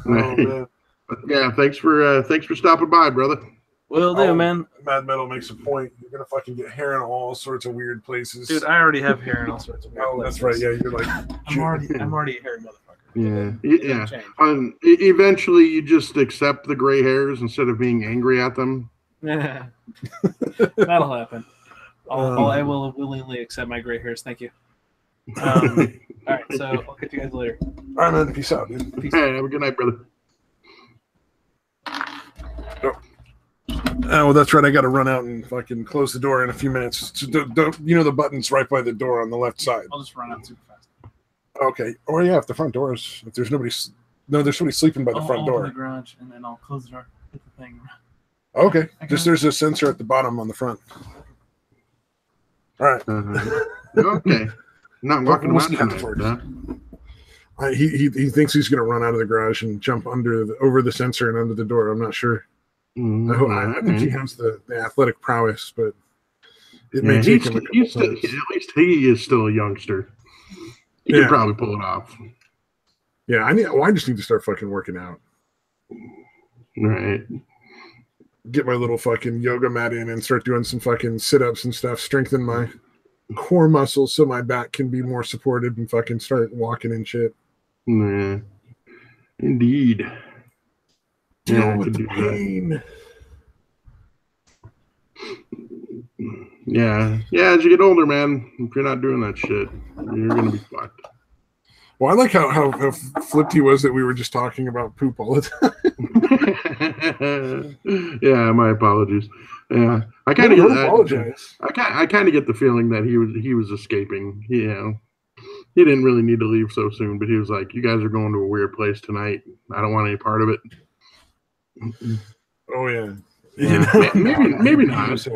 Oh, man. Yeah, thanks for stopping by, brother. Will do, man. Mad Metal makes a point. You're gonna fucking get hair in all sorts of weird places. Dude, I already have hair in all sorts of weird places. That's right. Yeah, you're like I'm already a hairy motherfucker. Yeah. Eventually, you just accept the gray hairs instead of being angry at them. Yeah, that'll happen. I will willingly accept my gray hairs. Thank you. All right, so I'll catch you guys later. All right, man. Peace out, dude. Hey, have a good night, brother. Oh, well, that's right. I got to run out and fucking close the door in a few minutes. So the button's right by the door on the left side. I'll just run out super fast. Okay. Or yeah, if the front door is, if there's nobody, there's somebody sleeping by the front door. I'll open the garage and then I'll close the door. Hit the thing. Okay. Just there's a sensor at the bottom on the front. All right. Okay. Not walking around tonight, huh? He thinks he's going to run out of the garage and jump over the sensor and under the door. I'm not sure. I think he has the athletic prowess, but it may take him a couple times. At least he is still a youngster. He can probably pull it off. Yeah, I just need to start fucking working out. Right. Get my little fucking yoga mat in and start doing some fucking sit-ups and stuff. Strengthen my core muscles so my back can be more supported and fucking start walking and shit. Yeah. Indeed. Deal with the pain. That. Yeah. As you get older, man, if you're not doing that shit, you're gonna be fucked. Well, I like how flipped he was that we were just talking about poop all the time. Yeah, my apologies. Yeah, I kind of apologize. I kind of get the feeling that he was escaping. You know, he didn't really need to leave so soon, but he was like, "You guys are going to a weird place tonight. I don't want any part of it." Oh yeah, maybe not. Was,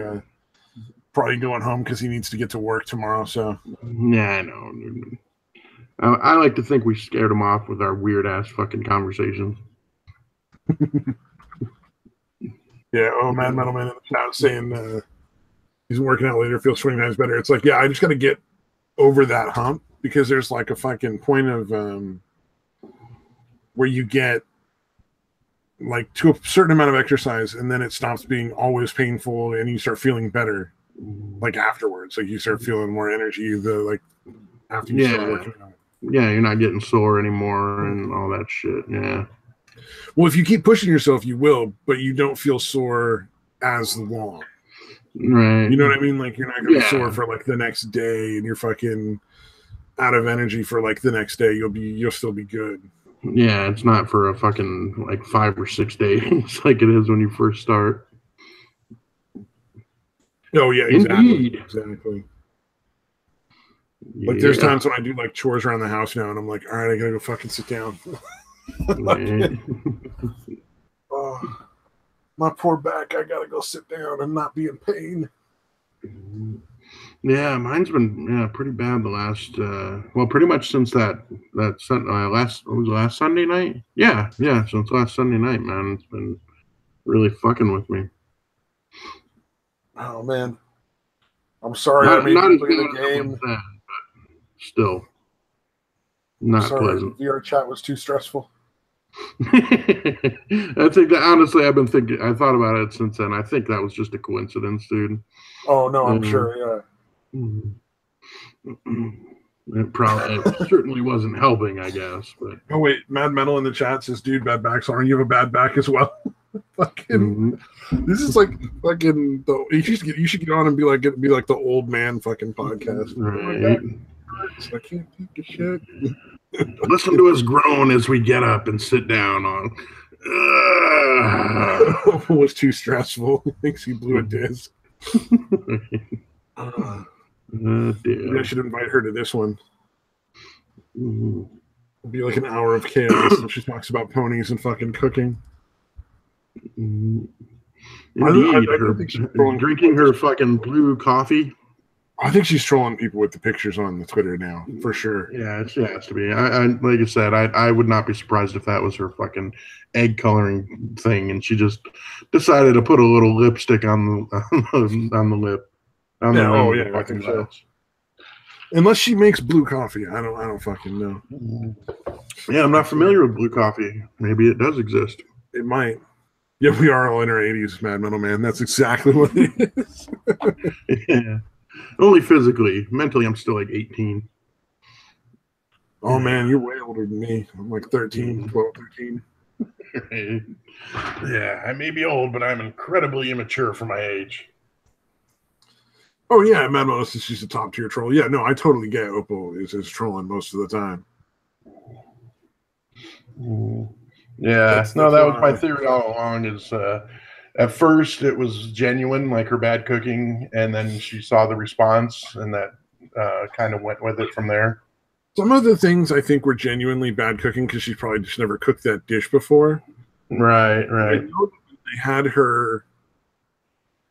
probably going home because he needs to get to work tomorrow. So yeah, I know. I like to think we scared him off with our weird ass fucking conversations. Yeah. Oh, Mad Metal Man in the chat saying he's working out later, feels 20 times better. It's like, yeah, I just got to get over that hump because there's like a fucking point of where you get like to a certain amount of exercise and then it stops being always painful and you start feeling better like afterwards. Like you start feeling more energy after you start working out. Yeah, you're not getting sore anymore and all that shit. Yeah. Well, if you keep pushing yourself, you will, but you don't feel sore as long. Right. You know what I mean? Like you're not gonna be sore for like the next day and you're fucking out of energy for like the next day. You'll still be good. Yeah, it's not for a fucking like 5 or 6 days like it is when you first start. Oh yeah, Indeed. Exactly. Like there's times when I do like chores around the house now, and I'm like, all right, I gotta go fucking sit down. Oh, my poor back. I gotta go sit down and not be in pain. Yeah, mine's been pretty bad the last pretty much since that last Sunday night. Yeah, since last Sunday night, man, it's been really fucking with me. Oh man, I'm sorry I made you play the game. But still, not pleasant. The VR chat was too stressful. I think that honestly, I thought about it since then. I think that was just a coincidence, dude. Oh no, I'm sure. Yeah. It certainly wasn't helping, I guess. But oh wait, Mad Metal in the chat says, "Dude, bad back's on. You have a bad back as well." Fucking, this is like fucking. You should get on and be like the old man fucking podcast. Right. I can't take a shit. Listen to us groan as we get up and sit down on. It was too stressful. He thinks he blew a disc. Maybe I should invite her to this one. It'll be like an hour of chaos and she talks about ponies and fucking cooking. Indeed, I think she's drinking her fucking blue coffee. I think she's trolling people with the pictures on the Twitter now, for sure. Yeah, it has to be. I like I said, I would not be surprised if that was her fucking egg coloring thing, and she just decided to put a little lipstick on the lip. I think so. Unless she makes blue coffee, I don't fucking know. Yeah, I'm not familiar with blue coffee. Maybe it does exist. It might. Yeah, we are all in our 80s, Mad Metal Man. That's exactly what it is. Yeah. Only physically. Mentally, I'm still like 18. Oh, man, you're way older than me. I'm like 13, 12, 13. Yeah, I may be old, but I'm incredibly immature for my age. Oh, yeah, Mad Metal says she's a top-tier troll. Yeah, no, I totally get Opal is trolling most of the time. Yeah, that was my theory all along is at first it was genuine, like her bad cooking, and then she saw the response, and that kind of went with it from there. Some of the things I think were genuinely bad cooking because she probably just never cooked that dish before. Right. They had her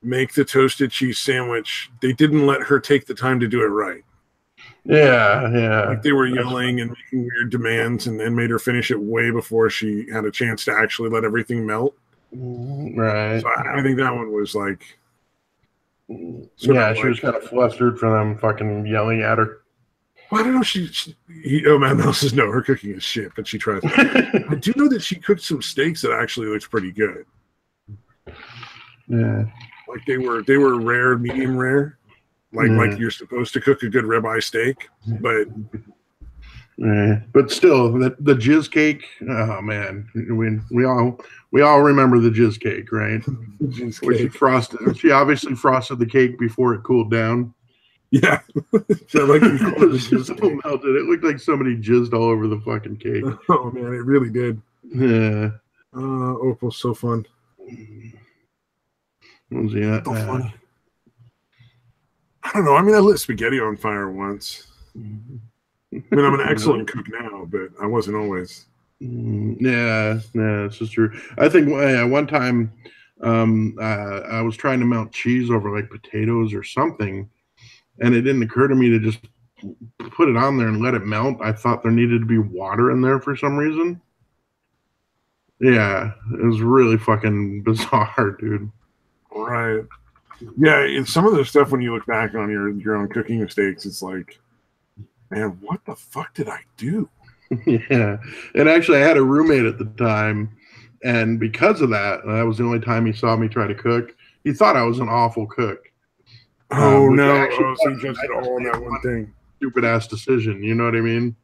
make the toasted cheese sandwich. They didn't let her take the time to do it right. Yeah. Like they were yelling and making weird demands and made her finish it way before she had a chance to actually let everything melt. Right. So I think that one was like... she was kind of flustered for them fucking yelling at her. Well, I don't know. Mad Mel says, no, her cooking is shit, but she tries. I do know that she cooked some steaks that actually looks pretty good. Yeah. Like they were rare, medium rare. Like you're supposed to cook a good ribeye steak, but But still, the jizz cake. Oh man, we all remember the jizz cake, right? Jizz Where cake. she obviously frosted the cake before it cooled down. Yeah, so like you call it the jizz so cake. melted. It looked like somebody jizzed all over the fucking cake. Oh man, it really did. Yeah. Opal's so fun. What was he at? So funny. I don't know. I mean, I lit spaghetti on fire once. I mean, I'm an excellent cook now, but I wasn't always. Yeah, this is true. I think one time I was trying to melt cheese over like potatoes or something, and it didn't occur to me to just put it on there and let it melt. I thought there needed to be water in there for some reason. Yeah, it was really fucking bizarre, dude. Right. Yeah, and some of the stuff when you look back on your own cooking mistakes, it's like, man, what the fuck did I do? Yeah, and actually, I had a roommate at the time, and because of that, that was the only time he saw me try to cook. He thought I was an awful cook. Oh no! So you just did all on that one thing. Stupid ass decision. You know what I mean?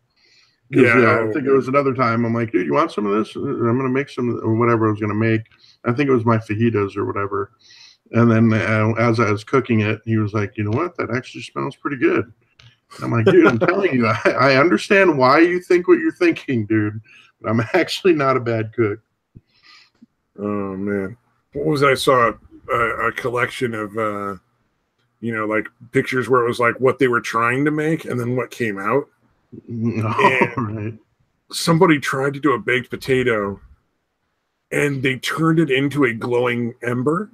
Yeah. I think it was another time. I'm like, dude, you want some of this? I'm gonna make some or whatever I was gonna make. I think it was my fajitas or whatever. And then as I was cooking it, he was like, you know what? That actually smells pretty good. I'm like, dude, I'm telling you, I understand why you think what you're thinking, dude. But I'm actually not a bad cook. Oh man, what was I saw a collection of like pictures where it was like what they were trying to make and then what came out. Right. Somebody tried to do a baked potato, and they turned it into a glowing ember.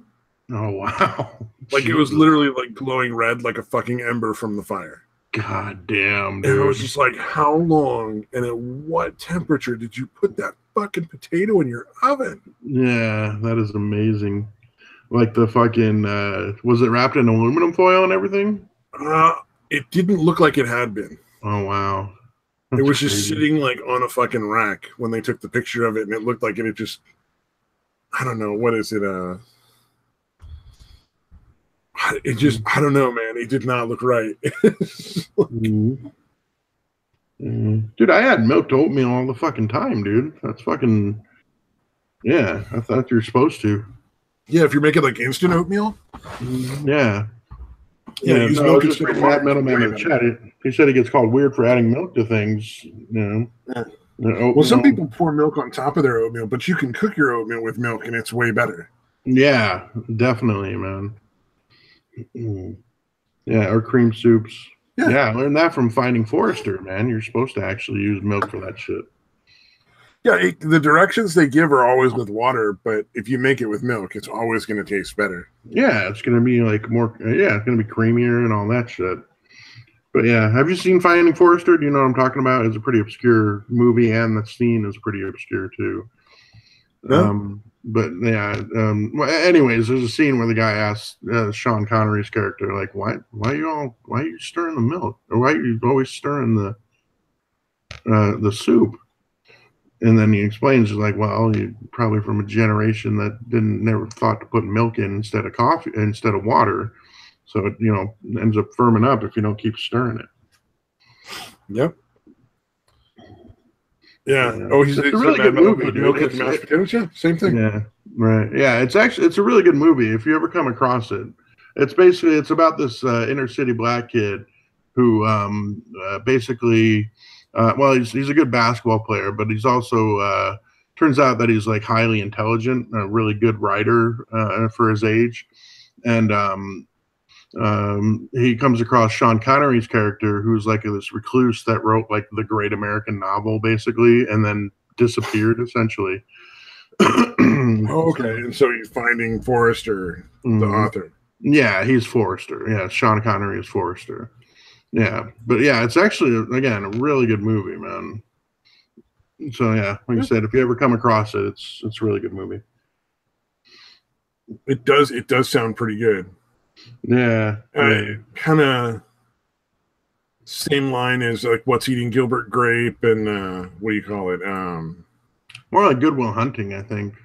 Oh wow! Like it was literally like glowing red, like a fucking ember from the fire. God damn, dude. And I was just like, how long and at what temperature did you put that fucking potato in your oven? Yeah, that is amazing. Like the fucking, was it wrapped in aluminum foil and everything? It didn't look like it had been. Oh, wow. It was just sitting like on a fucking rack when they took the picture of it, and it looked like it had just, I don't know, what is it? It just, I don't know, man. It did not look right. Dude, I had milked oatmeal all the fucking time, dude. That's fucking, yeah, I thought you were supposed to. Yeah, if you're making like instant oatmeal. Yeah. Yeah, use milk instead of water. That middleman in the chat, he said it gets called weird for adding milk to things, you know. Yeah. Well, some people pour milk on top of their oatmeal, but you can cook your oatmeal with milk, and it's way better. Yeah, definitely, man. Yeah, or cream soups. Yeah, I learned that from Finding Forrester, man. You're supposed to actually use milk for that shit. Yeah, the directions they give are always with water, but if you make it with milk, it's always going to taste better. Yeah, it's going to be like more, it's going to be creamier and all that shit. But yeah, have you seen Finding Forrester? Do you know what I'm talking about? It's a pretty obscure movie, and the scene is pretty obscure too. No? But yeah, anyways, there's a scene where the guy asks Sean Connery's character, like, why are you stirring the milk? Or why are you always stirring the soup? And then he explains, he's like, well, you're probably from a generation that never thought to put milk in instead of coffee, instead of water. So it, ends up firming up if you don't keep stirring it. Yep. Yeah. It's a really good movie, dude. Milk with mashed potatoes. Yeah, same thing. Yeah. Right. Yeah. It's a really good movie if you ever come across it. It's about this inner city black kid who basically. He's a good basketball player, but he's also turns out that he's like highly intelligent, a really good writer for his age, and he comes across Sean Connery's character, who's like this recluse that wrote like the great American novel, basically, and then disappeared essentially. Okay, and so he's Finding Forrester, the author. Yeah, he's Forrester. Yeah, Sean Connery is Forrester. Yeah, but yeah, it's actually, again, a really good movie, man. So yeah, like I said, if you ever come across it, it's a really good movie. It does sound pretty good. Yeah. Kind of same line as like What's Eating Gilbert Grape and what do you call it? More like Good Will Hunting, I think.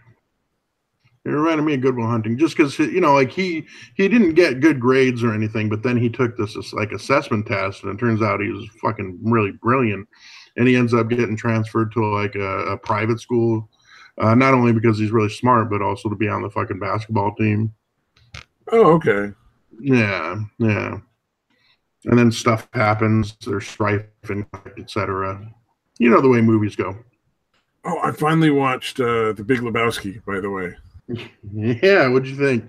It reminded me of Good Will Hunting, just because like he didn't get good grades or anything, but then he took this like assessment test, and it turns out he was fucking really brilliant. and he ends up getting transferred to like a private school, not only because he's really smart, but also to be on the fucking basketball team. Oh, okay. Yeah. And then stuff happens. There's strife and etc. You know the way movies go. Oh, I finally watched The Big Lebowski, by the way. Yeah, what'd you think?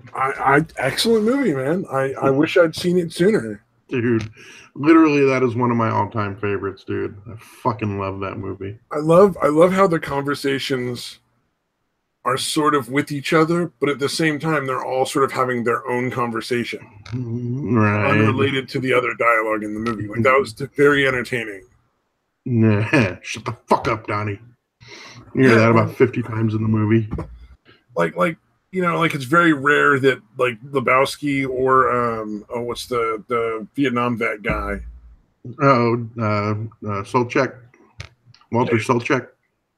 Excellent movie, man. I wish I'd seen it sooner. Dude, literally that is one of my all-time favorites, dude. I fucking love that movie. I love how the conversations are sort of with each other, but at the same time they're all sort of having their own conversation. Right. Unrelated to the other dialogue in the movie. Like that was very entertaining. Nah, shut the fuck up, Donnie. You hear that about 50 times in the movie. Like it's very rare that like Lebowski or what's the Vietnam vet guy? Solchek. Walter Solchek.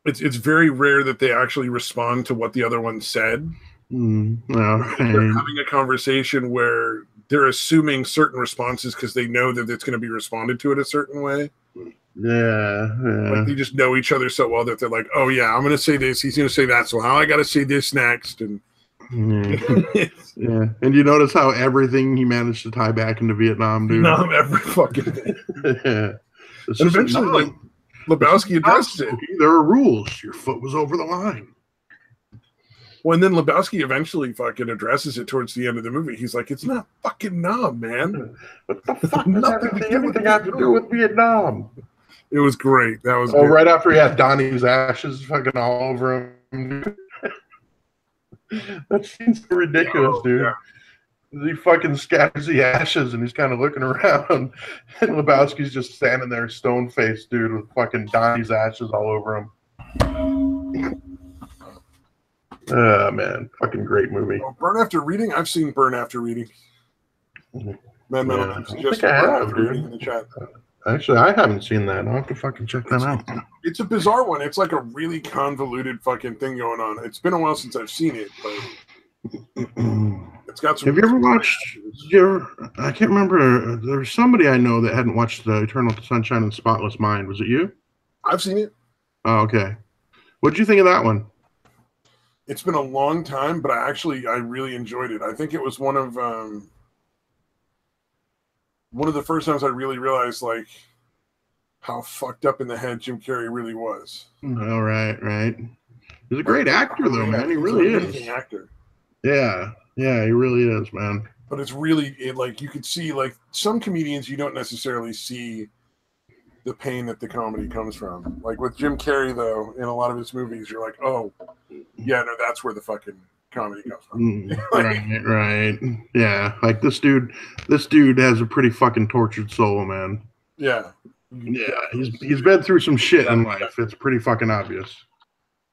It's very rare that they actually respond to what the other one said. They're having a conversation where they're assuming certain responses because they know that it's going to be responded to it a certain way. Yeah. Like they just know each other so well that they're like, oh yeah, I'm going to say this, he's going to say that, so how I got to say this next. And yeah, and you notice how everything he managed to tie back into Vietnam, dude. Vietnam, every fucking thing. Yeah. And eventually, like, Lebowski addresses it. There are rules. Your foot was over the line. Well, and then Lebowski eventually fucking addresses it towards the end of the movie. He's like, it's not fucking Nam, man. What the fuck does everything have to do with Vietnam? It was great. That was good. Right after he had Donnie's ashes fucking all over him. That seems so ridiculous, dude. Yeah. He fucking scatters the ashes and he's kind of looking around. And Lebowski's just standing there, stone faced, dude, with fucking Donnie's ashes all over him. Oh, man. Fucking great movie. Oh, Burn After Reading? I've seen Burn After Reading. Man, I think I have, dude. In the chat. Actually, I haven't seen that. I'll have to fucking check that out. It's a bizarre one. It's like a really convoluted fucking thing going on. It's been a while since I've seen it, but it's got some. Have you ever watched? I can't remember. There's somebody I know that hadn't watched the Eternal Sunshine and Spotless Mind. Was it you? I've seen it. Oh, okay. What did you think of that one? It's been a long time, but I really enjoyed it. I think it was one of the first times I really realized like how fucked up in the head Jim Carrey really was. Oh, right. He's a great actor, though, man. He really is. He's an amazing actor. Yeah, he really is, man. But it's really like you could see like some comedians you don't necessarily see the pain that the comedy comes from. Like with Jim Carrey, though, in a lot of his movies, you're like, oh, yeah, no, that's where the fucking comedy comes from. Right. Yeah, like this dude has a pretty fucking tortured soul, man. Yeah. He's been through some shit in life. It's pretty fucking obvious.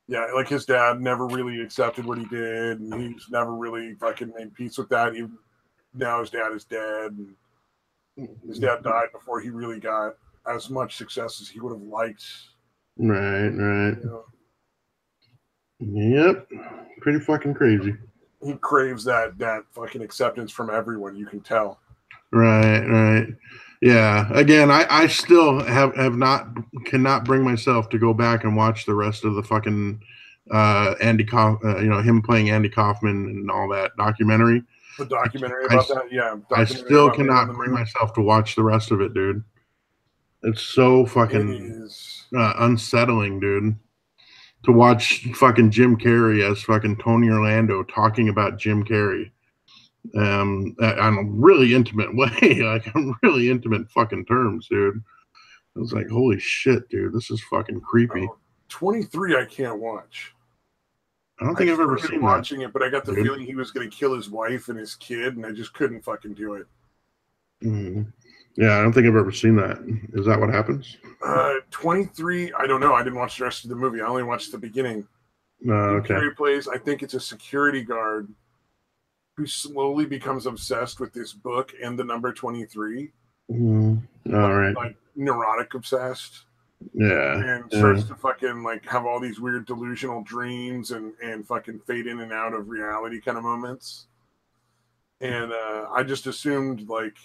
Yeah, like his dad never really accepted what he did, and he's never really fucking made peace with that. Even now his dad is dead, and his dad died before he really got as much success as he would have liked. Right. You know? Yep. Pretty fucking crazy. He craves that fucking acceptance from everyone, you can tell. Right. Yeah. Again, I still cannot bring myself to go back and watch the rest of the fucking him playing Andy Kaufman and all that documentary. The documentary about that? Yeah. I still cannot bring myself to watch the rest of it, dude. It's so fucking unsettling, dude. To watch fucking Jim Carrey as fucking Tony Orlando talking about Jim Carrey on a really intimate way, like on really intimate fucking terms, dude. I was like, holy shit, dude, this is fucking creepy. 23 I can't watch. I don't think I've ever seen watching it, but I got the feeling he was going to kill his wife and his kid, and I just couldn't fucking do it. Mm-hmm. Yeah, I don't think I've ever seen that. Is that what happens? 23, I don't know. I didn't watch the rest of the movie. I only watched the beginning. Okay. Carrey plays, I think it's a security guard who slowly becomes obsessed with this book and the number 23. Mm-hmm. All right. Like neurotic obsessed. Yeah. And starts to fucking like have all these weird delusional dreams and fucking fade in and out of reality kind of moments. And I just assumed like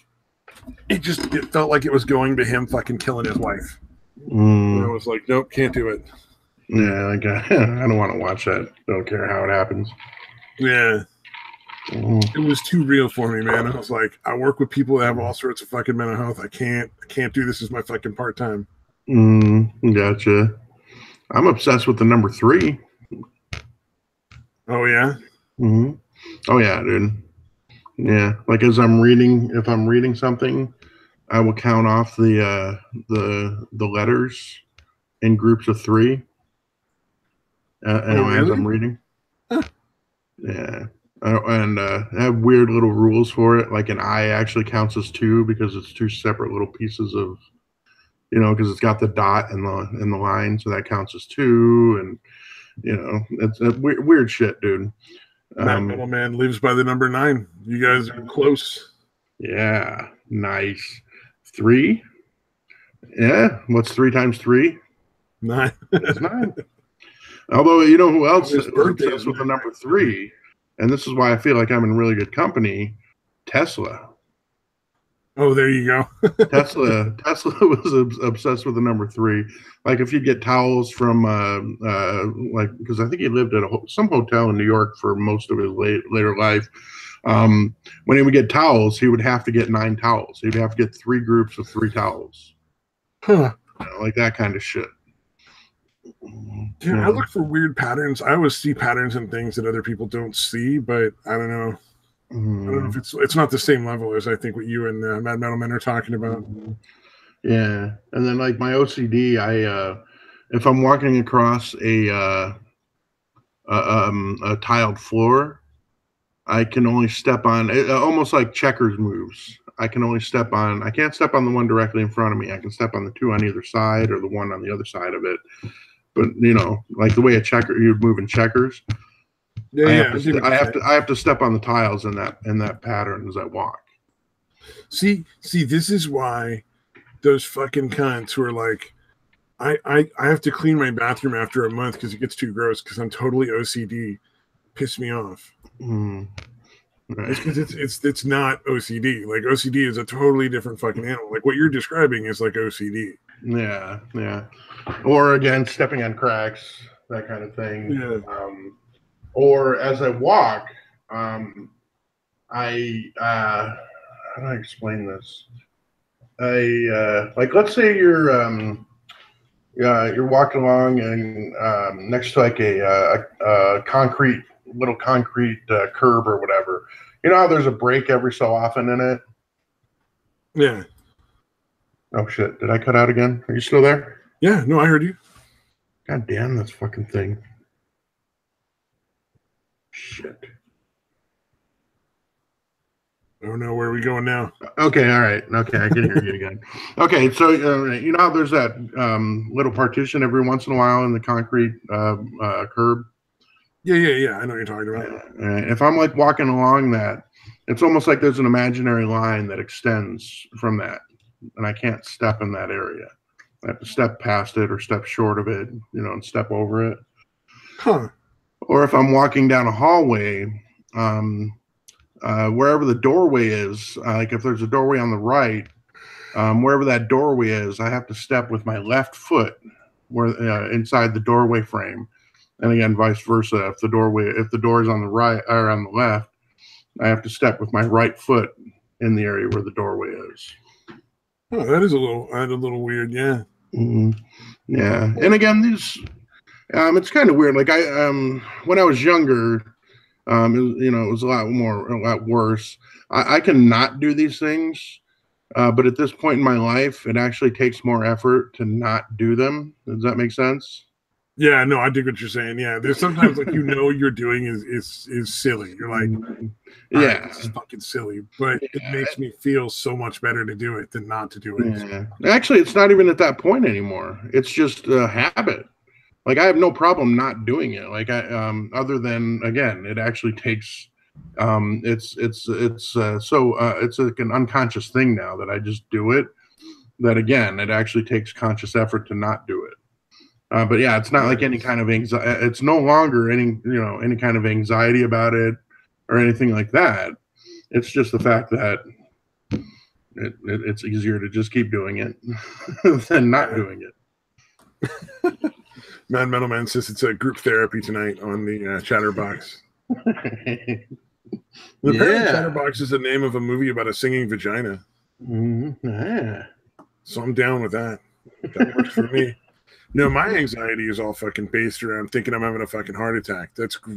it felt like it was going to him fucking killing his wife. And I was like, nope, can't do it. Yeah, like I don't want to watch that. Don't care how it happens. Yeah. It was too real for me, man. I was like, I work with people that have all sorts of fucking mental health. I can't do this as my fucking part-time. Gotcha. I'm obsessed with the number 3. Oh yeah. Oh yeah, dude. Yeah, like as I'm reading, if I'm reading something, I will count off the letters in groups of 3. Really? As I'm reading. Huh. Yeah. And I have weird little rules for it. Like an I actually counts as 2 because it's 2 separate little pieces of, because it's got the dot and the line, so that counts as 2. And it's weird shit, dude. That middleman lives by the number 9. You guys are close. Yeah, nice. 3. Yeah, what's 3 times 3? 9. That's 9. Although, you know who else is birthday obsessed with the number 3? And this is why I feel like I'm in really good company. Tesla. Oh, there you go. Tesla was obsessed with the number 3. Like if you get towels from, because I think he lived at some hotel in New York for most of his later life. When he would get towels, he would have to get 9 towels. He'd have to get 3 groups of 3 towels. Huh. Like that kind of shit. Yeah, I look for weird patterns. I always see patterns in things that other people don't see, but I don't know. I don't know if it's not the same level as I think what you and Mad Metal Men are talking about. Yeah, and then like my OCD, if I'm walking across a tiled floor, I can only step on almost like checkers moves. I can't step on the one directly in front of me. I can step on the 2 on either side or the one on the other side of it. But like the way you move in checkers. Yeah, I have to step on the tiles in that pattern as I walk. See, this is why those fucking cunts who are like, I have to clean my bathroom after a month because it gets too gross because I'm totally OCD. Piss me off. Right. It's because it's not OCD. Like OCD is a totally different fucking animal. Like what you're describing is like OCD. Yeah. Or again, stepping on cracks, that kind of thing. Yeah. Or as I walk, how do I explain this? Like let's say you're walking along and next to like a concrete curb or whatever. You know how there's a break every so often in it? Yeah. Oh shit! Did I cut out again? Are you still there? Yeah. No, I heard you. God damn this fucking thing! Shit. Oh no, where are we going now? Okay, all right. Okay, I can hear you again. Okay, so you know how there's that little partition every once in a while in the concrete curb? Yeah. I know what you're talking about. If I'm like walking along that, it's almost like there's an imaginary line that extends from that, and I can't step in that area. I have to step past it or step short of it, and step over it. Huh. Or if I'm walking down a hallway, wherever the doorway is, like if there's a doorway on the right, wherever that doorway is, I have to step with my left foot inside the doorway frame. And again, vice versa. If the door is on the right or on the left, I have to step with my right foot in the area where the doorway is. Oh, that is a little weird. Yeah. Mm-hmm. Yeah. And again, these, it's kind of weird. Like when I was younger, it was a lot worse. I can not do these things, but at this point in my life, it actually takes more effort to not do them. Does that make sense? Yeah, no, I dig what you're saying. Yeah, there's sometimes like you're doing is silly. You're like, yeah, this is fucking silly, but it makes me feel so much better to do it than not to do it. Yeah. Actually, it's not even at that point anymore. It's just a habit. Like I have no problem not doing it. Like other than again, it actually takes. It's like an unconscious thing now that I just do it. That again, it actually takes conscious effort to not do it. But yeah, it's not like any kind of anxiety. It's no longer any kind of anxiety about it or anything like that. It's just the fact that it's easier to just keep doing it than not doing it. Mad Metal Man says it's a group therapy tonight on the Chatterbox. Apparently, Chatterbox is the name of a movie about a singing vagina. Yeah. So I'm down with that. That works for me. No, my anxiety is all fucking based around thinking I'm having a fucking heart attack.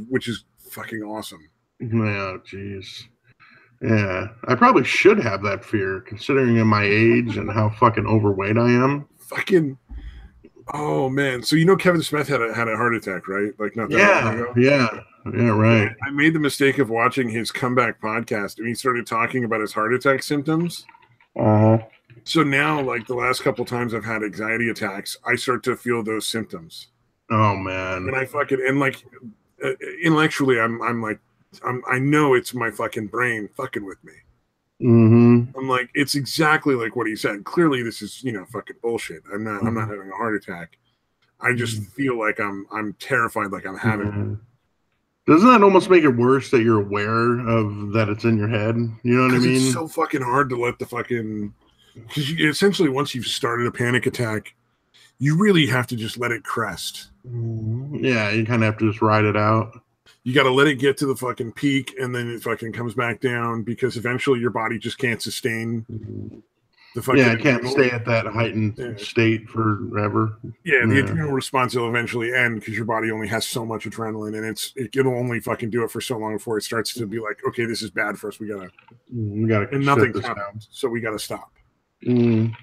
Which is fucking awesome. Oh, jeez. Yeah, I probably should have that fear, considering my age and how fucking overweight I am. Fucking. Oh man! So Kevin Smith had a heart attack, right? Like not that long ago. Yeah, right. I made the mistake of watching his comeback podcast, and he started talking about his heart attack symptoms. So now, like the last couple times I've had anxiety attacks, I start to feel those symptoms. Oh man! And I fucking intellectually, I know it's my fucking brain fucking with me. Mm-hmm. I'm like, it's exactly like what he said. Clearly, this is fucking bullshit. I'm not having a heart attack. I just feel like I'm terrified, like I'm having. Doesn't that almost make it worse that you're aware of that it's in your head? You know what I mean? It's so fucking hard to let the fucking, because essentially once you've started a panic attack, you really have to just let it crest. Yeah, you kind of have to just ride it out. You got to let it get to the fucking peak, and then it fucking comes back down, because eventually your body just can't sustain the fucking. Yeah, it can't stay at that heightened state forever. Yeah, the adrenal response will eventually end, because your body only has so much adrenaline, and it'll only fucking do it for so long before it starts to be like, okay, this is bad for us. We gotta, and nothing's happened, so we gotta stop. And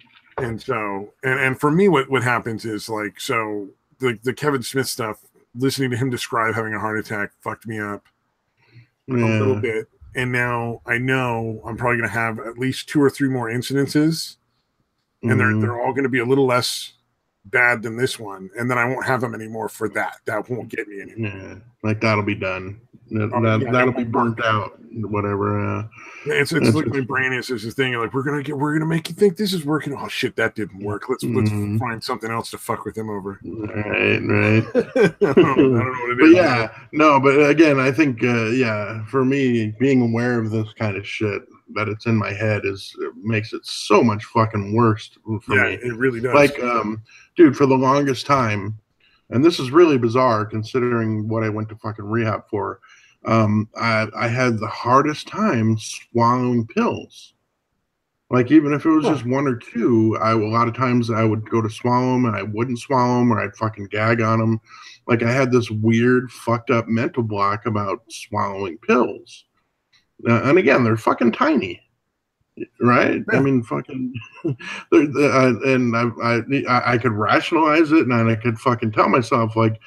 so, and for me, what happens is like, so the Kevin Smith stuff, listening to him describe having a heart attack fucked me up a little bit. And now I know I'm probably going to have at least 2 or 3 more incidences, and they're all going to be a little less bad than this one. And then I won't have them anymore for that. That won't get me anymore. Yeah, like that'll be done. That'll be burnt out. Whatever. It's like my brain is this thing like we're gonna make you think this is working. Oh shit, that didn't work. Let's find something else to fuck with him over. Right. I don't know what it is. But but again, I think for me, being aware of this kind of shit, that it's in my head makes it so much fucking worse for me. It really does. Like, dude, for the longest time, and this is really bizarre considering what I went to fucking rehab for. I had the hardest time swallowing pills. Like, even if it was just 1 or 2, a lot of times I would go to swallow them and I wouldn't swallow them, or I'd fucking gag on them. Like, I had this weird, fucked up mental block about swallowing pills. And again, they're fucking tiny, right? Yeah. I mean, fucking, and I could rationalize it, and I could fucking tell myself, like,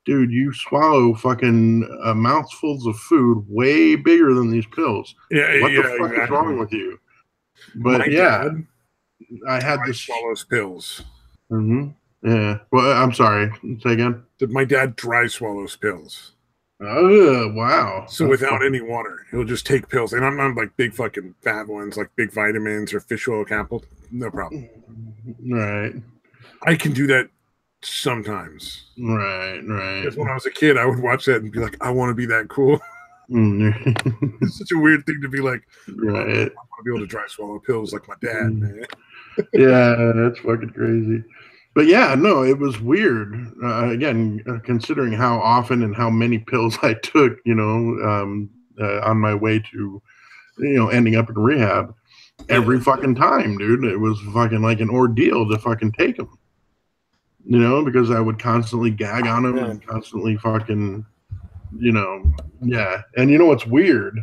dude, you swallow fucking mouthfuls of food way bigger than these pills. What the fuck is wrong with you? But my dad, I had to swallow pills. Yeah. Well, I'm sorry. Say again. My dad dry swallows pills. Oh, wow. So without any water, he'll just take pills. And I'm not like big fucking fat ones, like big vitamins or fish oil capsule. No problem. Right. I can do that sometimes. Right. Because when I was a kid, I would watch that and be like, I want to be that cool. It's such a weird thing to be like, right. I want to be able to dry swallow pills like my dad, man. Yeah, that's fucking crazy. But yeah, no, it was weird. Again, considering how often and how many pills I took, on my way to, ending up in rehab, every fucking time, dude, it was fucking like an ordeal to fucking take them. Because I would constantly gag on them and constantly fucking, yeah. And what's weird?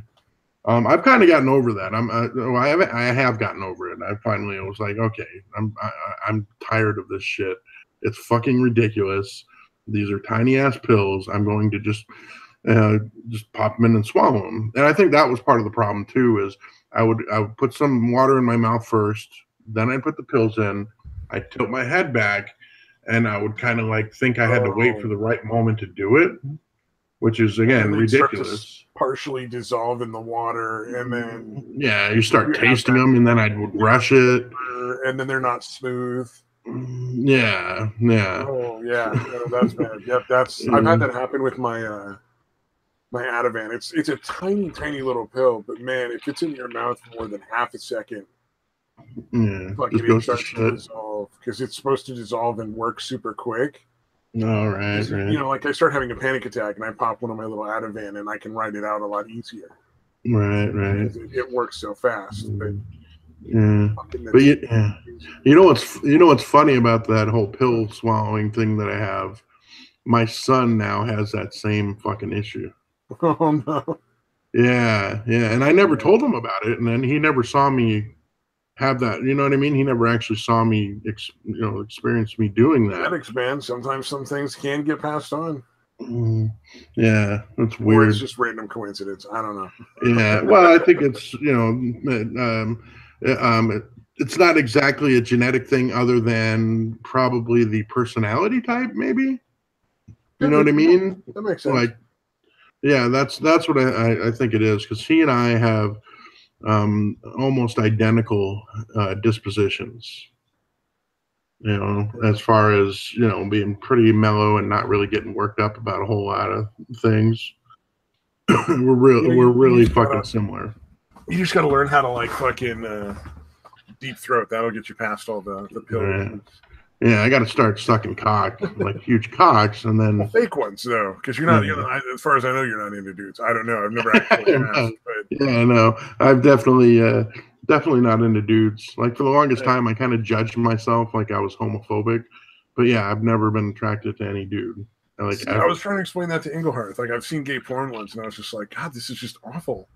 I've kind of gotten over that. I have gotten over it. I finally was like, okay, I'm tired of this shit. It's fucking ridiculous. These are tiny ass pills. I'm going to just pop them in and swallow them. And I think that was part of the problem too. Is I would put some water in my mouth first, then I'd put the pills in. I'd tilt my head back, and I would kind of like think I had to wait for the right moment to do it, which is again ridiculous. Partially dissolve in the water, and then you start tasting them, and then I would rush it, and then they're not smooth. Yeah. Oh yeah, that's bad. Yep, I've had that happen with my my Ativan. It's a tiny little pill, but man, if it's in your mouth for more than half a second, it starts to dissolve. dissolve because it's supposed to dissolve and work super quick. All right, right. You know, like I start having a panic attack and I pop one of my little Ativan and I can write it out a lot easier. Right, right. It works so fast. But yeah, but you know what's funny about that whole pill swallowing thing that I have? My son now has that same fucking issue. Oh no. Yeah, yeah, and I never told him about it, and then he never saw me have that. You know what I mean? He never actually saw me, experience me doing that. Genetics, man. Sometimes some things can get passed on. Yeah, that's weird. Or it's just random coincidence. I don't know. Yeah, well, I think it's it's not exactly a genetic thing, other than probably the personality type, maybe. You know what I mean? That makes sense. Like, yeah, that's what I think it is, because he and I have almost identical dispositions. You know, as far as, being pretty mellow and not really getting worked up about a whole lot of things. we're really fucking similar. You just got to learn how to like fucking deep throat. That'll get you past all the pills. Right. Yeah, I got to start sucking cock, like huge cocks, and then fake ones though, because you're not. As far as I know, you're not into dudes. I don't know. I've never actually asked. But yeah, no, I've definitely not into dudes. Like for the longest time, I kind of judged myself like I was homophobic, but yeah, I've never been attracted to any dude. I was trying to explain that to Engelhardt. Like I've seen gay porn once, and I was just like, God, this is just awful.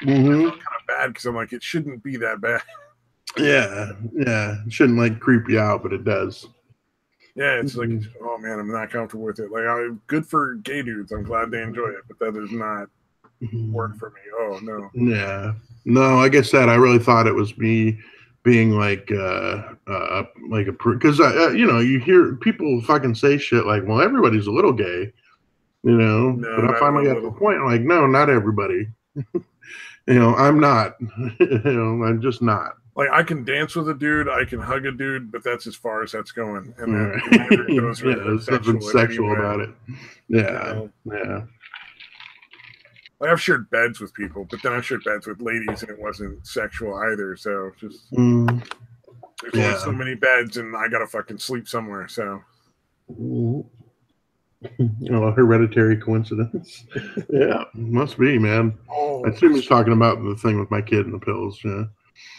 Mm-hmm. I felt kind of bad because I'm like, it shouldn't be that bad. Yeah, it shouldn't like creep you out, but it does. Yeah, it's like, oh man, I'm not comfortable with it. Like, I'm good for gay dudes. I'm glad they enjoy it, but that does not work for me. Oh no. Yeah, no. Like I said, I really thought it was me being like a because you hear people fucking say shit like, well, everybody's a little gay, No, but I finally got to the point like, no, not everybody. I'm not. I'm just not. Like I can dance with a dude, I can hug a dude, but that's as far as that's going. And there's nothing sexual about it. Yeah, yeah. Like I've shared beds with people, but then I shared beds with ladies, and it wasn't sexual either. So just there's only so many beds, and I gotta fucking sleep somewhere. So. Hereditary coincidence. Yeah, must be, man. I assume he's talking about the thing with my kid and the pills. Yeah.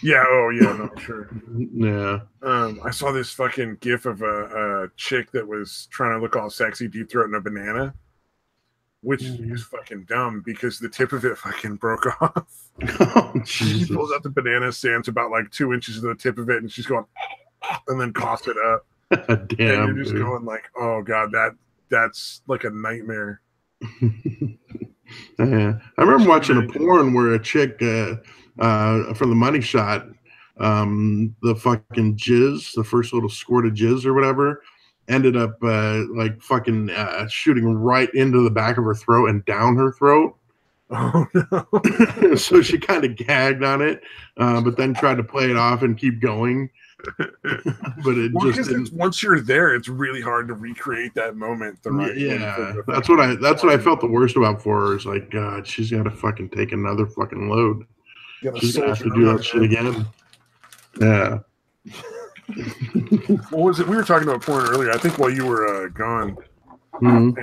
Yeah. Oh, yeah. No, sure. Yeah. I saw this fucking gif of a chick that was trying to look all sexy, deep throating a banana, which is fucking dumb because the tip of it fucking broke off. Oh, she pulls out the banana, stands about like 2 inches of the tip of it, and she's going, and then coughs it up. Damn. And you're just going like, oh god, that's like a nightmare. Yeah. I remember watching a porn where a chick for the money shot, the fucking jizz, the first little squirt of jizz or whatever, ended up like fucking shooting right into the back of her throat and down her throat. Oh no. So she kind of gagged on it, but then tried to play it off and keep going. But it just didn't. Once you're there, it's really hard to recreate that moment the right way. That's what I felt the worst about for her. Is like, God, she's got to fucking take another fucking load. She's gonna have to do that shit again. Yeah. What was it? We were talking about porn earlier. I think while you were gone, and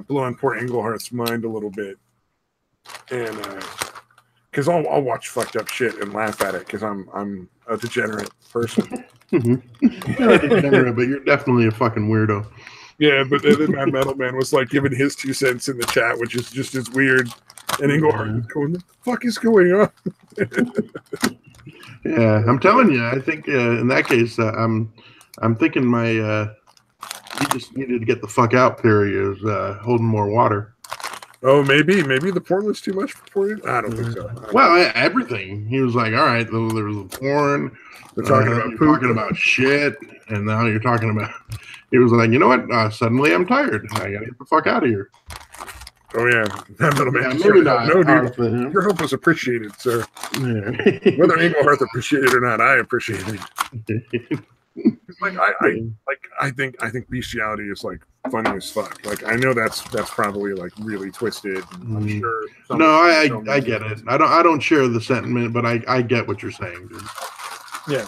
blew on poor Engelhardt's mind a little bit, and because I'll watch fucked up shit and laugh at it because I'm a degenerate person. You're a degenerate, but you're definitely a fucking weirdo. Yeah, but then my metal man was like giving his 2 cents in the chat, which is just as weird. And Engelhardt was going, "What the fuck is going on?" Yeah, I'm telling you. I think in that case, I'm thinking my he just needed to get the fuck out. Period. Is holding more water. Oh, maybe the porn was too much for you. I don't think so. Well, everything. He was like, all right, there was the porn. They're talking about shit, and now you're talking about. He was like, you know what? Suddenly I'm tired. I gotta get the fuck out of here. Oh yeah, that little man. Maybe not. No, dude. Your help was appreciated, sir. Yeah. Whether Engelhardt appreciated it or not, I appreciate it. I think bestiality is like funny as fuck. Like I know that's probably like really twisted. I'm sure. No, I get it. I don't share the sentiment, but I get what you're saying, dude. Yeah.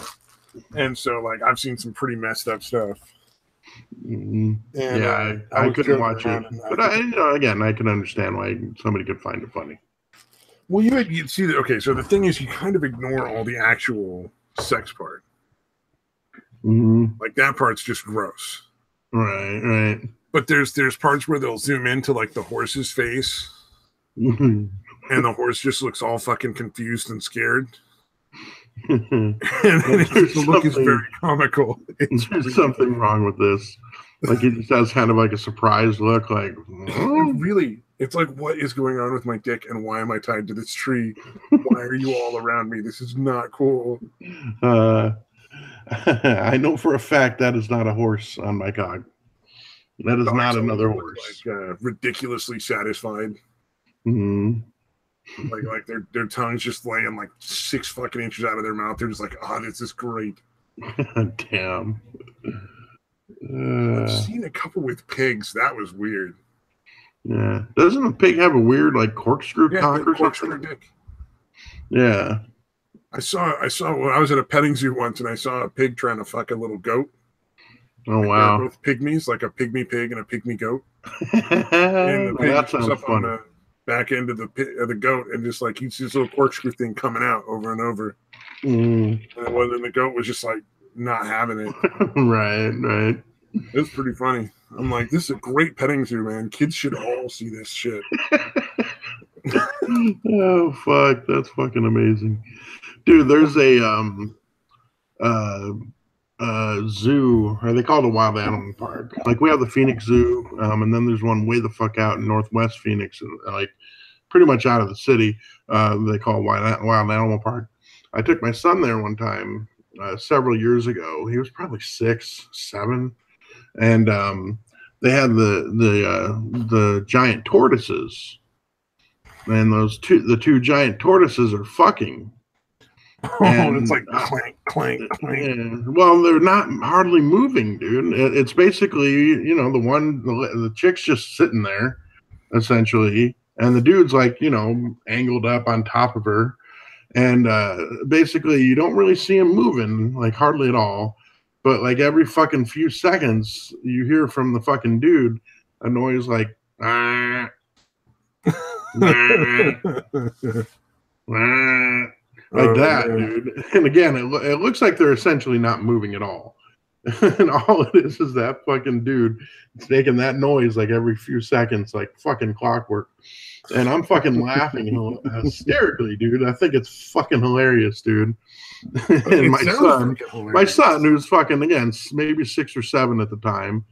And so, like, I've seen some pretty messed up stuff. And, yeah, I couldn't watch it, but again, I can understand why somebody could find it funny. Well, you'd see that. Okay, so the thing is, you kind of ignore all the actual sex part. Like that part's just gross. Right. But there's parts where they'll zoom into like the horse's face, and the horse just looks all fucking confused and scared. And the look is very comical. There's something wrong with this. Like it just has kind of like a surprised look, like really, it's like, what is going on with my dick, and why am I tied to this tree? Why are you all around me? This is not cool. I know for a fact that is not a horse on my cock. That is not another horse. Like, ridiculously satisfied. Like their tongue's just laying like 6 fucking inches out of their mouth. They're just like, oh, this is great. Damn. I've seen a couple with pigs. That was weird. Yeah. Doesn't a pig have a weird like corkscrew cock or something? Dick. Yeah. I saw when I was at a petting zoo once, and I saw a pig trying to fuck a little goat. Oh, wow. They're both pygmies, like a pygmy pig and a pygmy goat. And the pig that sounds up fun. on the back end of the goat, and just like eats this little corkscrew thing coming out over and over. And the goat was just like not having it. Right. It was pretty funny. I'm like, this is a great petting zoo, man. Kids should all see this shit. Oh, fuck. That's fucking amazing. Dude, there's a zoo, or they call it a wild animal park. Like we have the Phoenix Zoo, and then there's one way the fuck out in Northwest Phoenix, like pretty much out of the city. They call it wild animal park. I took my son there one time several years ago. He was probably 6, 7, and they had the giant tortoises, and the two giant tortoises are fucking. And it's like clank, clank, clank. Yeah. Well, they're not hardly moving, dude. It's basically, the chick's just sitting there, essentially, and the dude's like, angled up on top of her, and basically, you don't really see him moving, like hardly at all. But like every fucking few seconds, you hear from the fucking dude a noise like, ah, like that, dude. And again, it looks like they're essentially not moving at all. And all it is that fucking dude making that noise like every few seconds, like fucking clockwork. And I'm fucking laughing hysterically, dude. I think it's fucking hilarious, dude. And my son, who's fucking, again, maybe 6 or 7 at the time,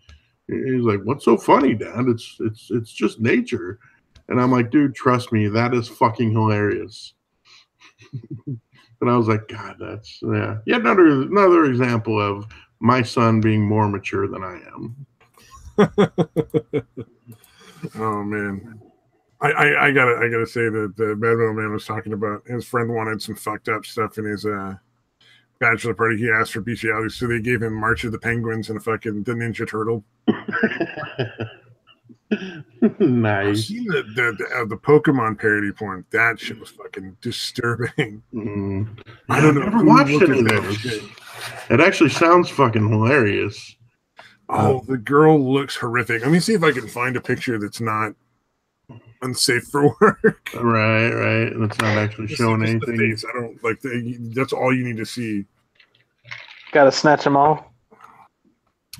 he's like, "What's so funny, Dad? It's just nature." And I'm like, "Dude, trust me, that is fucking hilarious." And I was like, God, that's yet another example of my son being more mature than I am. Oh man, I gotta say that the Bedroll Man was talking about his friend wanted some fucked up stuff in his bachelor party. He asked for bestiality, so they gave him March of the Penguins and the Ninja Turtle. Nice. I've seen the Pokemon parody porn. That shit was fucking disturbing. I don't know. I've never watched any of those. Shit. It actually sounds fucking hilarious. Oh, the girl looks horrific. Let me see if I can find a picture that's not unsafe for work. Right. That's not actually showing anything. I don't like. That's all you need to see. Gotta snatch them all.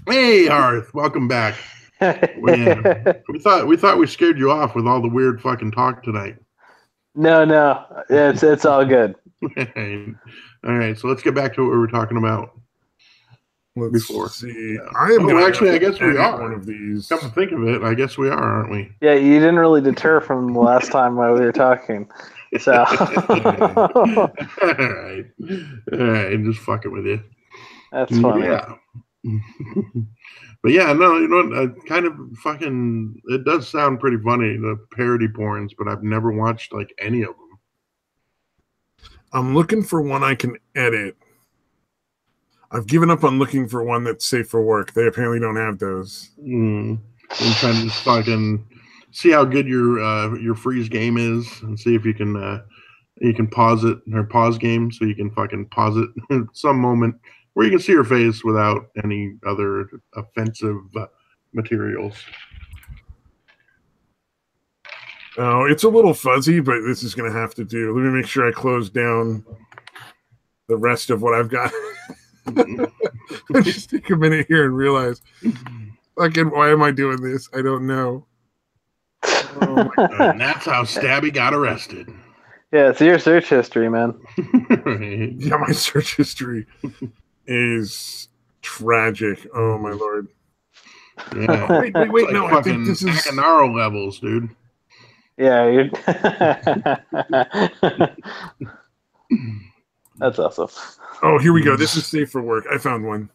Hey, Arth, welcome back. We thought we scared you off with all the weird fucking talk tonight. No, it's all good. All right, so let's get back to what we were talking about before. See, I guess we are. One of these. Come to think of it, I guess we are, aren't we? Yeah, you didn't really deter from the last time while we were talking. So, all right, just fuck it with you. That's funny. Yeah. But yeah, no, kind of fucking. It does sound pretty funny, the parody porns, but I've never watched like any of them. I'm looking for one I can edit. I've given up on looking for one that's safe for work. They apparently don't have those. I'm trying to just fucking see how good your freeze game is, and see if you can pause it or pause game, so you can fucking pause it at some moment where you can see her face without any other offensive materials. Oh, it's a little fuzzy, but this is going to have to do. Let me make sure I close down the rest of what I've got. I just take a minute here and realize, fucking, why am I doing this? I don't know. Oh my God. And that's how Stabby got arrested. Yeah, it's your search history, man. Right. Yeah, my search history is tragic. Oh my lord. Yeah. Wait, It's no, I think this is Macanaro levels, dude. Yeah, you're. That's awesome. Oh, here we go. This is safe for work. I found one.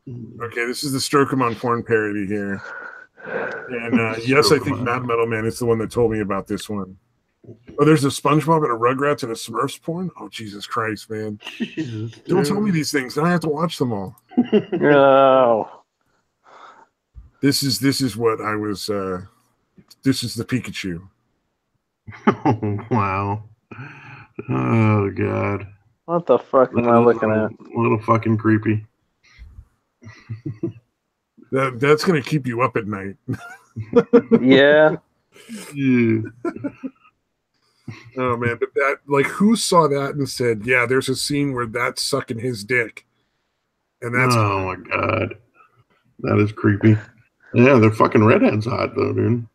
Okay, this is the Stroke'em porn parody here. And yes, I think Mad Metal Man is the one that told me about this one. Oh, there's a SpongeBob and a Rugrats and a Smurfs porn? Oh, Jesus Christ, man. Jesus, Don't tell me these things. Then I have to watch them all. No. This is what I was this is the Pikachu. Oh, wow. Oh, God. What the fuck am I looking at? A little fucking creepy. That's gonna keep you up at night. Yeah. Yeah. Oh man, but that, like, who saw that and said, yeah, there's a scene where that's sucking his dick. And that's Oh my God. That is creepy. Yeah, the fucking redhead's hot though, dude.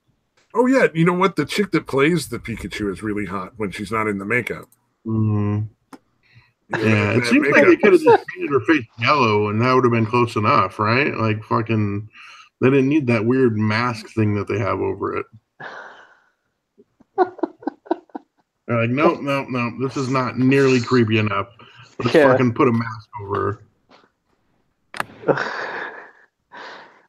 Oh yeah, you know what? The chick that plays the Pikachu is really hot when she's not in the makeup. Mm. You know, Yeah, it that seems like makeup they could have is- just painted her face yellow and that would have been close enough, right? Like fucking, they didn't need that weird mask thing that they have over it. They're like, nope, this is not nearly creepy enough. Let's fucking put a mask over her.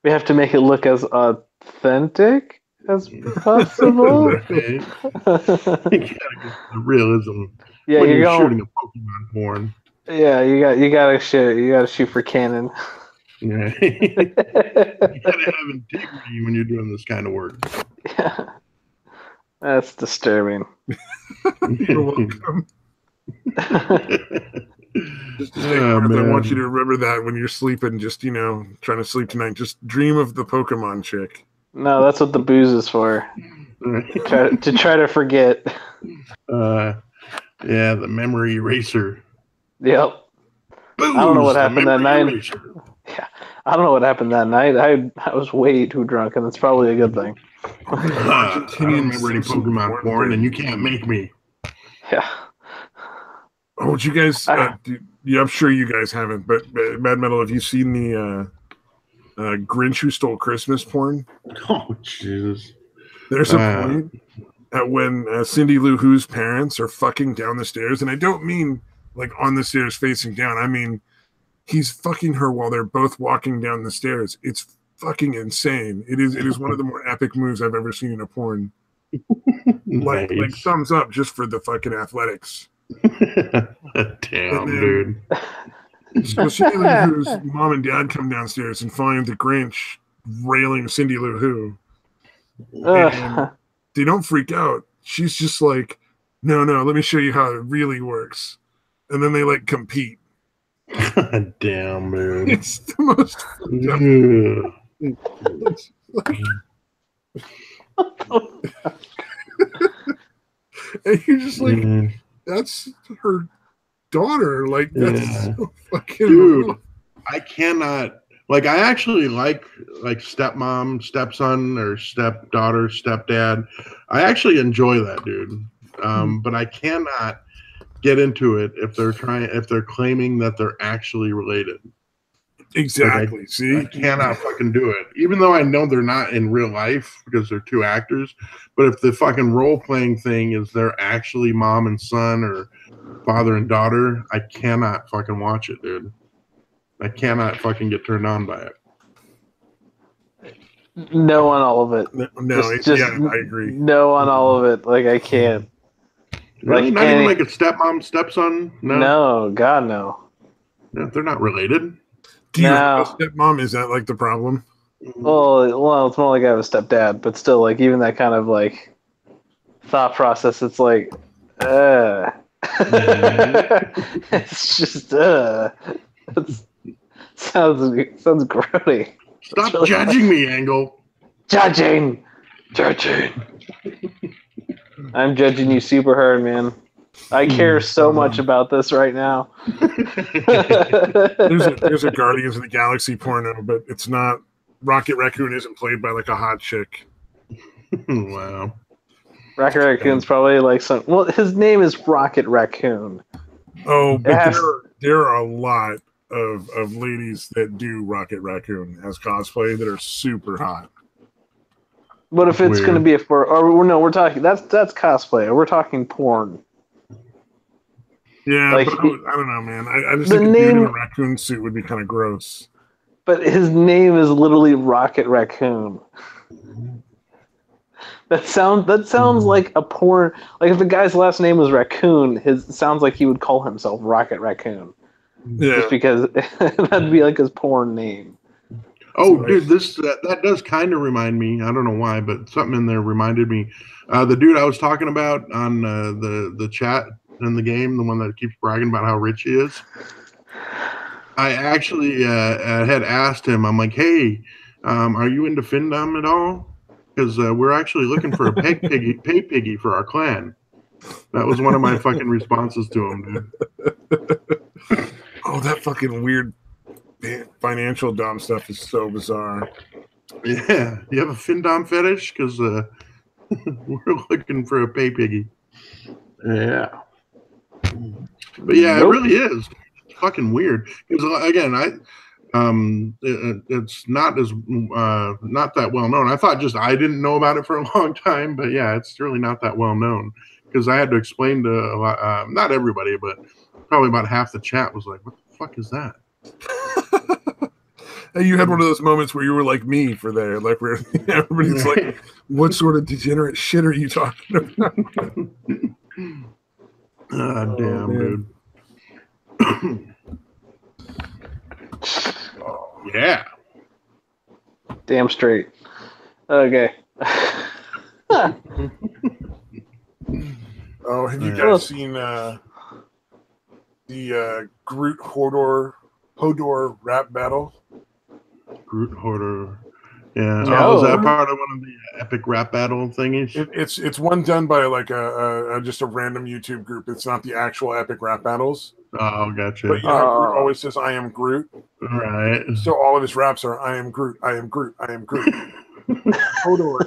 We have to make it look as authentic as possible. Right? You gotta get the realism. Yeah, when you're you're going. shooting a Pokemon porn. Yeah, you gotta shoot for canon. Yeah. You gotta have integrity when you're doing this kind of work. Yeah. That's disturbing. You're welcome. Just take Oh, I man. want you to remember that when you're sleeping, just, you know, trying to sleep tonight, just dream of the Pokemon chick. No, that's what the booze is for. To try to forget. Yeah, the memory eraser. Yep. Booze, I don't know what the happened that memory night. eraser. Yeah. I don't know what happened that night. I was way too drunk, and that's probably a good thing. I don't remember any Pokemon porn, and you can't make me. Yeah. Oh, would you guys? Yeah, I'm sure you guys haven't. But Mad Metal, have you seen the Grinch Who Stole Christmas porn? Oh, Jesus. There's a point at when Cindy Lou Who's parents are fucking down the stairs, and I don't mean like on the stairs facing down. I mean he's fucking her while they're both walking down the stairs. It's fucking insane. It is one of the more epic moves I've ever seen in a porn. Like thumbs up just for the fucking athletics. Damn, dude. So Cindy Lou Who's mom and dad come downstairs and find the Grinch railing Cindy Lou Who. And they don't freak out. She's just like, no, let me show you how it really works. And then they like compete. God damn, man. It's the most. It's like, and you're just like, that's her daughter. Like, that's so fucking dude. rough. I cannot. Like, I actually like stepmom, stepson, or stepdaughter, stepdad. I actually enjoy that, dude. But I cannot get into it if they're claiming that they're actually related. Exactly. Like, See, I cannot fucking do it, even though I know they're not in real life because they're two actors. But if the fucking role playing thing is they're actually mom and son or father and daughter, I cannot fucking watch it, dude. I cannot fucking get turned on by it. No on all of it. No, I agree. No on all of it. Like, I can't. Really? Like Not even like a stepmom, stepson? No, God, no. No, they're not related. Do you have a stepmom? Is that like the problem? Well, it's more like I have a stepdad, but still, like, even that kind of like thought process, it's like, it's just, sounds grody. Stop really judging me, Angle. Judging. I'm judging you super hard, man. I care so much about this right now. There's a Guardians of the Galaxy porno, but it's not. Rocket Raccoon isn't played by like a hot chick. Wow. Rocket Raccoon's probably like some. Well, his name is Rocket Raccoon. Oh, but there are a lot of ladies that do Rocket Raccoon as cosplay that are super hot. But if it's going to be we're talking that's cosplay. We're talking porn. Yeah, like, but I don't know, man. I just think a dude in a raccoon suit would be kind of gross. But his name is literally Rocket Raccoon. That sounds like a porn. Like if the guy's last name was Raccoon, it sounds like he would call himself Rocket Raccoon. Yeah, just because that'd be like his porn name. Oh, dude, that does kind of remind me. I don't know why, but something in there reminded me. The dude I was talking about on the chat in the game, the one that keeps bragging about how rich he is. I actually had asked him. I'm like, hey, are you into Findom at all? Because we're actually looking for a pay piggy for our clan. That was one of my fucking responses to him, dude. Oh, that fucking weird financial dumb stuff is so bizarre. Yeah, you have a Findom fetish? Because we're looking for a pay piggy. Yeah. But yeah, It really is. It's fucking weird. Because again, it's not that well known. I thought just I didn't know about it for a long time, but yeah, it's really not that well known. Because I had to explain to a lot, not everybody, but probably about half the chat was like, "What the fuck is that?" Hey, you had one of those moments where you were like me for there, like where everybody's like, "What sort of degenerate shit are you talking about?" Damn, dude. Yeah. Damn straight. Okay. Oh, have you guys seen the Groot Hodor rap battle? Groot Hodor. Yeah. No. Oh, is that part of one of the epic rap battle thingies? It's one done by like just a random YouTube group. It's not the actual epic rap battles. Oh, gotcha. But you know how Groot always says, "I am Groot." Right. So all of his raps are, "I am Groot, I am Groot, I am Groot." Hodor.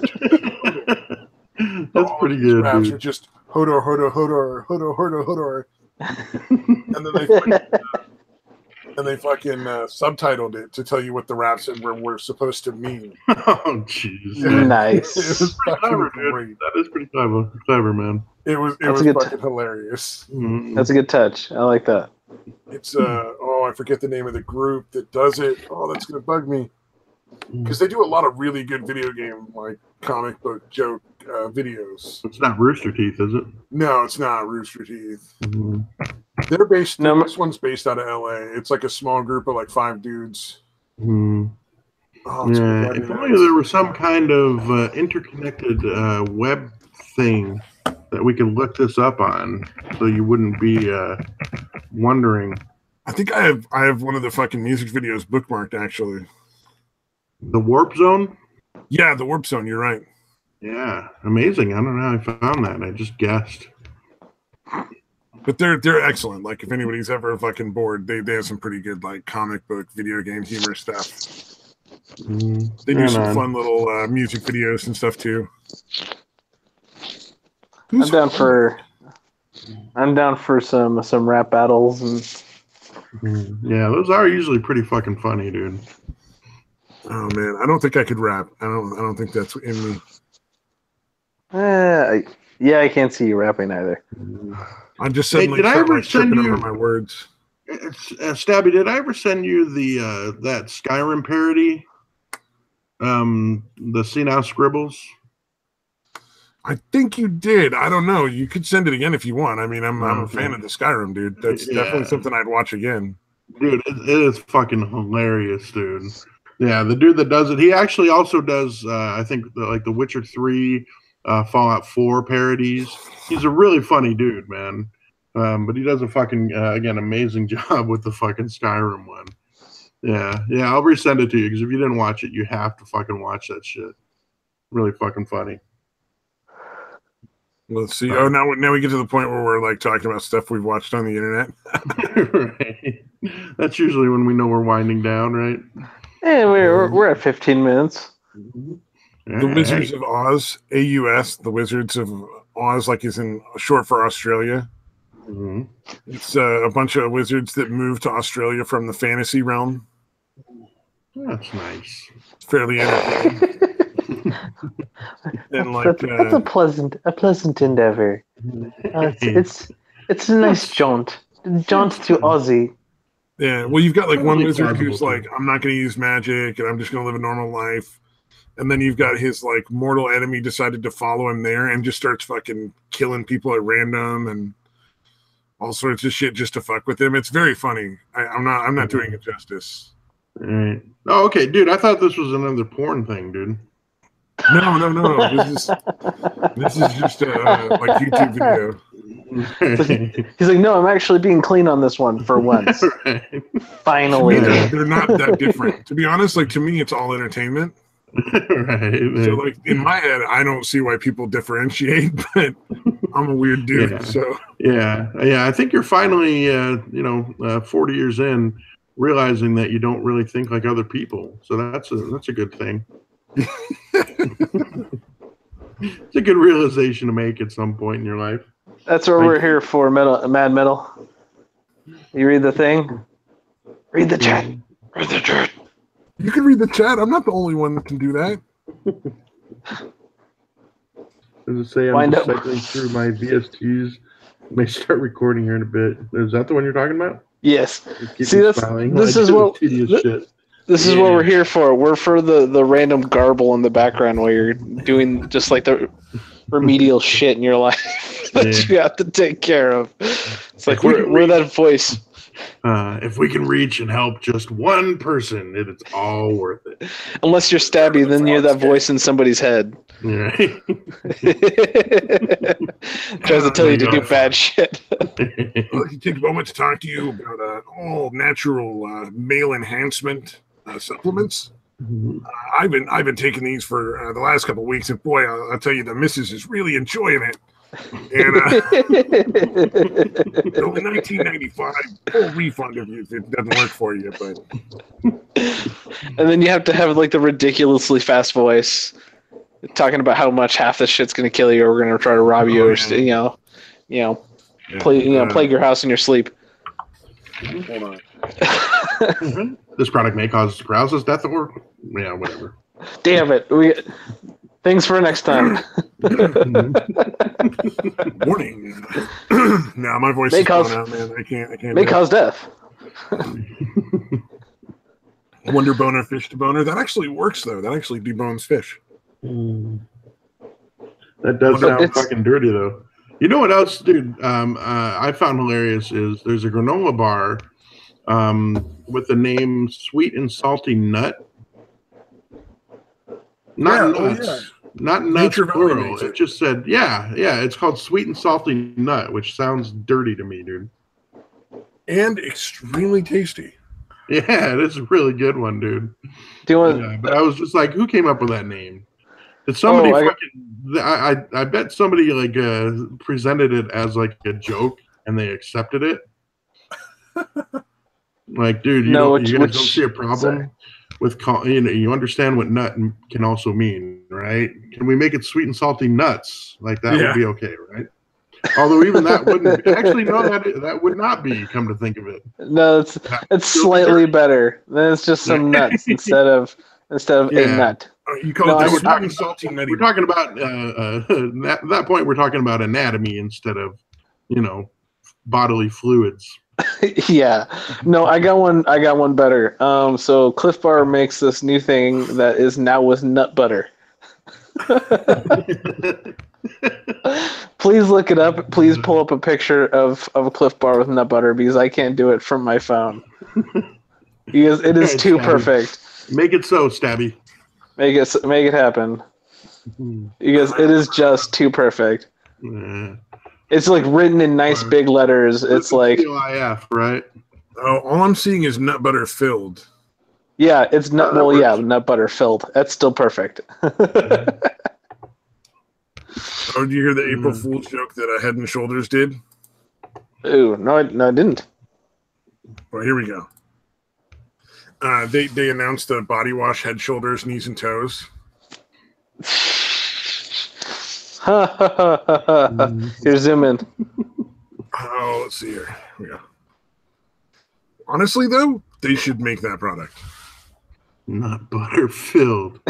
That's pretty good, raps dude. are just Hodor, Hodor, Hodor, Hodor, Hodor, Hodor. And they fucking subtitled it to tell you what the raps were supposed to mean. Oh, jeez. Nice. It was pretty clever, dude. That is pretty clever, man. It was fucking hilarious. Mm-hmm. That's a good touch. I like that. It's I forget the name of the group that does it. Oh, that's gonna bug me. Because they do a lot of really good video game, like comic book joke videos. It's not Rooster Teeth, is it? No, it's not Rooster Teeth. Mm-hmm. They're based. This one's based out of LA. It's like a small group of like 5 dudes. Mm-hmm. Oh, yeah, if only there was some kind of interconnected web thing that we could look this up on, so you wouldn't be wondering. I think I have one of the fucking music videos bookmarked, actually. The Warp Zone? Yeah, the Warp Zone. You're right. Yeah, amazing. I don't know how I found that. I just guessed. But they're excellent. Like if anybody's ever fucking bored, they have some pretty good like comic book, video game humor stuff. They do some fun little music videos and stuff too. I'm down for some rap battles and. Yeah, those are usually pretty fucking funny, dude. Oh man, I don't think I could rap. I don't think that's in me. Yeah, I can't see you rapping either. I'm just suddenly tripping over my words. Stabby, did I ever send you the that Skyrim parody? The See Now Scribbles? I think you did. I don't know. You could send it again if you want. I mean, I'm a fan of the Skyrim, dude. That's definitely something I'd watch again. Dude, it is fucking hilarious, dude. Yeah, the dude that does it, he actually also does, I think, like the Witcher 3, Fallout 4 parodies. He's a really funny dude, man. But he does a fucking, again, amazing job with the fucking Skyrim one. Yeah, I'll resend it to you because if you didn't watch it, you have to fucking watch that shit. Really fucking funny. Let's see. Oh, now we get to the point where we're like talking about stuff we've watched on the internet. Right. That's usually when we know we're winding down, right? And we're at 15 minutes. The Wizards of Oz, AUS, the Wizards of Oz, like is in short for Australia. Mm-hmm. It's a bunch of wizards that moved to Australia from the fantasy realm. That's nice. It's fairly entertaining. And like that's a pleasant endeavor. It's a nice jaunt to Aussie. Yeah, well, you've got like one wizard who's like, I'm not going to use magic and I'm just going to live a normal life. And then you've got his like mortal enemy decided to follow him there and just starts fucking killing people at random and all sorts of shit just to fuck with him. It's very funny. I'm not doing it justice. Right. Oh, okay, dude. I thought this was another porn thing, dude. No. This is just a like YouTube video. He's like, no, I'm actually being clean on this one for once. Right. Finally. They're not that different. To be honest, like to me, it's all entertainment. Right. So like in my head, I don't see why people differentiate, but I'm a weird dude. Yeah. So yeah. I think you're finally, 40 years in, realizing that you don't really think like other people. So that's a good thing. It's a good realization to make at some point in your life. That's what we're here for, Mad Metal. You read the thing? Read the chat. Read the chat. You can read the chat. I'm not the only one that can do that. Does it say I'm cycling through my VSTs? May start recording here in a bit. Is that the one you're talking about? Yes. See, this is what we're here for. We're for the random garble in the background while you're doing just like the remedial shit in your life that you have to take care of. It's like we're that voice. If we can reach and help just one person, it's all worth it. Unless you're Stabby, then you're that voice in somebody's head. Right. Tries to tell you to do bad shit. Well, I take a moment to talk to you about all natural male enhancement supplements. Mm-hmm. I've been taking these for the last couple of weeks, and boy, I'll tell you, the missus is really enjoying it. And only $19.95 full refund if it doesn't work for you. But and then you have to have like the ridiculously fast voice, talking about how much half this shit's gonna kill you, or we're gonna try to rob you, or plague your house in your sleep. Hold on. Mm-hmm. This product may cause paralysis, death, or whatever. Damn it! Things for next time. Warning. Now my voice is going out, man. I can't. May cause death. Wonder boner, fish to boner. That actually works, though. That actually debones fish. That does sound fucking dirty, though. You know what else, dude? I found hilarious is there's a granola bar with the name Sweet and Salty Nut. Not nuts. Not nuts, plural. It just said, it's called Sweet and Salty Nut, which sounds dirty to me, dude. And extremely tasty. Yeah, it is a really good one, dude. But I was just like, who came up with that name? Did somebody I bet somebody like presented it as like a joke and they accepted it. Like, dude, you guys don't see a problem with you understand what nut can also mean, right? Can we make it sweet and salty nuts? Like that would be okay, right? Although even that wouldn't actually that would not be. Come to think of it, no, it's slightly better. Then it's just some nuts instead of a nut. You call it sweet and salty nutty. We're talking about at that point. We're talking about anatomy instead of bodily fluids. Yeah. No, I got one better. So Cliff Bar makes this new thing that is now with nut butter. Please look it up. Please pull up a picture of a Cliff Bar with nut butter because I can't do it from my phone. Because it is too perfect. Make it so, Stabby. Make it happen. Because it is just too perfect. It's like written in nice big letters. It's like CLIF, right? Oh, all I'm seeing is nut butter filled. Yeah, it's nut. that Well, yeah, works. nut butter filled. That's still perfect. Oh, did you hear the April Fool's joke that Head and Shoulders did? Ooh, no, I didn't. Well, here we go. They announced the body wash, Head, Shoulders, Knees, and Toes. Here's zoom in. Oh, let's see here. Here we go. Honestly, though, they should make that product. Nut butter filled.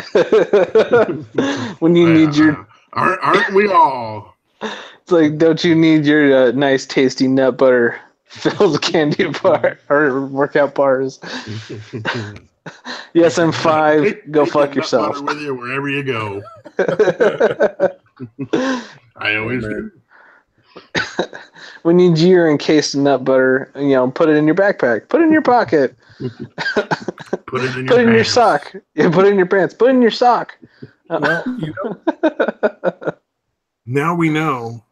When you need your... Aren't we all? It's like, don't you need your nice, tasty nut butter filled candy bar or workout bars? Yes, I'm 5. Go fuck yourself. With you wherever you go. I always do. When you need your encased nut butter, put it in your backpack. Put it in your pocket. Put it in your put it in your sock. Yeah, put it in your pants. Put it in your sock. Well, now we know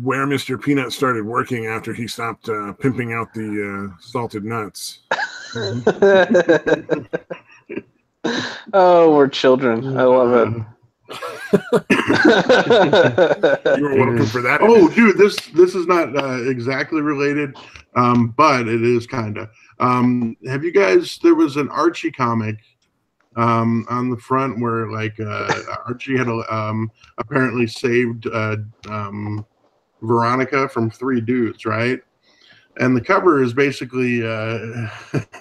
where Mr. Peanut started working after he stopped pimping out the salted nuts. Oh, we're children. I love it. You were welcome for that. Oh, dude, this is not exactly related, but it is kind of. Have you guys? There was an Archie comic on the front where Archie had apparently saved Veronica from 3 dudes, right? And the cover is basically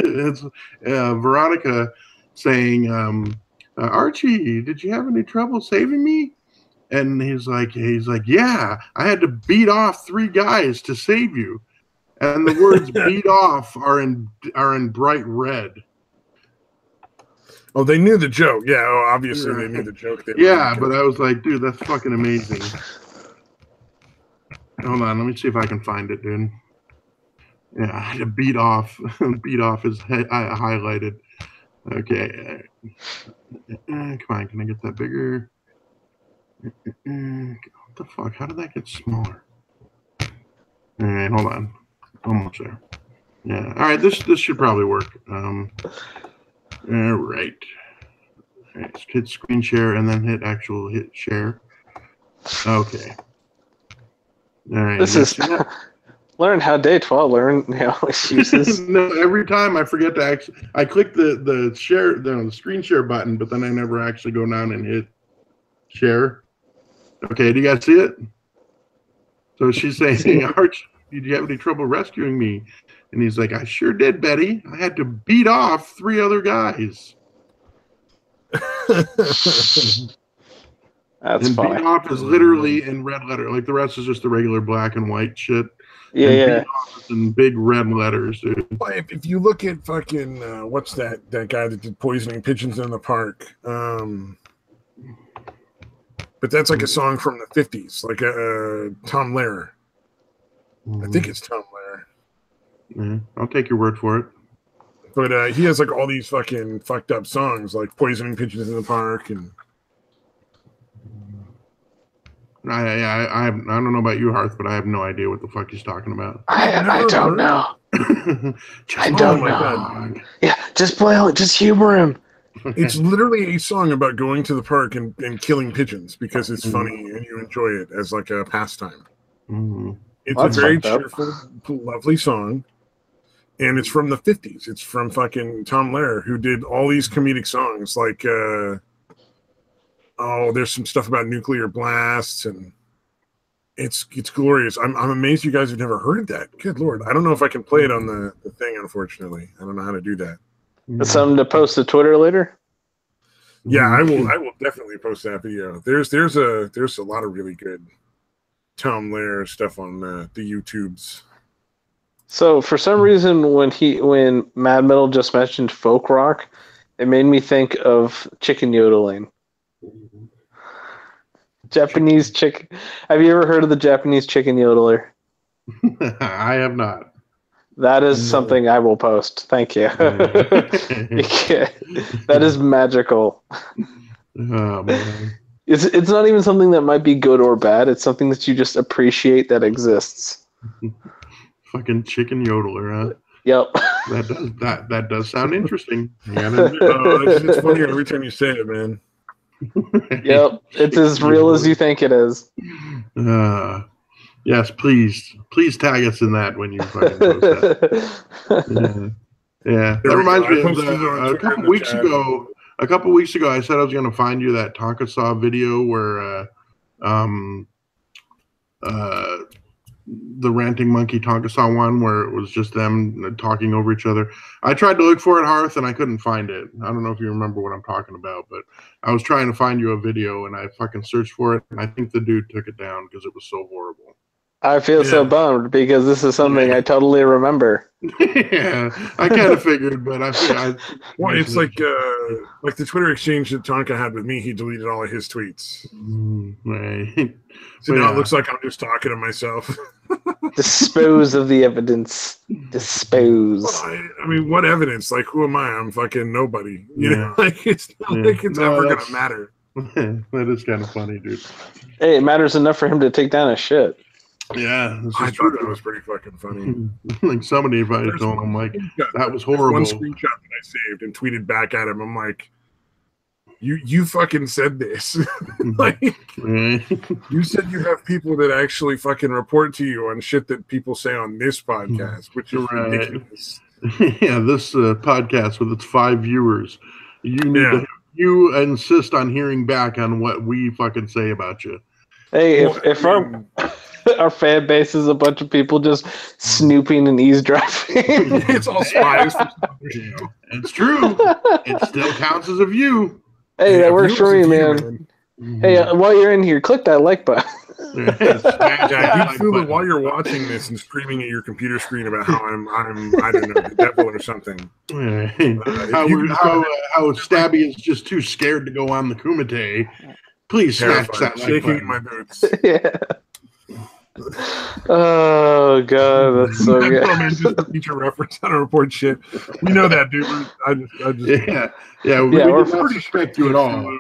it's Veronica saying, Archie, did you have any trouble saving me? And he's like, yeah, I had to beat off 3 guys to save you. And the words "beat off" are in bright red. Oh, they knew the joke. Yeah, obviously they knew the joke. But I was like, dude, that's fucking amazing. Hold on, let me see if I can find it, dude. Yeah, I had to beat off. Beat off is highlighted. Okay. Come on, can I get that bigger? What the fuck? How did that get smaller? All right, hold on. Almost there. Yeah. All right, this should probably work. All right. Let's hit screen share and then hit share. Okay. All right. This is learn how day 12 learn uses. No, every time I forget to I click the share the screen share button, but then I never actually go down and hit share. Okay, do you guys see it? So she's saying, Arch, did you have any trouble rescuing me? And he's like, I sure did, Betty. I had to beat off 3 other guys. That's funny. Beat off is literally in red letter. Like the rest is just the regular black and white shit. Yeah, and yeah. Beat off is in big red letters, dude. If you look at fucking what's that guy that did Poisoning Pigeons in the Park? But that's like a song from the 50s, like Tom Lehrer. I think it's Tom Lehrer. Yeah, I'll take your word for it. But he has like all these fucking fucked up songs, like Poisoning Pigeons in the Park, and I don't know about you, Hearth, but I have no idea what the fuck he's talking about. I don't know. I don't know. God. Yeah, just humor him. It's literally a song about going to the park and killing pigeons because it's funny and you enjoy it as like a pastime. It's a very cheerful, lovely song, and it's from the 50s. It's from fucking Tom Lehrer, who did all these comedic songs like there's some stuff about nuclear blasts, and it's glorious. I'm amazed you guys have never heard that. Good Lord. I don't know if I can play it on the thing, unfortunately. I don't know how to do that. That's something to post to Twitter later? Yeah, I will definitely post that video. There's a lot of really good Tom Lehrer stuff on the YouTubes. So for some reason when Mad Metal just mentioned folk rock, it made me think of chicken yodeling. Japanese chicken. Have you ever heard of the Japanese chicken yodeler? I have not. That is something I will post. Thank you. That is magical. Oh, man. It's not even something that might be good or bad. It's something that you just appreciate that exists. Fucking chicken yodeler, huh? Yep. That does sound interesting. It's funny every time you say it, man. Yep, it's as real as you think it is. Yes, please tag us in that when you fucking post that. Yeah. That reminds me of a couple weeks ago. A couple weeks ago, I said I was going to find you that Tonkasaw video where the Ranting Monkey Tonkasaw one, where it was just them talking over each other. I tried to look for it, Hearth, and I couldn't find it. I don't know if you remember what I'm talking about, but I was trying to find you a video, and I fucking searched for it, and I think the dude took it down because it was so horrible. I feel so bummed because this is something I totally remember. Yeah, I kind of figured, but I figured well, it's like the Twitter exchange that Tonka had with me. He deleted all of his tweets. Right. So now it looks like I'm just talking to myself. Dispose of the evidence. Dispose. Well, I mean, what evidence? Like, who am I? I'm fucking nobody. You know, like it's not like it's ever gonna matter. That is kind of funny, dude. Hey, it matters enough for him to take down his shit. Yeah, I thought that was pretty fucking funny. Like somebody invited told him, like, that was horrible. One screenshot that I saved and tweeted back at him. I'm like, you fucking said this. Like, you said you have people that actually fucking report to you on shit that people say on this podcast, which is ridiculous. Yeah, this podcast with its 5 viewers, you insist on hearing back on what we fucking say about you. Hey, if our fan base is a bunch of people just snooping and eavesdropping. It's all spies. It's true. It still counts as a view. Hey, that works for me, man. Hey, while you're in here, click that like button. Yeah, you feel it while you're watching this and screaming at your computer screen about how I'm I don't know, the devil or something. How Stabby is just too scared to go on the Kumite. Please smash that like shaking button. in my boots. Yeah. Oh god, that's so good. Man, just a feature reference. I don't report shit. We know that, dude. I just we're not suspect you at all.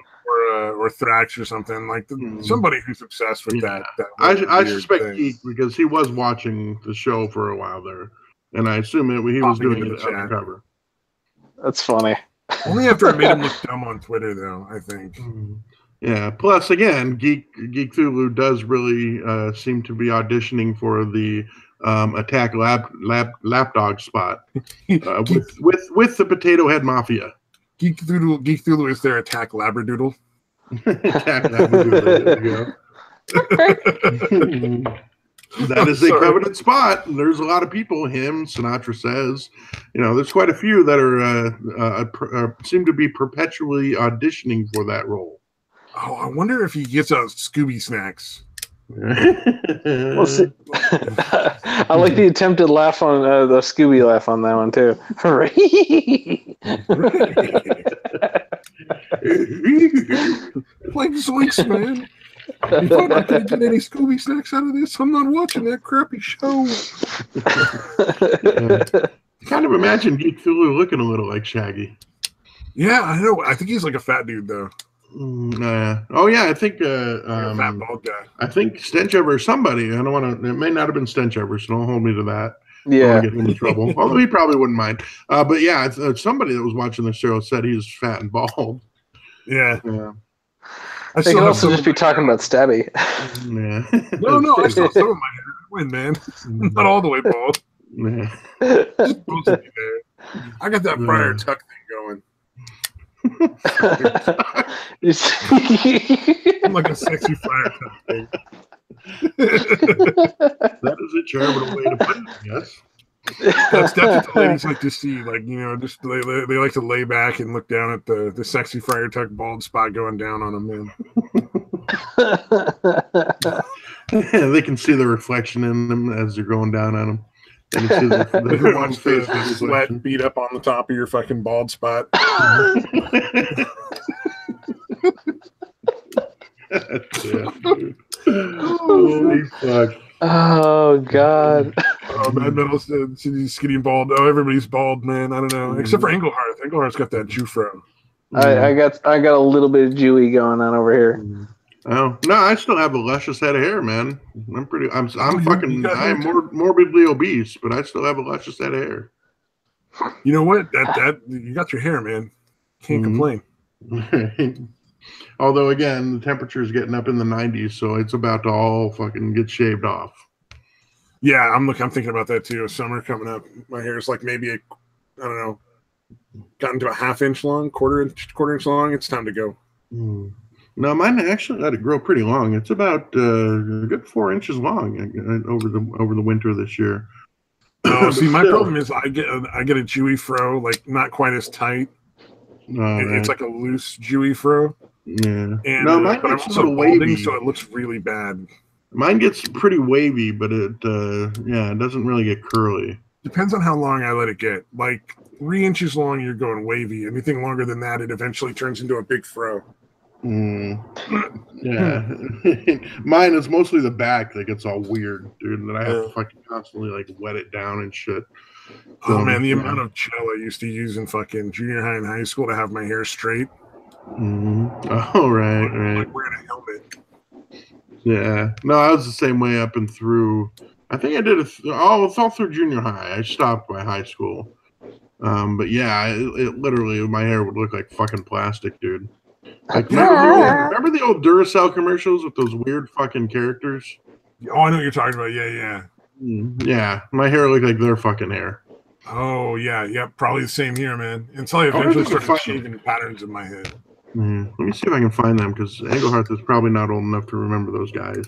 Or Thrax or something like somebody who's obsessed with that. I suspect Geek because he was watching the show for a while there, and I assume he was doing it undercover. That's funny. Only after I made him look dumb on Twitter, though. I think. Yeah. Plus, again, Geek Thulu does really seem to be auditioning for the attack lapdog spot with the Potato Head Mafia. Geek Thulu is their attack labradoodle. Attack labradoodle. There you go. That is a coveted spot. There's a lot of people. Him, Sinatra says, there's quite a few that are seem to be perpetually auditioning for that role. Oh, I wonder if he gets out Scooby snacks. We'll see. I like the attempted laugh on the Scooby laugh on that one too. Like zoinks, man. If I'm not going to get any Scooby snacks out of this, I'm not watching that crappy show. Kind of imagine Geek Thulu looking a little like Shaggy. Yeah, I know. I think he's like a fat dude though. I think fat bald guy. I think Stenchever or somebody. I don't want to. It may not have been Stenchever, so don't hold me to that. Yeah, I don't get him in trouble. Although he probably wouldn't mind. But yeah, somebody that was watching the show said he was fat and bald. Yeah. They could also just be talking about Stabby. Yeah. No, I still have some of my hair. Win, man. Not all the way bald. Yeah. Just supposed to be there. I got that Friar Tuck thing going. I'm like a sexy Friar Tuck thing. That is a charitable way to put it, yes. That's what the ladies like to see. Like, just they like to lay back and look down at the sexy Friar Tuck bald spot going down on them, man. They can see the reflection in them as they're going down on them. You can watch the sweat beat up on the top of your fucking bald spot. Holy fuck. Oh god. Oh, Mad Metal said skinny and bald. Oh, everybody's bald, man. I don't know. Except for Engelhardt. Engelhardt's got that Jufro. I got a little bit of Jewy going on over here. Oh no, I still have a luscious head of hair, man. I'm morbidly obese, but I still have a luscious head of hair. You know what? That you got your hair, man. Can't complain. Although again, the temperature is getting up in the 90s, so it's about to all fucking get shaved off. Yeah, I'm thinking about that too. Summer coming up. My hair is like maybe I don't know, gotten to a half inch long, quarter inch long. It's time to go. No, mine actually let it grow pretty long. It's about a good 4 inches long over the winter this year. Oh, see, my problem is I get a Jewy fro, like not quite as tight. It's like a loose Jewy fro. Yeah. And, no, mine but I'm gets also a little balding, wavy, so it looks really bad. Mine gets pretty wavy, but it doesn't really get curly. Depends on how long I let it get. Like 3 inches long, you're going wavy. Anything longer than that, it eventually turns into a big fro. Yeah. Mine is mostly the back that gets all weird, dude. And then I have to fucking constantly like wet it down and shit. Oh man, the amount of gel I used to use in fucking junior high and high school to have my hair straight. Oh, right. Like wearing a helmet. Yeah. No, I was the same way up and through. I think I did it's all through junior high. I stopped by high school. But yeah, it literally, my hair would look like fucking plastic, dude. Like, remember the old Duracell commercials with those weird fucking characters? Oh, I know what you're talking about. Yeah. Yeah, my hair looked like their fucking hair. Oh, yeah. Probably the same here, man. Until I eventually started shaving patterns in my head. Let me see if I can find them, because Engelhardt is probably not old enough to remember those guys.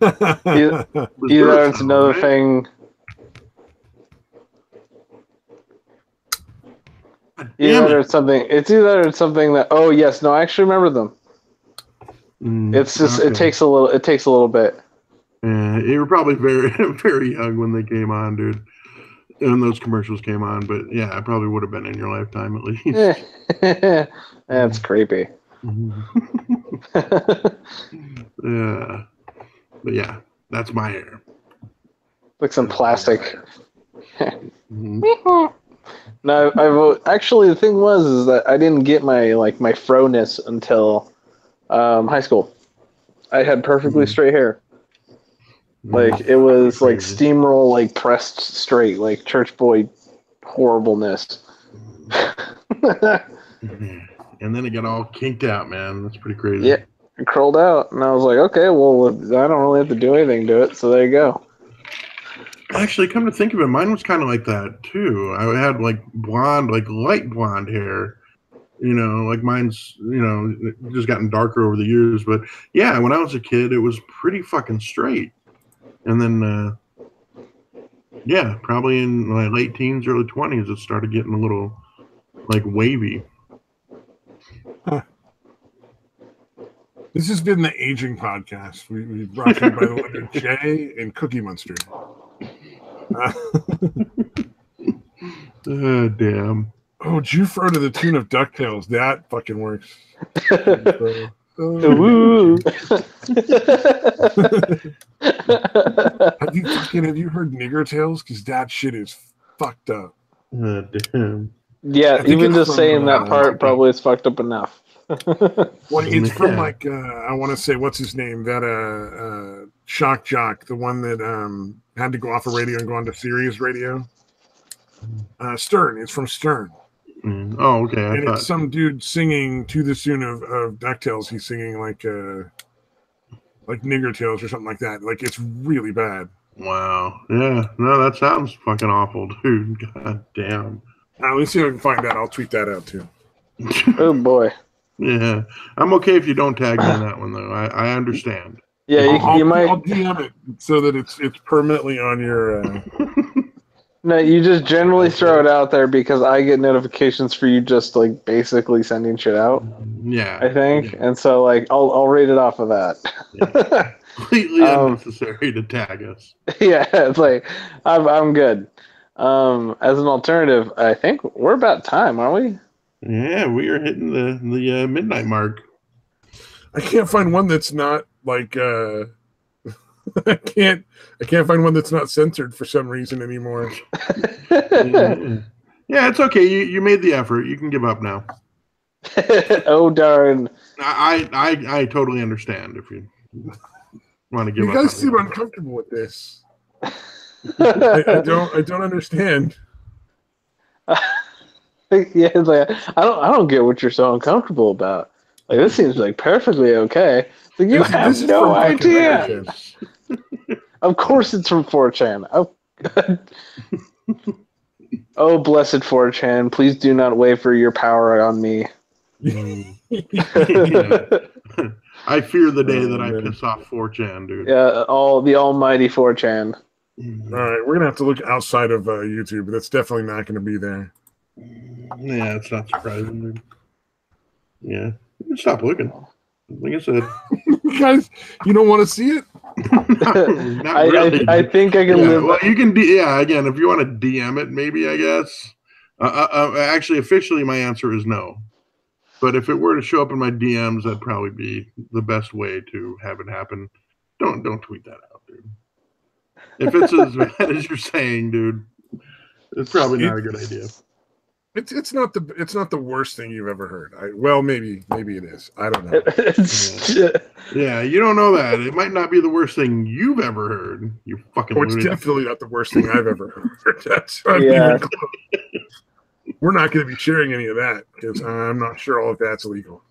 Either it's another thing. Either it's something that. Oh yes, no, I actually remember them. It's just it takes a little bit. Yeah, you were probably very very young when they came on, dude. And those commercials came on, but yeah, I probably would have been in your lifetime at least. That's creepy. Yeah, but yeah, that's my hair. Like some plastic. No, actually the thing is that I didn't get my fro-ness until high school. I had perfectly straight hair. Like it was like steamroll, like pressed straight, like church boy horribleness. And then it got all kinked out, man. That's pretty crazy. Yeah, it curled out, and I was like, okay, well, I don't really have to do anything to it, so there you go. Actually, come to think of it, mine was kind of like that too. I had like blonde, like light blonde hair. You know, like mine's, just gotten darker over the years. But yeah, when I was a kid, it was pretty fucking straight. And then, probably in my late teens, early 20s, it started getting a little like wavy. Huh. This has been the Aging Podcast. We brought to you by the letter J and Cookie Monster. Damn. Oh, Jufro to the tune of DuckTales. That fucking works. Have you heard Nigger Tales? Because that shit is fucked up. Damn. Yeah, even just saying that part probably is fucked up enough. Well, it's from like I want to say what's his name, that Shock Jock, the one that had to go off a radio and go on to Sirius radio. Stern. It's from Stern. Oh, okay. It's some dude singing to the tune of DuckTales. He's singing like Nigger Tales or something like that. Like it's really bad. Wow. Yeah. No, that sounds fucking awful, dude. God damn. Let me see if I can find that. I'll tweet that out too. Oh boy. Yeah, I'm okay if you don't tag me in that one though. I understand. Yeah, you might. I'll DM it so that it's permanently on your. No, you just generally throw it out there because I get notifications for you just like basically sending shit out. Yeah, I think, and so like I'll rate it off of that. Yeah. Completely unnecessary to tag us. Yeah, it's like I'm good. As an alternative, I think we're about time, aren't we? Yeah, we are hitting the midnight mark. I can't find one that's not like I can't find one that's not censored for some reason anymore. Yeah, it's okay. You made the effort. You can give up now. Oh darn! I totally understand if you want to give up. You guys seem uncomfortable with this. I don't understand. Yeah, it's like I don't get what you're so uncomfortable about. Like this seems like perfectly okay. Like you have This is no from fucking idea. 4chan. Of course, it's from 4chan. Oh, blessed 4chan! Please do not waver your power on me. I fear the day that I piss off 4chan, dude. Yeah, the almighty 4chan. All right, we're gonna have to look outside of YouTube, but that's definitely not going to be there. Yeah, it's not surprising, dude. Yeah, stop looking. Like I said, You guys, you don't want to see it? Not really. I think I can live. Well, you can. Again, if you want to DM it, maybe I guess. Actually, officially, my answer is no. But if it were to show up in my DMs, that'd probably be the best way to have it happen. Don't tweet that out, dude. If it's as bad as you're saying, dude, it's probably not a good idea. It's not the worst thing you've ever heard. Maybe it is. I don't know. Yeah, you don't know that. It might not be the worst thing you've ever heard. You fucking. It's definitely not the worst thing I've ever heard. That's not Yeah. even close. We're not going to be sharing any of that because I'm not sure all of that's illegal.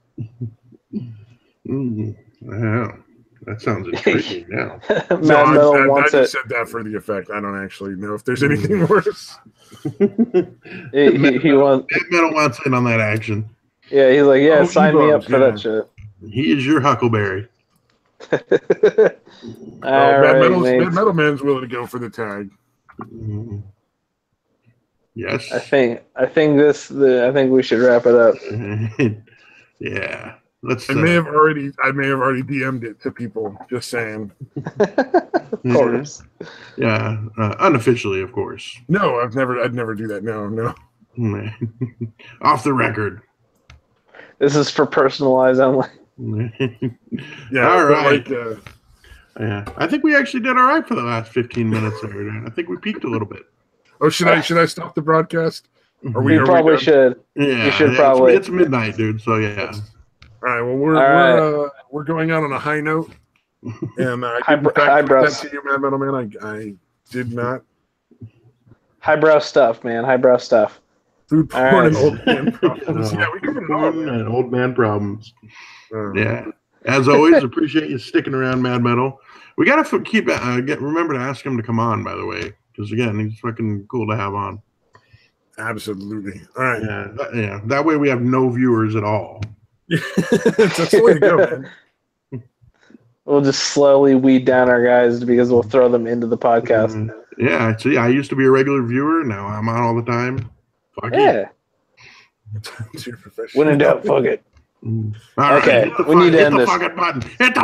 Wow, that sounds intriguing now. I just said that for the effect. I don't actually know if there's anything worse. he wants. Metal wants in on that action. Yeah, he's like, sign me up for that shit. He is your Huckleberry. Bad Metal Man's willing to go for the tag. Yes. I think we should wrap it up. Yeah. I may have already DM'd it to people. Just saying. Of course. Yeah. Unofficially, of course. No, I'd never do that. No. Off the record. This is for personalized only. Yeah. All right. Yeah. I think we actually did all right for the last 15 minutes there. I think we peaked a little bit. Oh, should I stop the broadcast? You probably should. Yeah, you should probably. It's midnight, dude. So yeah. All right. Well, we're going out on a high note, and I didn't that to you, Mad Metal Man. I did not. Highbrow stuff, man. Highbrow stuff. Food porn and old man problems. Yeah, we covered it all. And old man problems. Yeah. As always, appreciate you sticking around, Mad Metal. We gotta remember to ask him to come on, by the way. Because again, he's fucking cool to have on. Absolutely. All right. Yeah. That way we have no viewers at all. That's the way to go, man. We'll just slowly weed down our guys because we'll throw them into the podcast. Yeah. See, I used to be a regular viewer. Now I'm on all the time. Fuck yeah. It's your profession. When in doubt, fuck it. All okay. Right, we need to end this. Hit the fucking button. Hit the